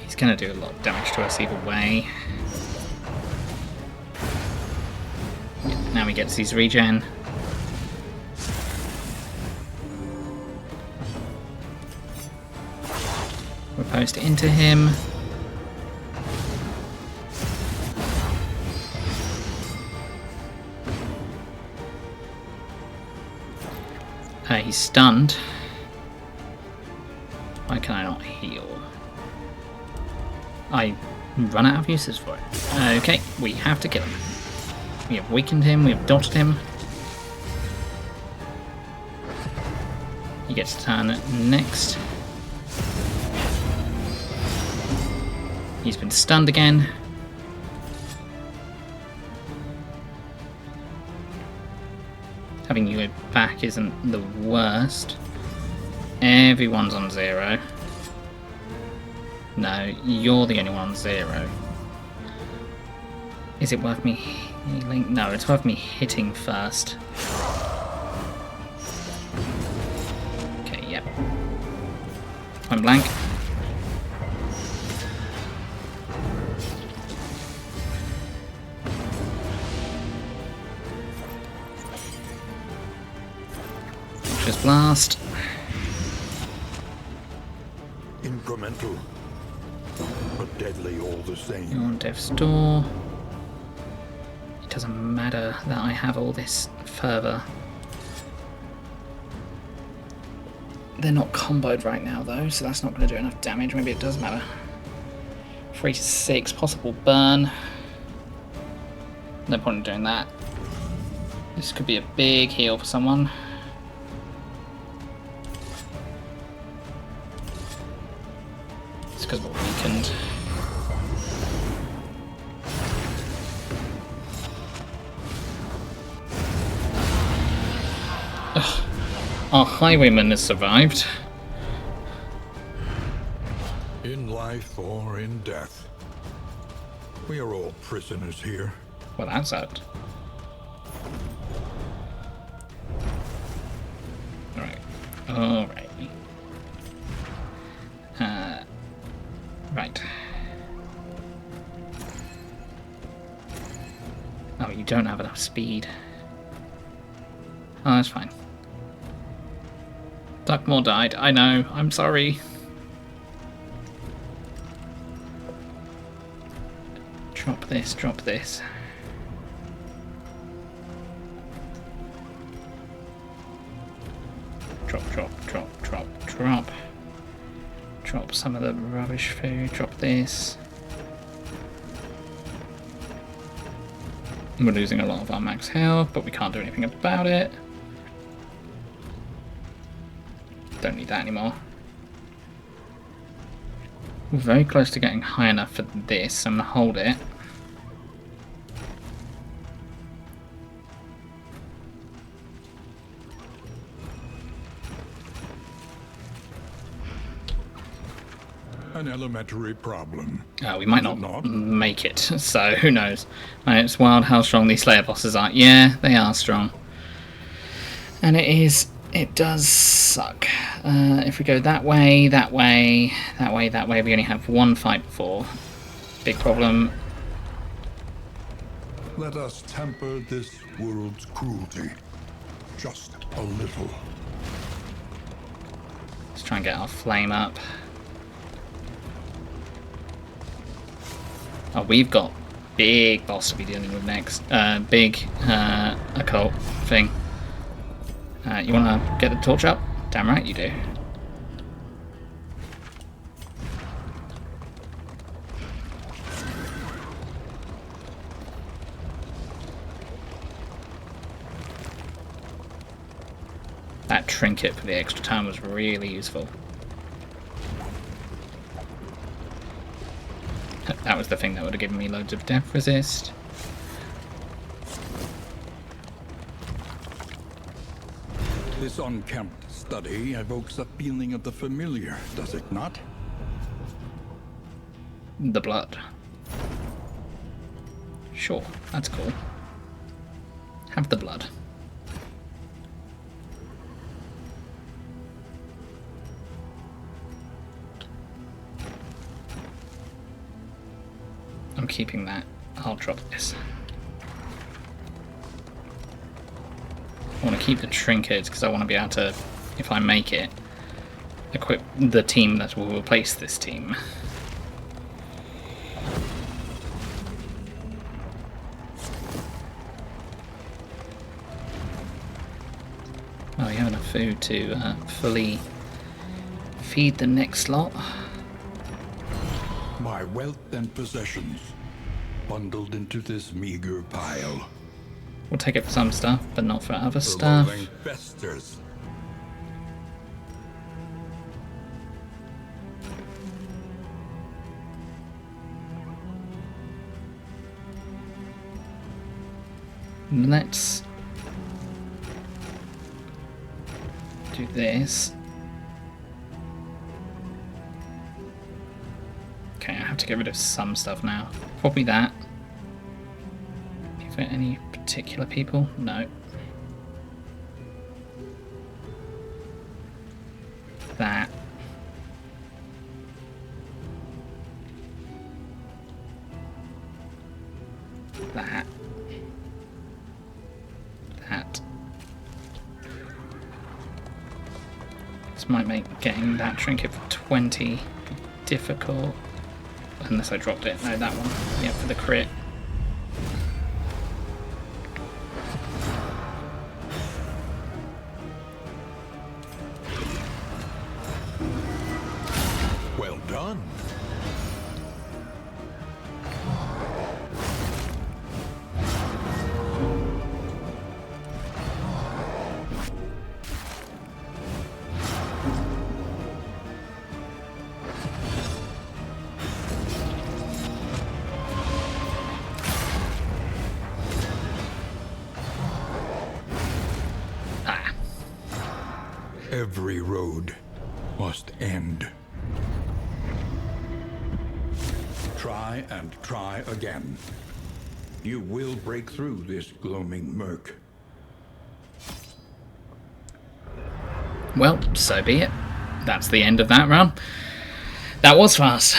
He's going to do a lot of damage to us either way. Now he gets his regen. Riposte into him. He's stunned. Why can I not heal? I run out of uses for it. Okay, we have to kill him. We have weakened him, we have dodged him. He gets to turn next. He's been stunned again. Having you back isn't the worst. Everyone's on 0. No, you're the only one on 0. Is it worth me healing? No, it's worth me hitting first. Okay, yep. I'm blank. Just blast. Incremental, but deadly all the same. You're on death's door. It doesn't matter that I have all this further. They're not comboed right now though, so that's not going to do enough damage. Maybe it does matter. 3 to 6, possible burn. No point in doing that. This could be a big heal for someone. It's because we're weakened. Ugh. Our highwayman has survived. In life or in death, we are all prisoners here. Well, that's out. Alright. Alright. Right. Oh, you don't have enough speed. Oh, that's fine. Duckmore died. I know. I'm sorry. Drop this, drop this. Drop, drop, drop, drop, drop. Drop some of the rubbish food, drop this. We're losing a lot of our max health, but we can't do anything about it. Don't need that anymore. We're very close to getting high enough for this, so I'm going to hold it. An elementary problem. We might not make it, so who knows. It's wild how strong these Slayer bosses are. Yeah, they are strong. And it does suck. If we go that way, that way, that way, that way, we only have one fight before. Big problem. Let us temper this world's cruelty. Just a little. Let's try and get our flame up. Oh, we've got big boss to be dealing with next. Big occult thing. You want to get the torch up? Damn right you do. That trinket for the extra time was really useful. That was the thing that would have given me loads of death resist. This unkempt study evokes a feeling of the familiar, does it not? The blood. Sure, that's cool. Have the blood. I'm keeping that. I'll drop this. I want to keep the trinkets because I want to be able to, if I make it, equip the team that will replace this team. Well, we have enough food to fully feed the next lot. My wealth and possessions, bundled into this meager pile. We'll take it for some stuff, but not for other The stuff. loathing festers. Let's do this. Okay, I have to get rid of some stuff now. Probably that. Is there any particular people? No. That. That. That. This might make getting that trinket for 20 difficult. Unless I dropped it. No, that one. Yeah, for the crit. Well done. Ah. Every road must end. Try and try again. You will break through this gloaming murk. Well, so be it. That's the end of that run. That was fast.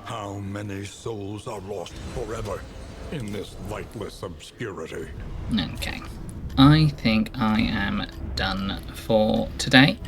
How many souls are lost forever in this lightless obscurity? Okay. I think I am done for today.